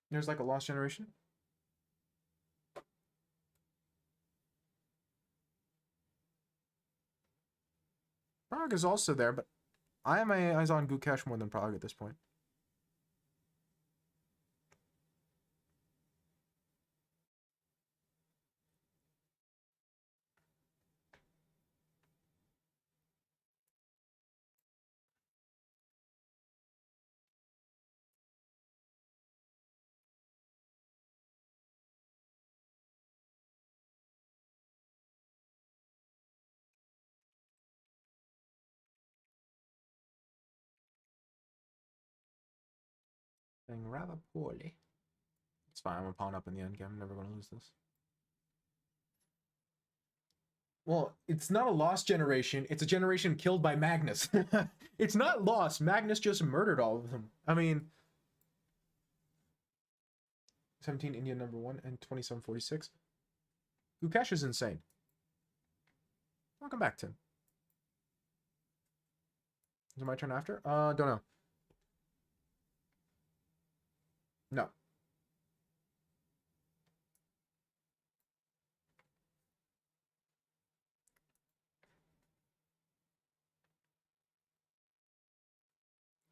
There's like a lost generation. Prague is also there, but I have my eyes on Gukesh more than Prague at this point. Playing rather poorly. It's fine. I'm a pawn up in the end game. I'm never going to lose this. Well, it's not a lost generation. It's a generation killed by Magnus. It's not lost. Magnus just murdered all of them. I mean, 17 India #1 and 2746. Gukesh is insane. Welcome back, Tim. Is it my turn after? Don't know. No.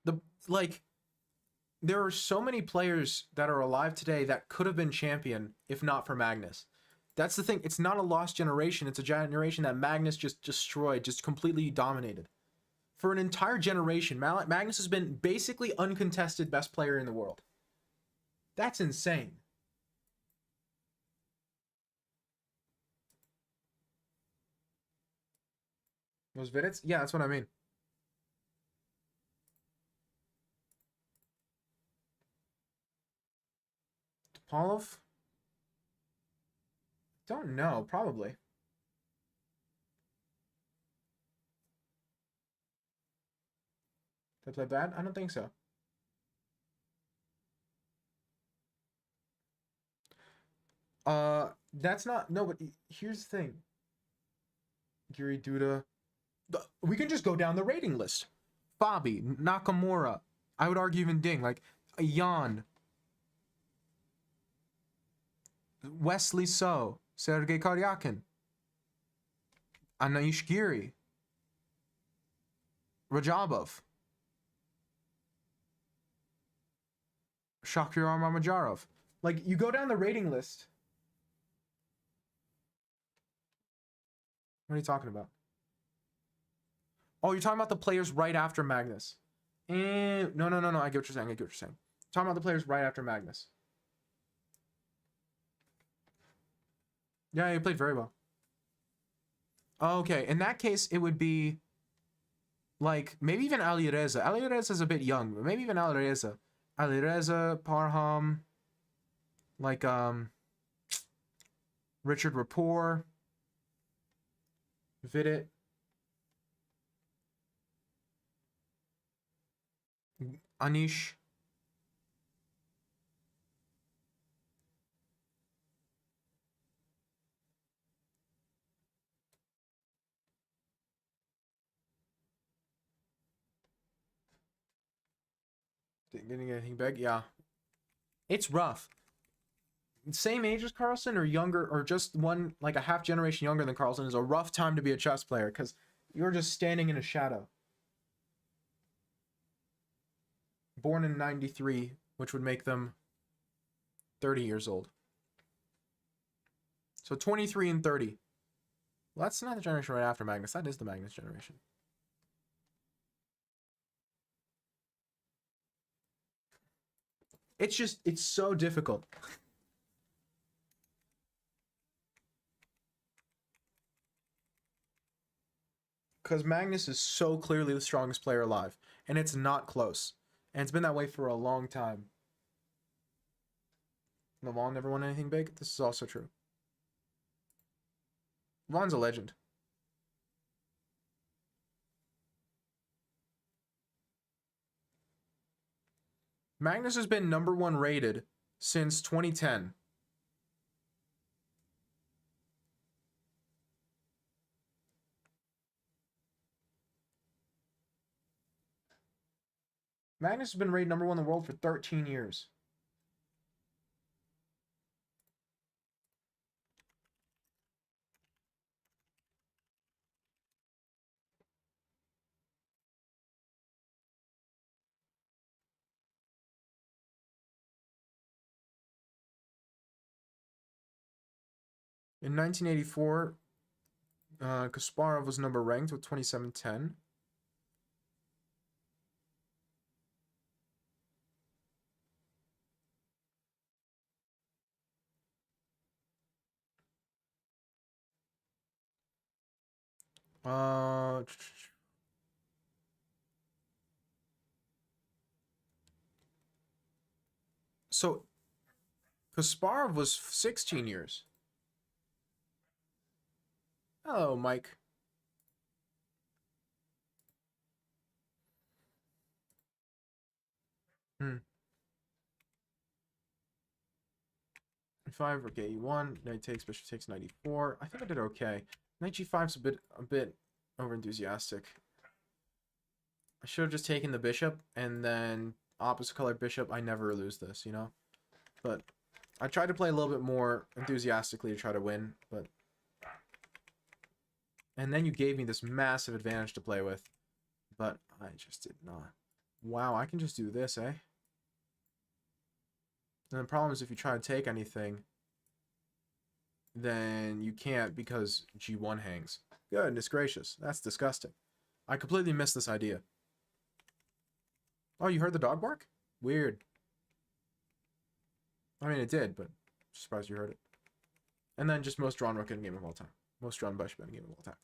The like there are so many players that are alive today that could have been champion if not for Magnus. That's the thing. It's not a lost generation. It's a generation that Magnus just destroyed, just completely dominated. For an entire generation, Magnus has been basically uncontested best player in the world. That's insane. Those Vidits? Yeah, that's what I mean. Topalov? Don't know, probably. Did I play bad? I don't think so. That's not, no, but here's the thing. Giri Duda. We can just go down the rating list. Fabi, Nakamura. I would argue even Ding, like Jan, Wesley So, Sergei Karyakin, Anaish Giri, Rajabov, Shakhyar Mamajarov. Like, you go down the rating list. What are you talking about? Oh, you're talking about the players right after Magnus. And no. I get what you're saying. Talking about the players right after Magnus. Yeah, he played very well. Okay, in that case, it would be like maybe even Alireza. Alireza is a bit young, but maybe even Alireza. Alireza, Parham, like Richard Rapport, Vidit, Anish. Getting anything big? Yeah. It's rough. Same age as Carlson or younger or just one like a half generation younger than Carlson is a rough time to be a chess player because you're just standing in a shadow. Born in 93, which would make them 30 years old. So 23 and 30. Well, that's not the generation right after Magnus. That is the Magnus generation. It's so difficult. Because Magnus is so clearly the strongest player alive. And it's not close. And it's been that way for a long time. Lavon never won anything big. This is also true. Lavon's a legend. Magnus has been #1 rated since 2010. Magnus has been rated #1 in the world for 13 years. In 1984, Kasparov was number ranked with 2710. Uh, so Kasparov was 16 years. Hello, Mike. Hmm. 5, okay, e1, knight takes, bishop takes, knight e4. I think I did okay. Knight g5's a bit over enthusiastic. I should have just taken the bishop and then opposite color bishop. I never lose this, you know? But I tried to play a little bit more enthusiastically to try to win, but and then you gave me this massive advantage to play with, but I just did not. Wow, I can just do this, eh? And the problem is if you try to take anything, then you can't because g1 hangs. Goodness gracious, that's disgusting. I completely missed this idea. Oh, you heard the dog bark? Weird. I mean, it did, but surprised you heard it. And then just most drawn rook in a game of all time. Most drawn bishop in a game of all time.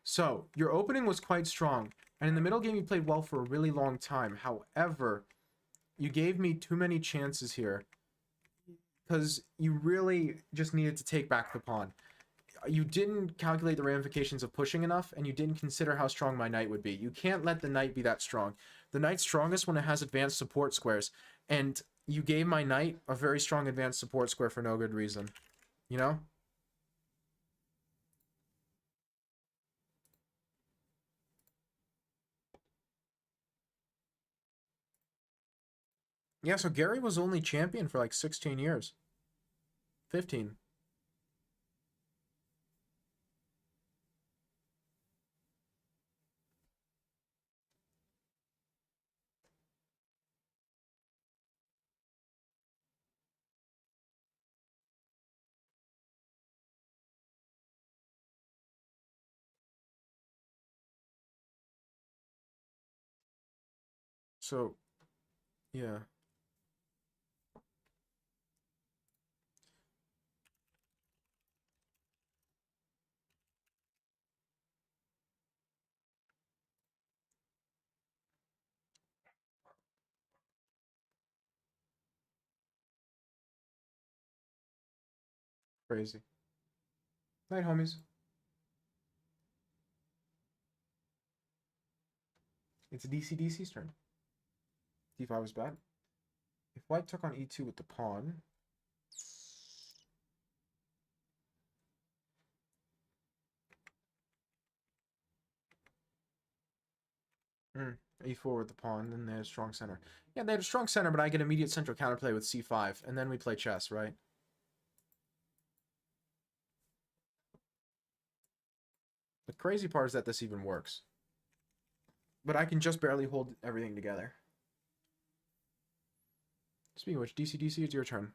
So, your opening was quite strong. And in the middle game, you played well for a really long time. However, you gave me too many chances here. Because you really just needed to take back the pawn. You didn't calculate the ramifications of pushing enough, and you didn't consider how strong my knight would be. You can't let the knight be that strong. The knight's strongest when it has advanced support squares. And you gave my knight a very strong advanced support square for no good reason. You know? Yeah, so Gary was only champion for like 16 years. 15. So, yeah. Crazy. Night, homies. It's DC's turn. D5 is bad. If white took on E2 with the pawn... E4 with the pawn, then they had a strong center. Yeah, they had a strong center, but I get immediate central counterplay with C5, and then we play chess, right? The crazy part is that this even works. But I can just barely hold everything together. Speaking of which, DC, it's your turn.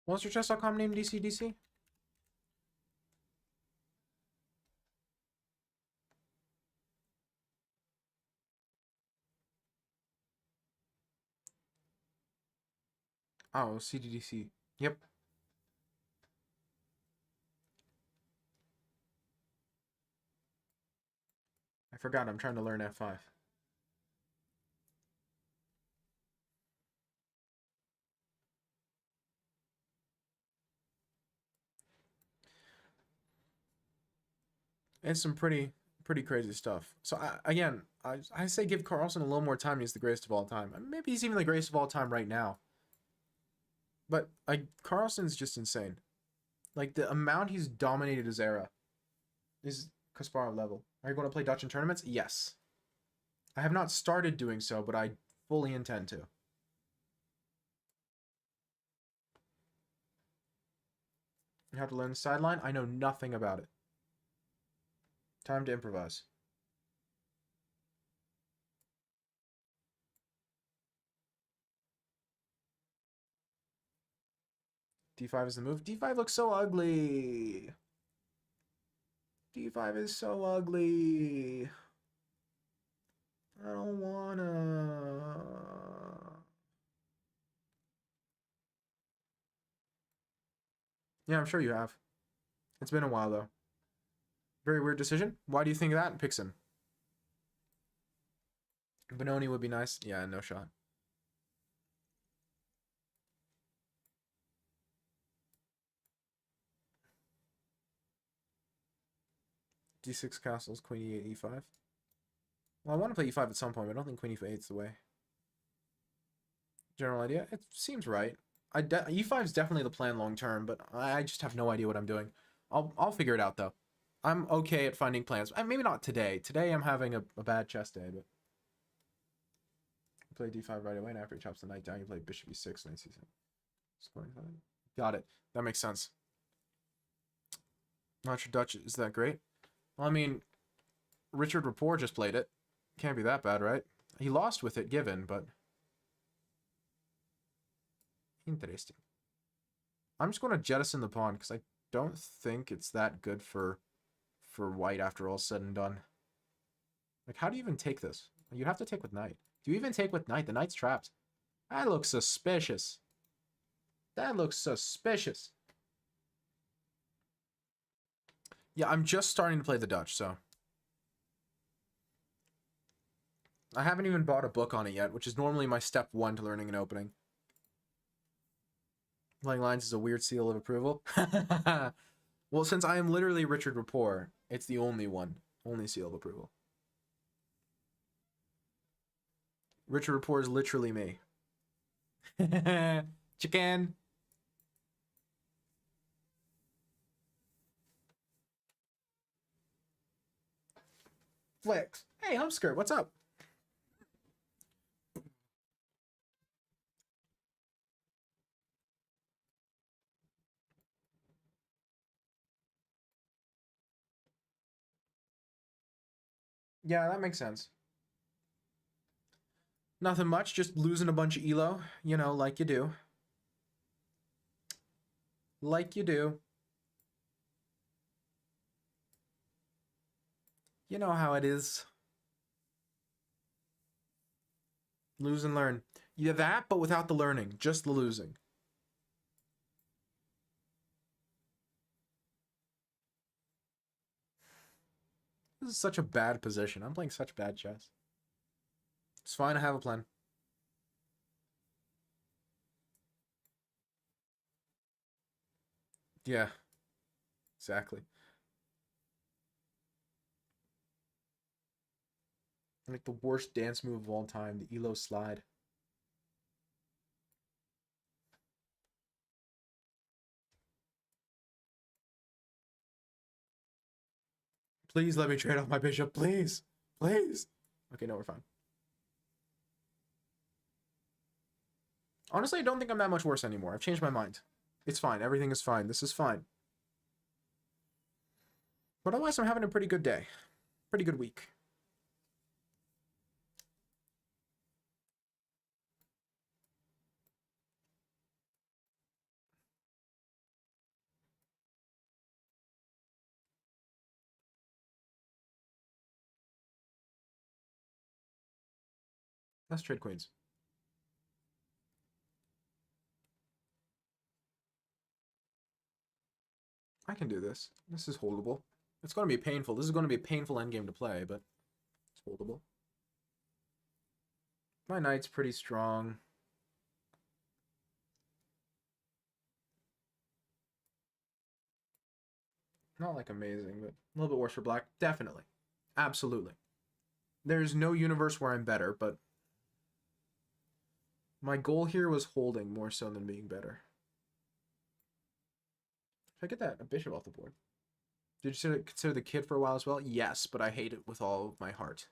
MonsterChess.com name DC? Oh, CDDC. Yep. I forgot, I'm trying to learn F5. It's some pretty crazy stuff. So again, I say give Carlsen a little more time. He's the greatest of all time. Maybe he's even the greatest of all time right now. But Carlsen's just insane. Like the amount he's dominated his era is Kasparov level. Are you going to play Dutch in tournaments? Yes. I have not started doing so, but I fully intend to. You have to learn the sideline? I know nothing about it. Time to improvise. D5 is the move. D5 looks so ugly. D5 is so ugly. I don't wanna. Yeah, I'm sure you have. It's been a while, though. Very weird decision. Why do you think that? Picks him. Benoni would be nice. Yeah, no shot. D6 castles, queen e8, e5. Well, I want to play e5 at some point, but I don't think queen e8 is the way. General idea? It seems right. E5 is definitely the plan long term, but I just have no idea what I'm doing. I'll figure it out, though. I'm okay at finding plans. Maybe not today. Today I'm having a bad chess day, but... Play d5 right away, and after he chops the knight down, you play bishop e6, knight c7. Scoring fine. Got it. That makes sense. Not sure Dutch is that great. Well, I mean, Richard Rapport just played it. Can't be that bad, right? He lost with it given, but... Interesting. I'm just going to jettison the pawn, because I don't think it's that good for white after all said and done. Like, how do you even take this? You'd have to take with knight. Do you even take with knight? The knight's trapped. That looks suspicious. That looks suspicious. Yeah, I'm just starting to play the Dutch, so... I haven't even bought a book on it yet, which is normally my step one to learning an opening. Playing lines is a weird seal of approval. Well, since I am literally Richard Rapport, it's the only one. Only seal of approval. Richard Rapport is literally me. Chicken. Flex. Hey, Humpskirt, what's up? Yeah, that makes sense. Nothing much, just losing a bunch of elo, you know, like you do. Like you do. You know how it is. Lose and learn. Yeah, that, but without the learning. Just the losing. This is such a bad position. I'm playing such bad chess. It's fine, I have a plan. Yeah, exactly. Like the worst dance move of all time, the Elo slide. Please let me trade off my bishop, please. Please. Okay, no, we're fine. Honestly, I don't think I'm that much worse anymore. I've changed my mind. It's fine. Everything is fine. This is fine. But otherwise, I'm having a pretty good day. Pretty good week. Let's trade queens. I can do this. This is holdable. It's going to be painful. This is going to be a painful endgame to play, but it's holdable. My knight's pretty strong. Not like amazing, but a little bit worse for black. Definitely. Absolutely. There's no universe where I'm better, but my goal here was holding more so than being better. Should I get that a bishop off the board? Did you consider the kid for a while as well? Yes, but I hate it with all of my heart.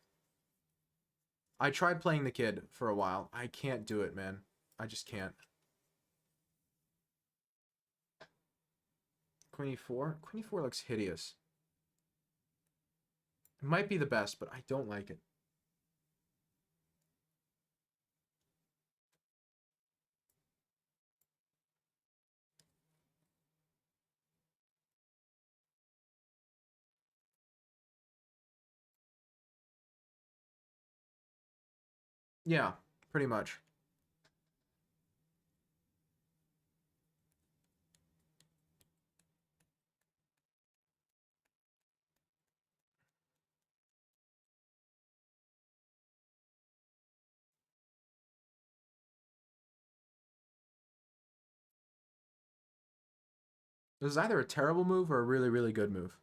I tried playing the kid for a while. I can't do it, man. I just can't. Queen e4? Queen e4 looks hideous. It might be the best, but I don't like it. Yeah, pretty much. This is either a terrible move or a really, really good move.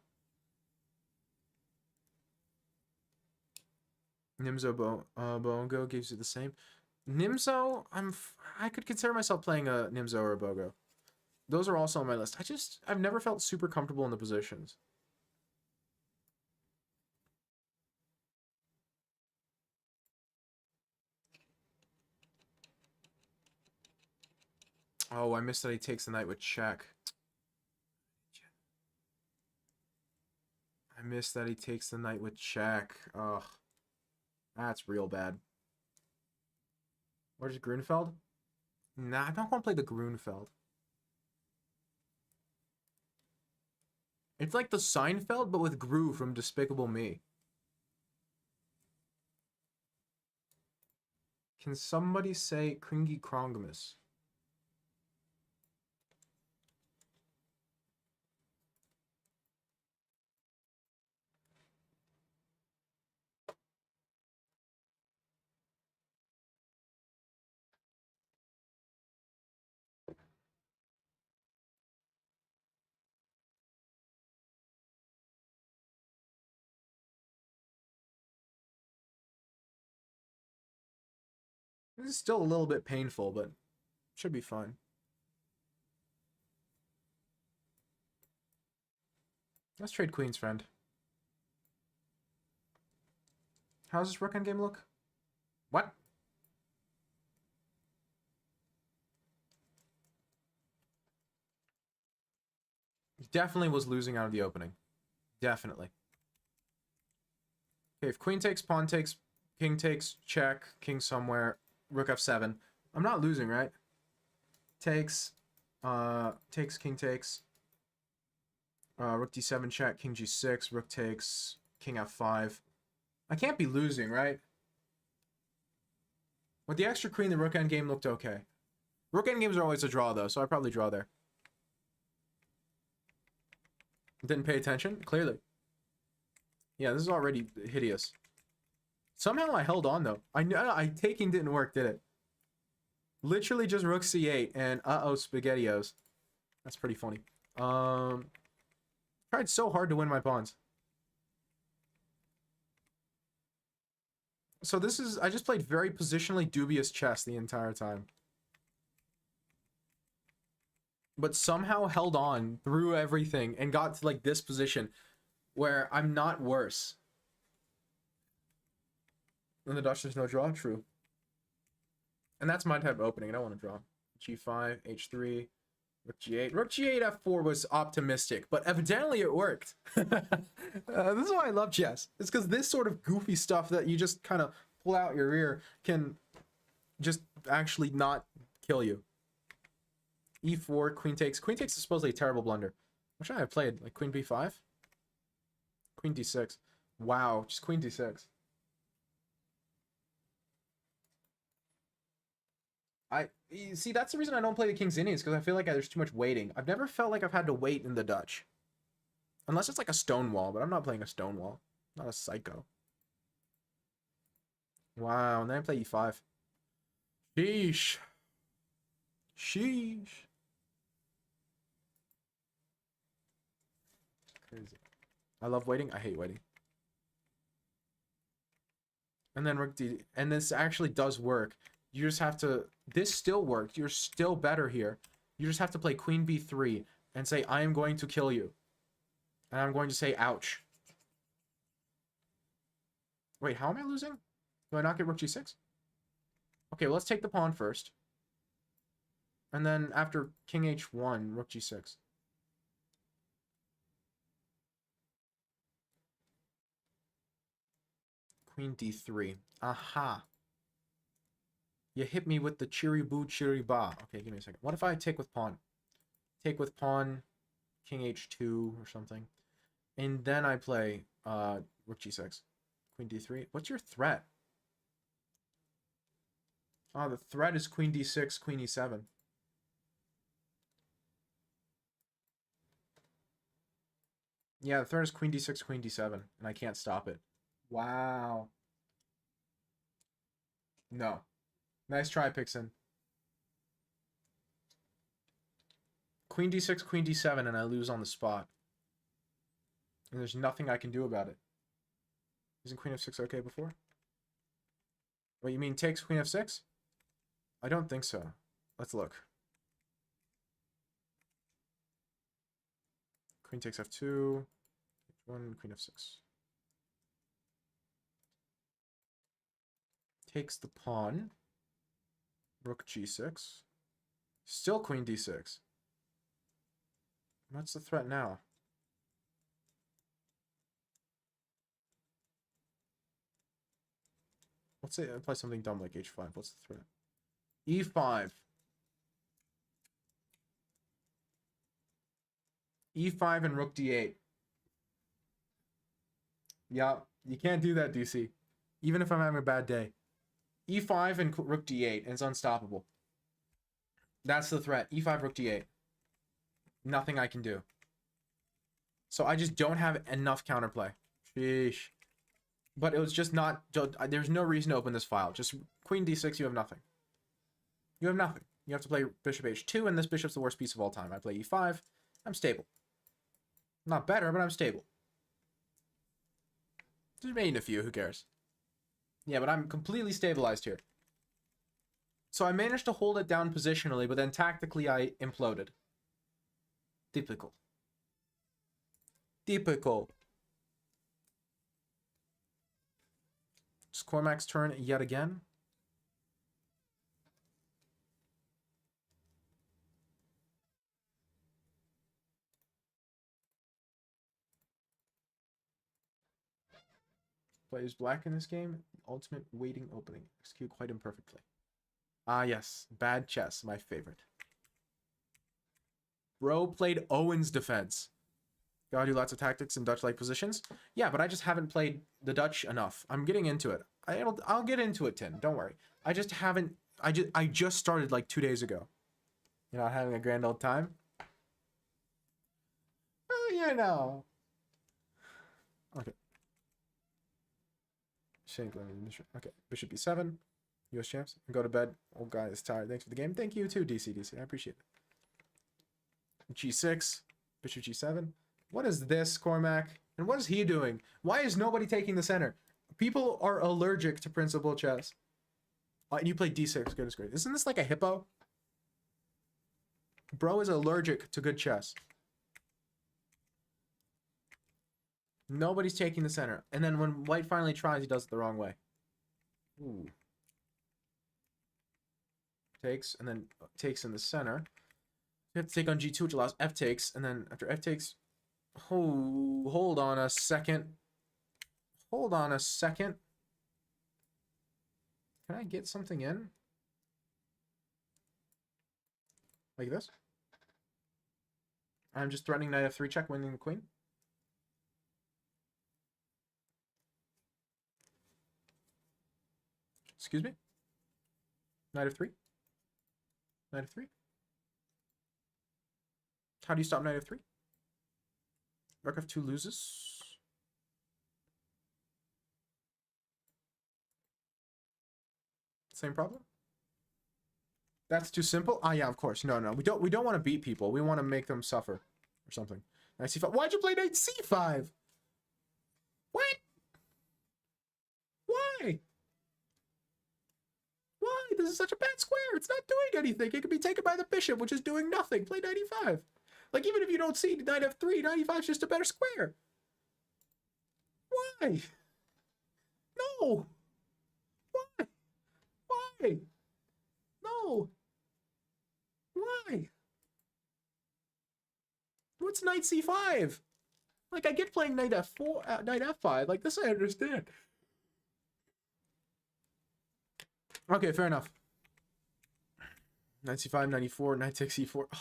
Bongo gives you the same. Nimzo, I could consider myself playing a Nimzo or a Bogo. Those are also on my list. I've never felt super comfortable in the positions. Oh, I missed that he takes the knight with check. I missed that he takes the knight with check. Ugh. That's real bad. Where's Grunfeld? Nah, I don't want to play the Grunfeld. It's like the Seinfeld, but with Gru from Despicable Me. Can somebody say Kringy Krongmus? This is still a little bit painful, but should be fine. Let's trade queens, friend. How's this rook endgame look? What? Definitely was losing out of the opening. Definitely. Okay, if queen takes, pawn takes, king takes, check, king somewhere, rook f7. I'm not losing, right? Takes. Takes, king takes. Rook d7 check, king g6, rook takes, king f5. I can't be losing, right? With the extra queen, the rook endgame looked okay. Rook endgames are always a draw, though, so I probably draw there. Didn't pay attention? Clearly. Yeah, this is already hideous. Somehow I held on, though. I taking didn't work, did it? Literally just rook c8 and uh-oh spaghettios. That's pretty funny. Tried so hard to win my pawns. So this is... I just played very positionally dubious chess the entire time. But somehow held on through everything and got to, like, this position where I'm not worse. In the Dutch, there's no draw? True. And that's my type of opening. I don't want to draw. G5, H3, Rook G8. Rook G8, F4 was optimistic, but evidently it worked. This is why I love chess. It's because this sort of goofy stuff that you just kind of pull out your ear can just actually not kill you. E4, queen takes. Queen takes is supposedly a terrible blunder. What should I have played? Like queen B5? Queen D6. Wow, just queen D6. You see, that's the reason I don't play the King's Indians, because I feel like there's too much waiting. I've never felt like I've had to wait in the Dutch. Unless it's like a stone wall, but I'm not playing a stone wall. I'm not a psycho. Wow, and then I play E5. Sheesh. Sheesh. Crazy. I love waiting. I hate waiting. And then Rook D. And this actually does work. You just have to... This still worked. You're still better here. You just have to play Queen B3 and say, I am going to kill you. And I'm going to say, ouch. Wait, how am I losing? Do I not get Rook G6? Okay, well, let's take the pawn first. And then after King H1, Rook G6. Queen D3. Aha. You hit me with the chiri-boo chiri-ba. Okay, give me a second. What if I take with pawn? Take with pawn, King H2 or something. And then I play Rook G6. Queen D3. What's your threat? Oh, the threat is Queen D6, Queen E7. Yeah, the threat is Queen D6, Queen D7. And I can't stop it. Wow. No. Nice try, Pixon. Queen D6, Queen D7, and I lose on the spot. And there's nothing I can do about it. Isn't Queen F6 okay before? What, you mean takes Queen F6? I don't think so. Let's look. Queen takes F2. H1, Queen F6. Takes the pawn. Rook G6. Still Queen D6. What's the threat now? Let's say I play something dumb like H5. What's the threat? E5. E5 and Rook D8. Yeah, you can't do that, DC. Even if I'm having a bad day. E5 and Rook D8, and it's unstoppable. That's the threat. E5, Rook D8. Nothing I can do. So I just don't have enough counterplay. Sheesh. But it was just not... There's no reason to open this file. Just Queen D6, you have nothing. You have nothing. You have to play Bishop H2, and this bishop's the worst piece of all time. I play E5. I'm stable. Not better, but I'm stable. Just made a few. Who cares? Yeah, but I'm completely stabilized here. So I managed to hold it down positionally, but then tactically I imploded. Typical. Typical. It's Cormac's turn yet again. Plays black in this game. Ultimate waiting opening. Execute quite imperfectly. Ah, yes. Bad chess. My favorite. Bro played Owen's defense. Gotta do lots of tactics in Dutch-like positions. Yeah, but I just haven't played the Dutch enough. I'm getting into it. I'll get into it, Tin. Don't worry. I just haven't. I just started like 2 days ago. You're not having a grand old time? Oh, yeah, no. Okay. Okay. Bishop B7. US champs. Go to bed. Old guy is tired. Thanks for the game. Thank you too, DC. I appreciate it. G6. Bishop G7. What is this, Cormac? And what is he doing? Why is nobody taking the center? People are allergic to principal chess. And you play D6. Goodness gracious. Isn't this like a hippo? Bro is allergic to good chess. Nobody's taking the center. And then when white finally tries, he does it the wrong way. Ooh. Takes, and then takes in the center. You have to take on G2, which allows F takes. And then after F takes... Oh, hold on a second. Hold on a second. Can I get something in? Like this? I'm just threatening knight F3 check, winning the queen. Excuse me? Knight F3? Knight F3? How do you stop knight F3? Rook F2 loses. Same problem? That's too simple? Ah, yeah, of course. No, we don't want to beat people. We want to make them suffer or something. Knight C5. Why'd you play knight C5? What? Why? Why? This is such a bad square. It's not doing anything. It can be taken by the bishop, which is doing nothing. Play knight E5. Like, even if you don't see knight F3, knight E5 is just a better square. Why? No. Why? Why? No. Why? What's knight C5? Like, I get playing knight F4, knight F5. Like, this I understand. Okay, fair enough. Knight C5, knight E4, knight takes E4. Oh,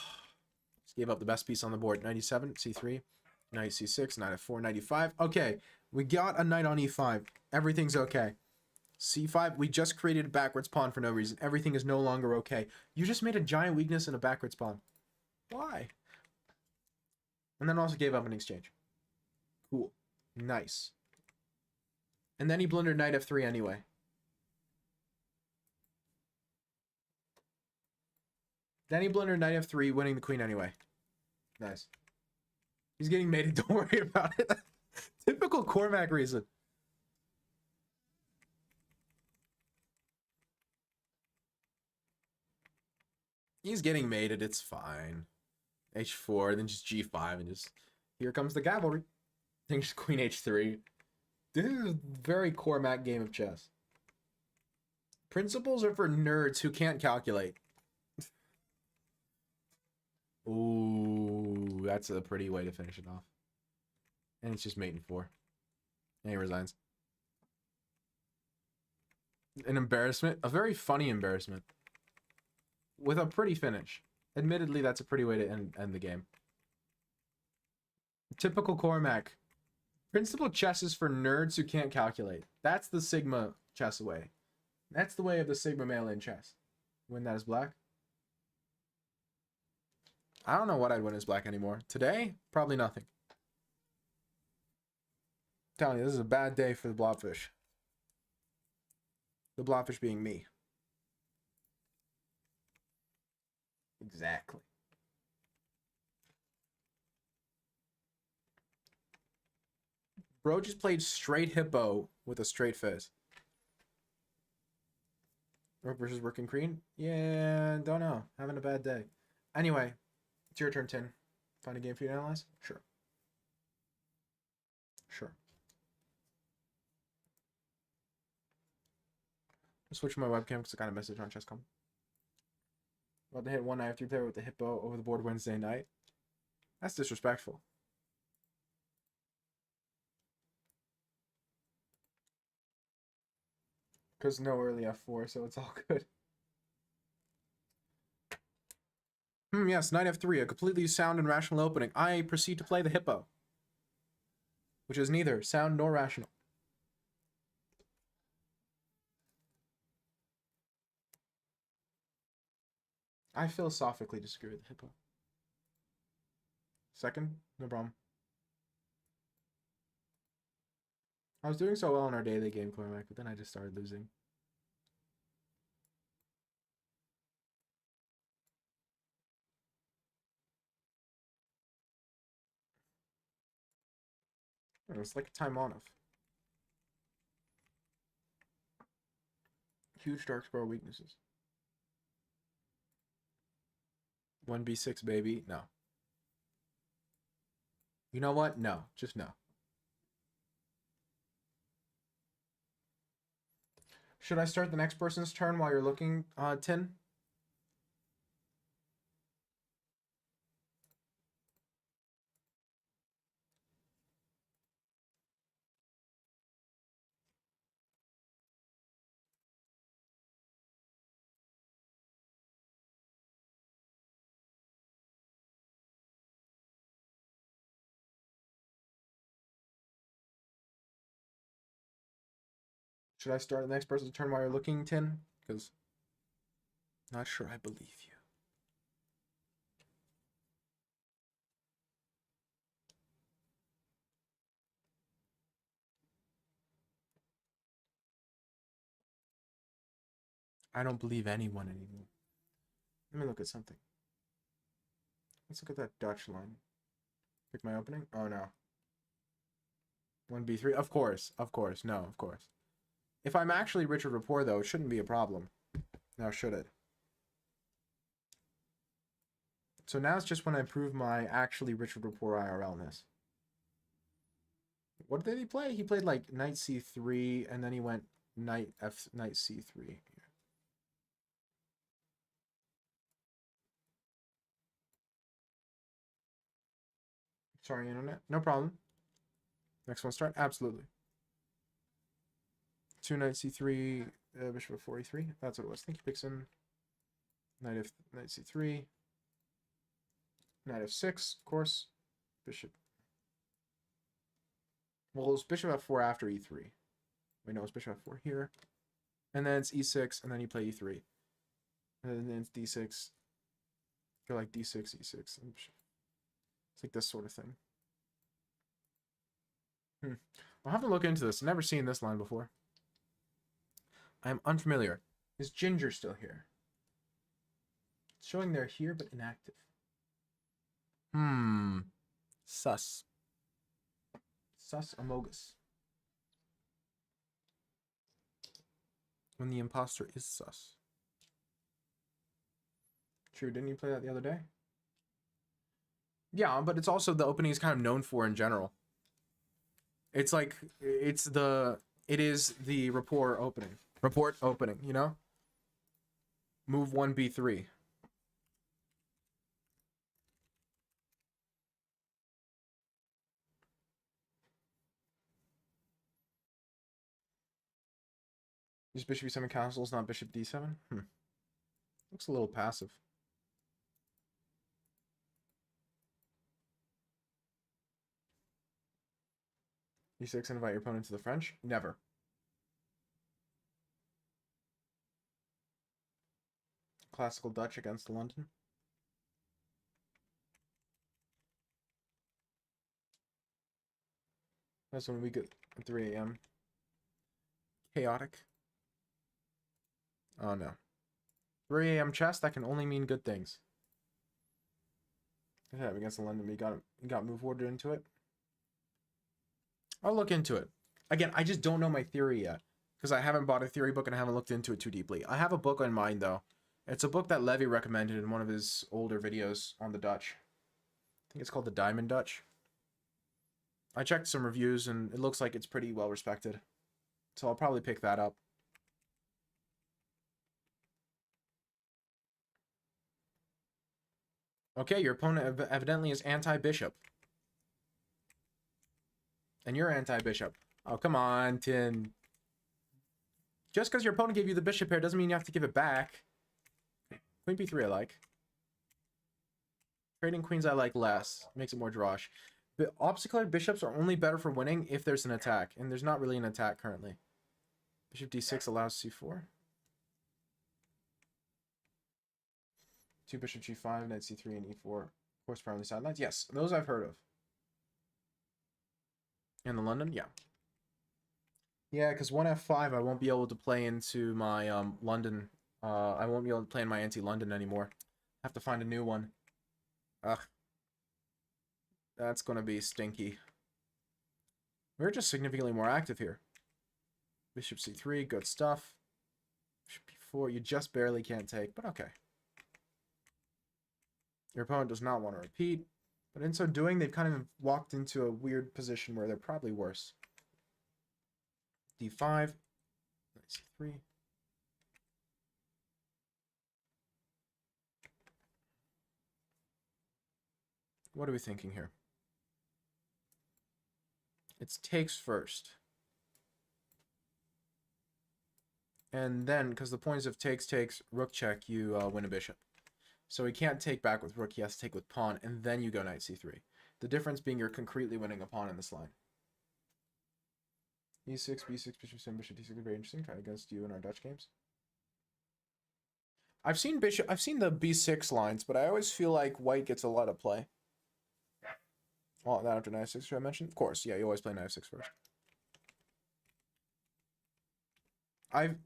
just gave up the best piece on the board. Knight E7, C3, knight C6, knight F4, knight E5. Okay, we got a knight on E5. Everything's okay. C5, we just created a backwards pawn for no reason. Everything is no longer okay. You just made a giant weakness in a backwards pawn. Why? And then also gave up an exchange. Cool. Nice. And then he blundered knight F3 anyway. Then he blundered knight F3, winning the queen anyway. Nice. He's getting mated, don't worry about it. Typical Cormac reason. He's getting mated, it's fine. H4, then just G5, and just... Here comes the cavalry. Then just queen H3. This is a very Cormac game of chess. Principles are for nerds who can't calculate. Ooh, that's a pretty way to finish it off. And it's just mate in 4. And he resigns. An embarrassment. A very funny embarrassment. With a pretty finish. Admittedly, that's a pretty way to end the game. Typical Cormac. Principal chess is for nerds who can't calculate. That's the Sigma chess way. That's the way of the Sigma male in chess. Win that as black. I don't know what I'd win as black anymore. Today, probably nothing. I'm telling you, this is a bad day for the blobfish. The blobfish being me. Exactly. Bro just played straight hippo with a straight face. Rook versus working queen? Yeah, don't know. Having a bad day. Anyway, it's your turn, Tin. Find a game for you to analyze? Sure. Sure. I'll switch my webcam because I got a message on Chess.com. About to hit one knight F3 player with the hippo over the board Wednesday night. That's disrespectful. Because no early F4, so it's all good. Yes, knight f3, a completely sound and rational opening. I proceed to play the hippo, which is neither sound nor rational. I philosophically disagree with the hippo. Second, no problem. I was doing so well in our daily game, Cormac, but then I just started losing. It's like a time on off. Huge dark square weaknesses. 1b6, baby. No. You know what? No. Just no. Should I start the next person's turn while you're looking, Tin? Should I start the next person's turn while you're looking, Tin? Because not sure I believe you. I don't believe anyone anymore. Let me look at something. Let's look at that Dutch line. Pick my opening? Oh, no. 1b3? Of course. Of course. No, of course. If I'm actually Richard Rapport, though, it shouldn't be a problem. Now, should it? So now it's just when I prove my actually Richard Rapport IRL-ness. What did he play? He played like knight c3, and then he went knight c3. Sorry, internet. No problem. Next one start. Absolutely. 2 knight c3, bishop of 4 e3. That's what it was. I think he picks in knight c3, knight f6, of course. Bishop. Well, it's bishop f4 after e3. Wait, no, it's bishop f4 here. And then it's e6, and then you play e3. And then it's d6. Go like d6, e6. It's like this sort of thing. I'll have to look into this. I've never seen this line before. I am unfamiliar. Is Ginger still here? It's showing they're here, but inactive. Sus. Sus amogus. When the imposter is sus. True, didn't you play that the other day? Yeah, but it's also the opening is kind of known for in general. It's like, it is the rapport opening. Report opening, you know? Move 1b3. Just bishop e7 castles, not bishop d7? Looks a little passive. e6, invite your opponent to the French? Never. Classical Dutch against London. That's when we get at 3 a.m. Chaotic. Oh no. 3 a.m. chess, that can only mean good things. Yeah, against the London, we got move order into it. I'll look into it. Again, I just don't know my theory yet. Because I haven't bought a theory book and I haven't looked into it too deeply. I have a book in mind though. It's a book that Levy recommended in one of his older videos on the Dutch. I think it's called The Diamond Dutch. I checked some reviews and it looks like it's pretty well respected. So I'll probably pick that up. Okay, your opponent evidently is anti-bishop. And you're anti-bishop. Oh, come on, Tin. Just because your opponent gave you the bishop pair doesn't mean you have to give it back. Queen b3 I like. Trading queens I like less. Makes it more drawish. But opposite colored bishops are only better for winning if there's an attack. And there's not really an attack currently. Bishop d6 allows c4. 2 bishop g5, knight c3, and e4. Of course, primary sidelines. Yes, those I've heard of. In the London? Yeah. Yeah, because 1f5 I won't be able to play into my London. I won't be able to play in my anti-London anymore. Have to find a new one. Ugh. That's going to be stinky. We're just significantly more active here. Bishop c3, good stuff. Bishop b4, you just barely can't take, but okay. Your opponent does not want to repeat, but in so doing, they've kind of walked into a weird position where they're probably worse. d5, knight c3. What are we thinking here? It's takes first. And then, because the point is if takes, rook check, you win a bishop. So he can't take back with rook, he has to take with pawn, and then you go knight c3. The difference being you're concretely winning a pawn in this line. e6, b6, bishop 7, bishop d6 is very interesting. Try against you in our Dutch games. I've seen the b6 lines, but I always feel like white gets a lot of play. Oh, that after knight f6, should I mention? Of course, yeah, you always play knight f6 first.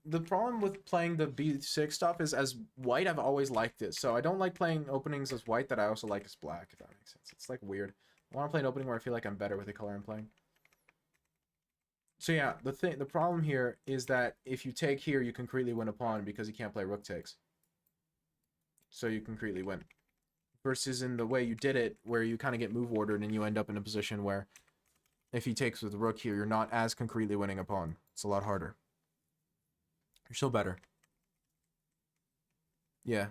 The problem with playing the b6 stuff is as white, I've always liked it. So I don't like playing openings as white that I also like as black, if that makes sense. It's like weird. I want to play an opening where I feel like I'm better with the color I'm playing. So yeah, the problem here is that if you take here, you concretely win a pawn because you can't play rook takes. So you concretely win. Versus in the way you did it, where you kind of get move ordered and you end up in a position where if he takes with rook here, you're not as concretely winning a pawn. It's a lot harder. You're still better. Yeah.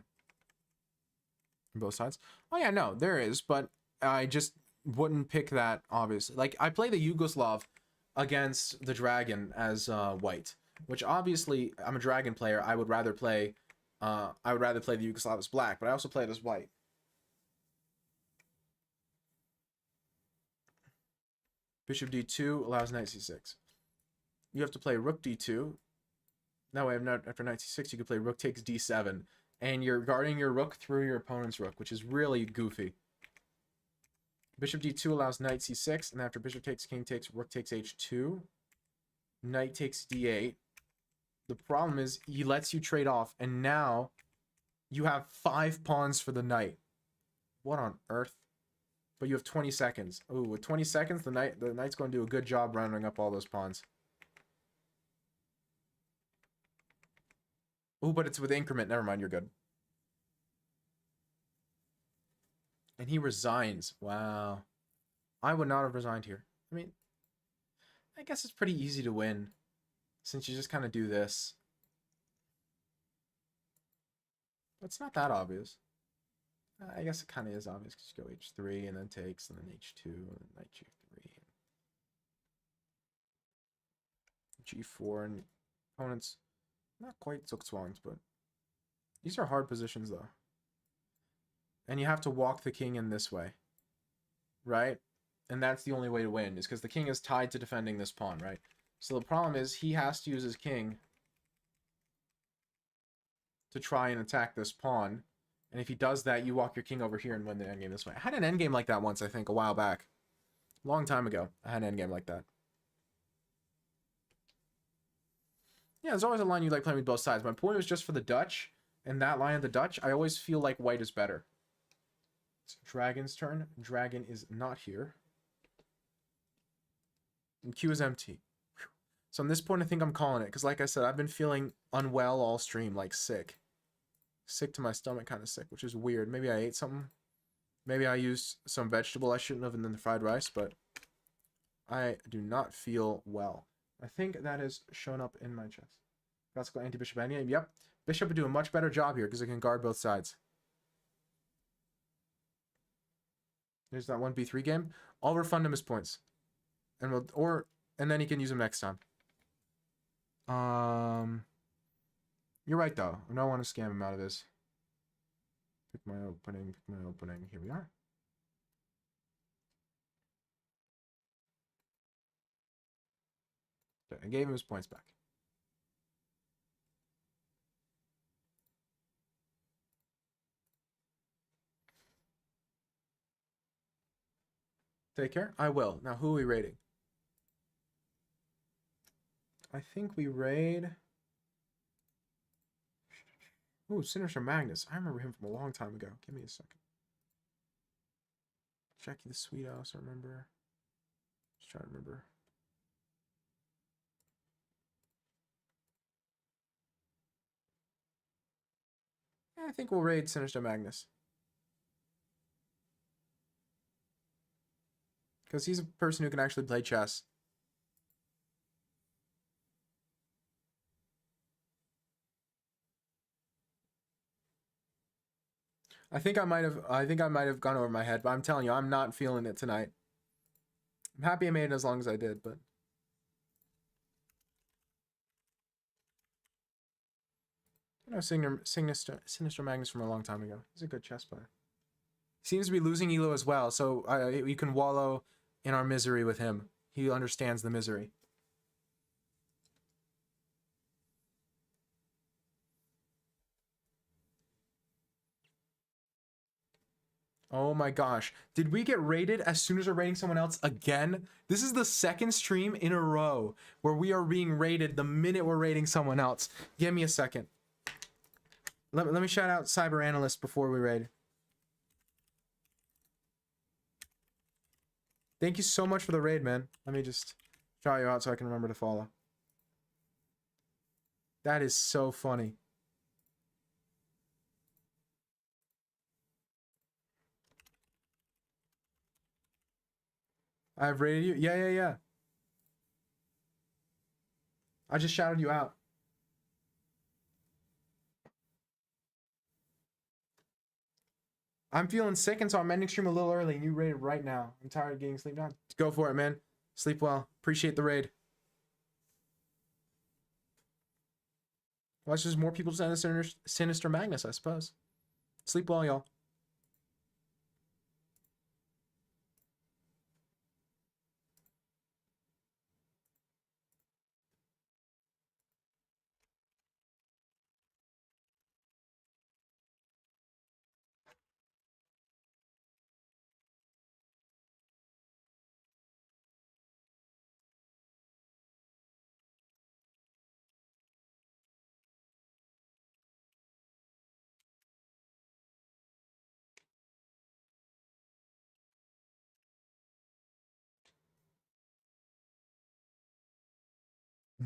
On both sides. Oh yeah, no, there is, but I just wouldn't pick that, obviously. Like, I play the Yugoslav against the Dragon as white, which obviously, I'm a Dragon player. I would rather play the Yugoslav as black, but I also play it as white. Bishop d2 allows knight c6. You have to play rook d2. That way, after knight c6, you can play rook takes d7. And you're guarding your rook through your opponent's rook, which is really goofy. Bishop d2 allows knight c6, and after bishop takes, king takes, rook takes h2. Knight takes d8. The problem is he lets you trade off, and now you have 5 pawns for the knight. What on earth? But you have 20 seconds. Ooh, with 20 seconds, the knight's going to do a good job rounding up all those pawns. Ooh, but it's with increment. Never mind, you're good. And he resigns. Wow. I would not have resigned here. I mean, I guess it's pretty easy to win, since you just kind of do this. But it's not that obvious. I guess it kind of is obvious because you go h3 and then takes and then h2 and then knight g3 and g4 and opponents not quite zugzwangs, but these are hard positions though. And you have to walk the king in this way, right? And that's the only way to win is because the king is tied to defending this pawn, right? So the problem is he has to use his king to try and attack this pawn. And if he does that, you walk your king over here and win the endgame this way. I had an endgame like that once, I think, a while back. A long time ago, I had an endgame like that. Yeah, there's always a line you like playing with both sides. My point was just for the Dutch, and that line of the Dutch, I always feel like white is better. It's Dragon's turn. Dragon is not here. And Q is empty. Whew. So on this point, I think I'm calling it. Because like I said, I've been feeling unwell all stream, like sick. Sick to my stomach, kind of sick, which is weird. Maybe I ate something. Maybe I used some vegetable I shouldn't have and then the fried rice, but I do not feel well. I think that has shown up in my chest. Classical anti-bishop endgame. Yep. Bishop would do a much better job here because it can guard both sides. There's that 1b3 game. I'll refund him his points. And then he can use them next time. You're right though. I don't want to scam him out of this. Pick my opening. Here we are. Okay, I gave him his points back. Take care. I will. Now, who are we rating? I think we raid... Ooh, Sinister Magnus. I remember him from a long time ago. Give me a second. Jackie the Sweet House, I remember. Just trying to remember. Yeah, I think we'll raid Sinister Magnus. Because he's a person who can actually play chess. I think I might have gone over my head, but I'm telling you, I'm not feeling it tonight. I'm happy I made it as long as I did, but you know, Sinister Magnus from a long time ago. He's a good chess player. Seems to be losing Elo as well, so you can wallow in our misery with him. He understands the misery. Oh my gosh. Did we get raided as soon as we're raiding someone else again? This is the second stream in a row where we are being raided the minute we're raiding someone else. Give me a second. Let me shout out Cyber Analyst before we raid. Thank you so much for the raid, man. Let me just shout you out so I can remember to follow. That is so funny. I've raided you? Yeah. I just shouted you out. I'm feeling sick, and so I'm ending stream a little early, and you raided right now. I'm tired of getting sleep now. Go for it, man. Sleep well. Appreciate the raid. Well, that's just more people to send Sinister Magnus, I suppose. Sleep well, y'all.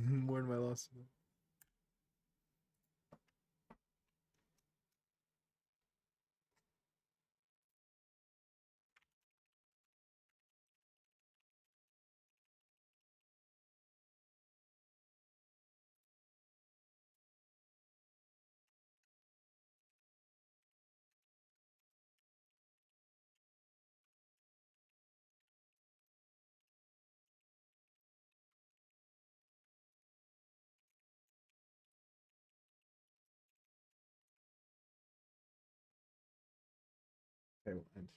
More than my loss. Okay, we'll end.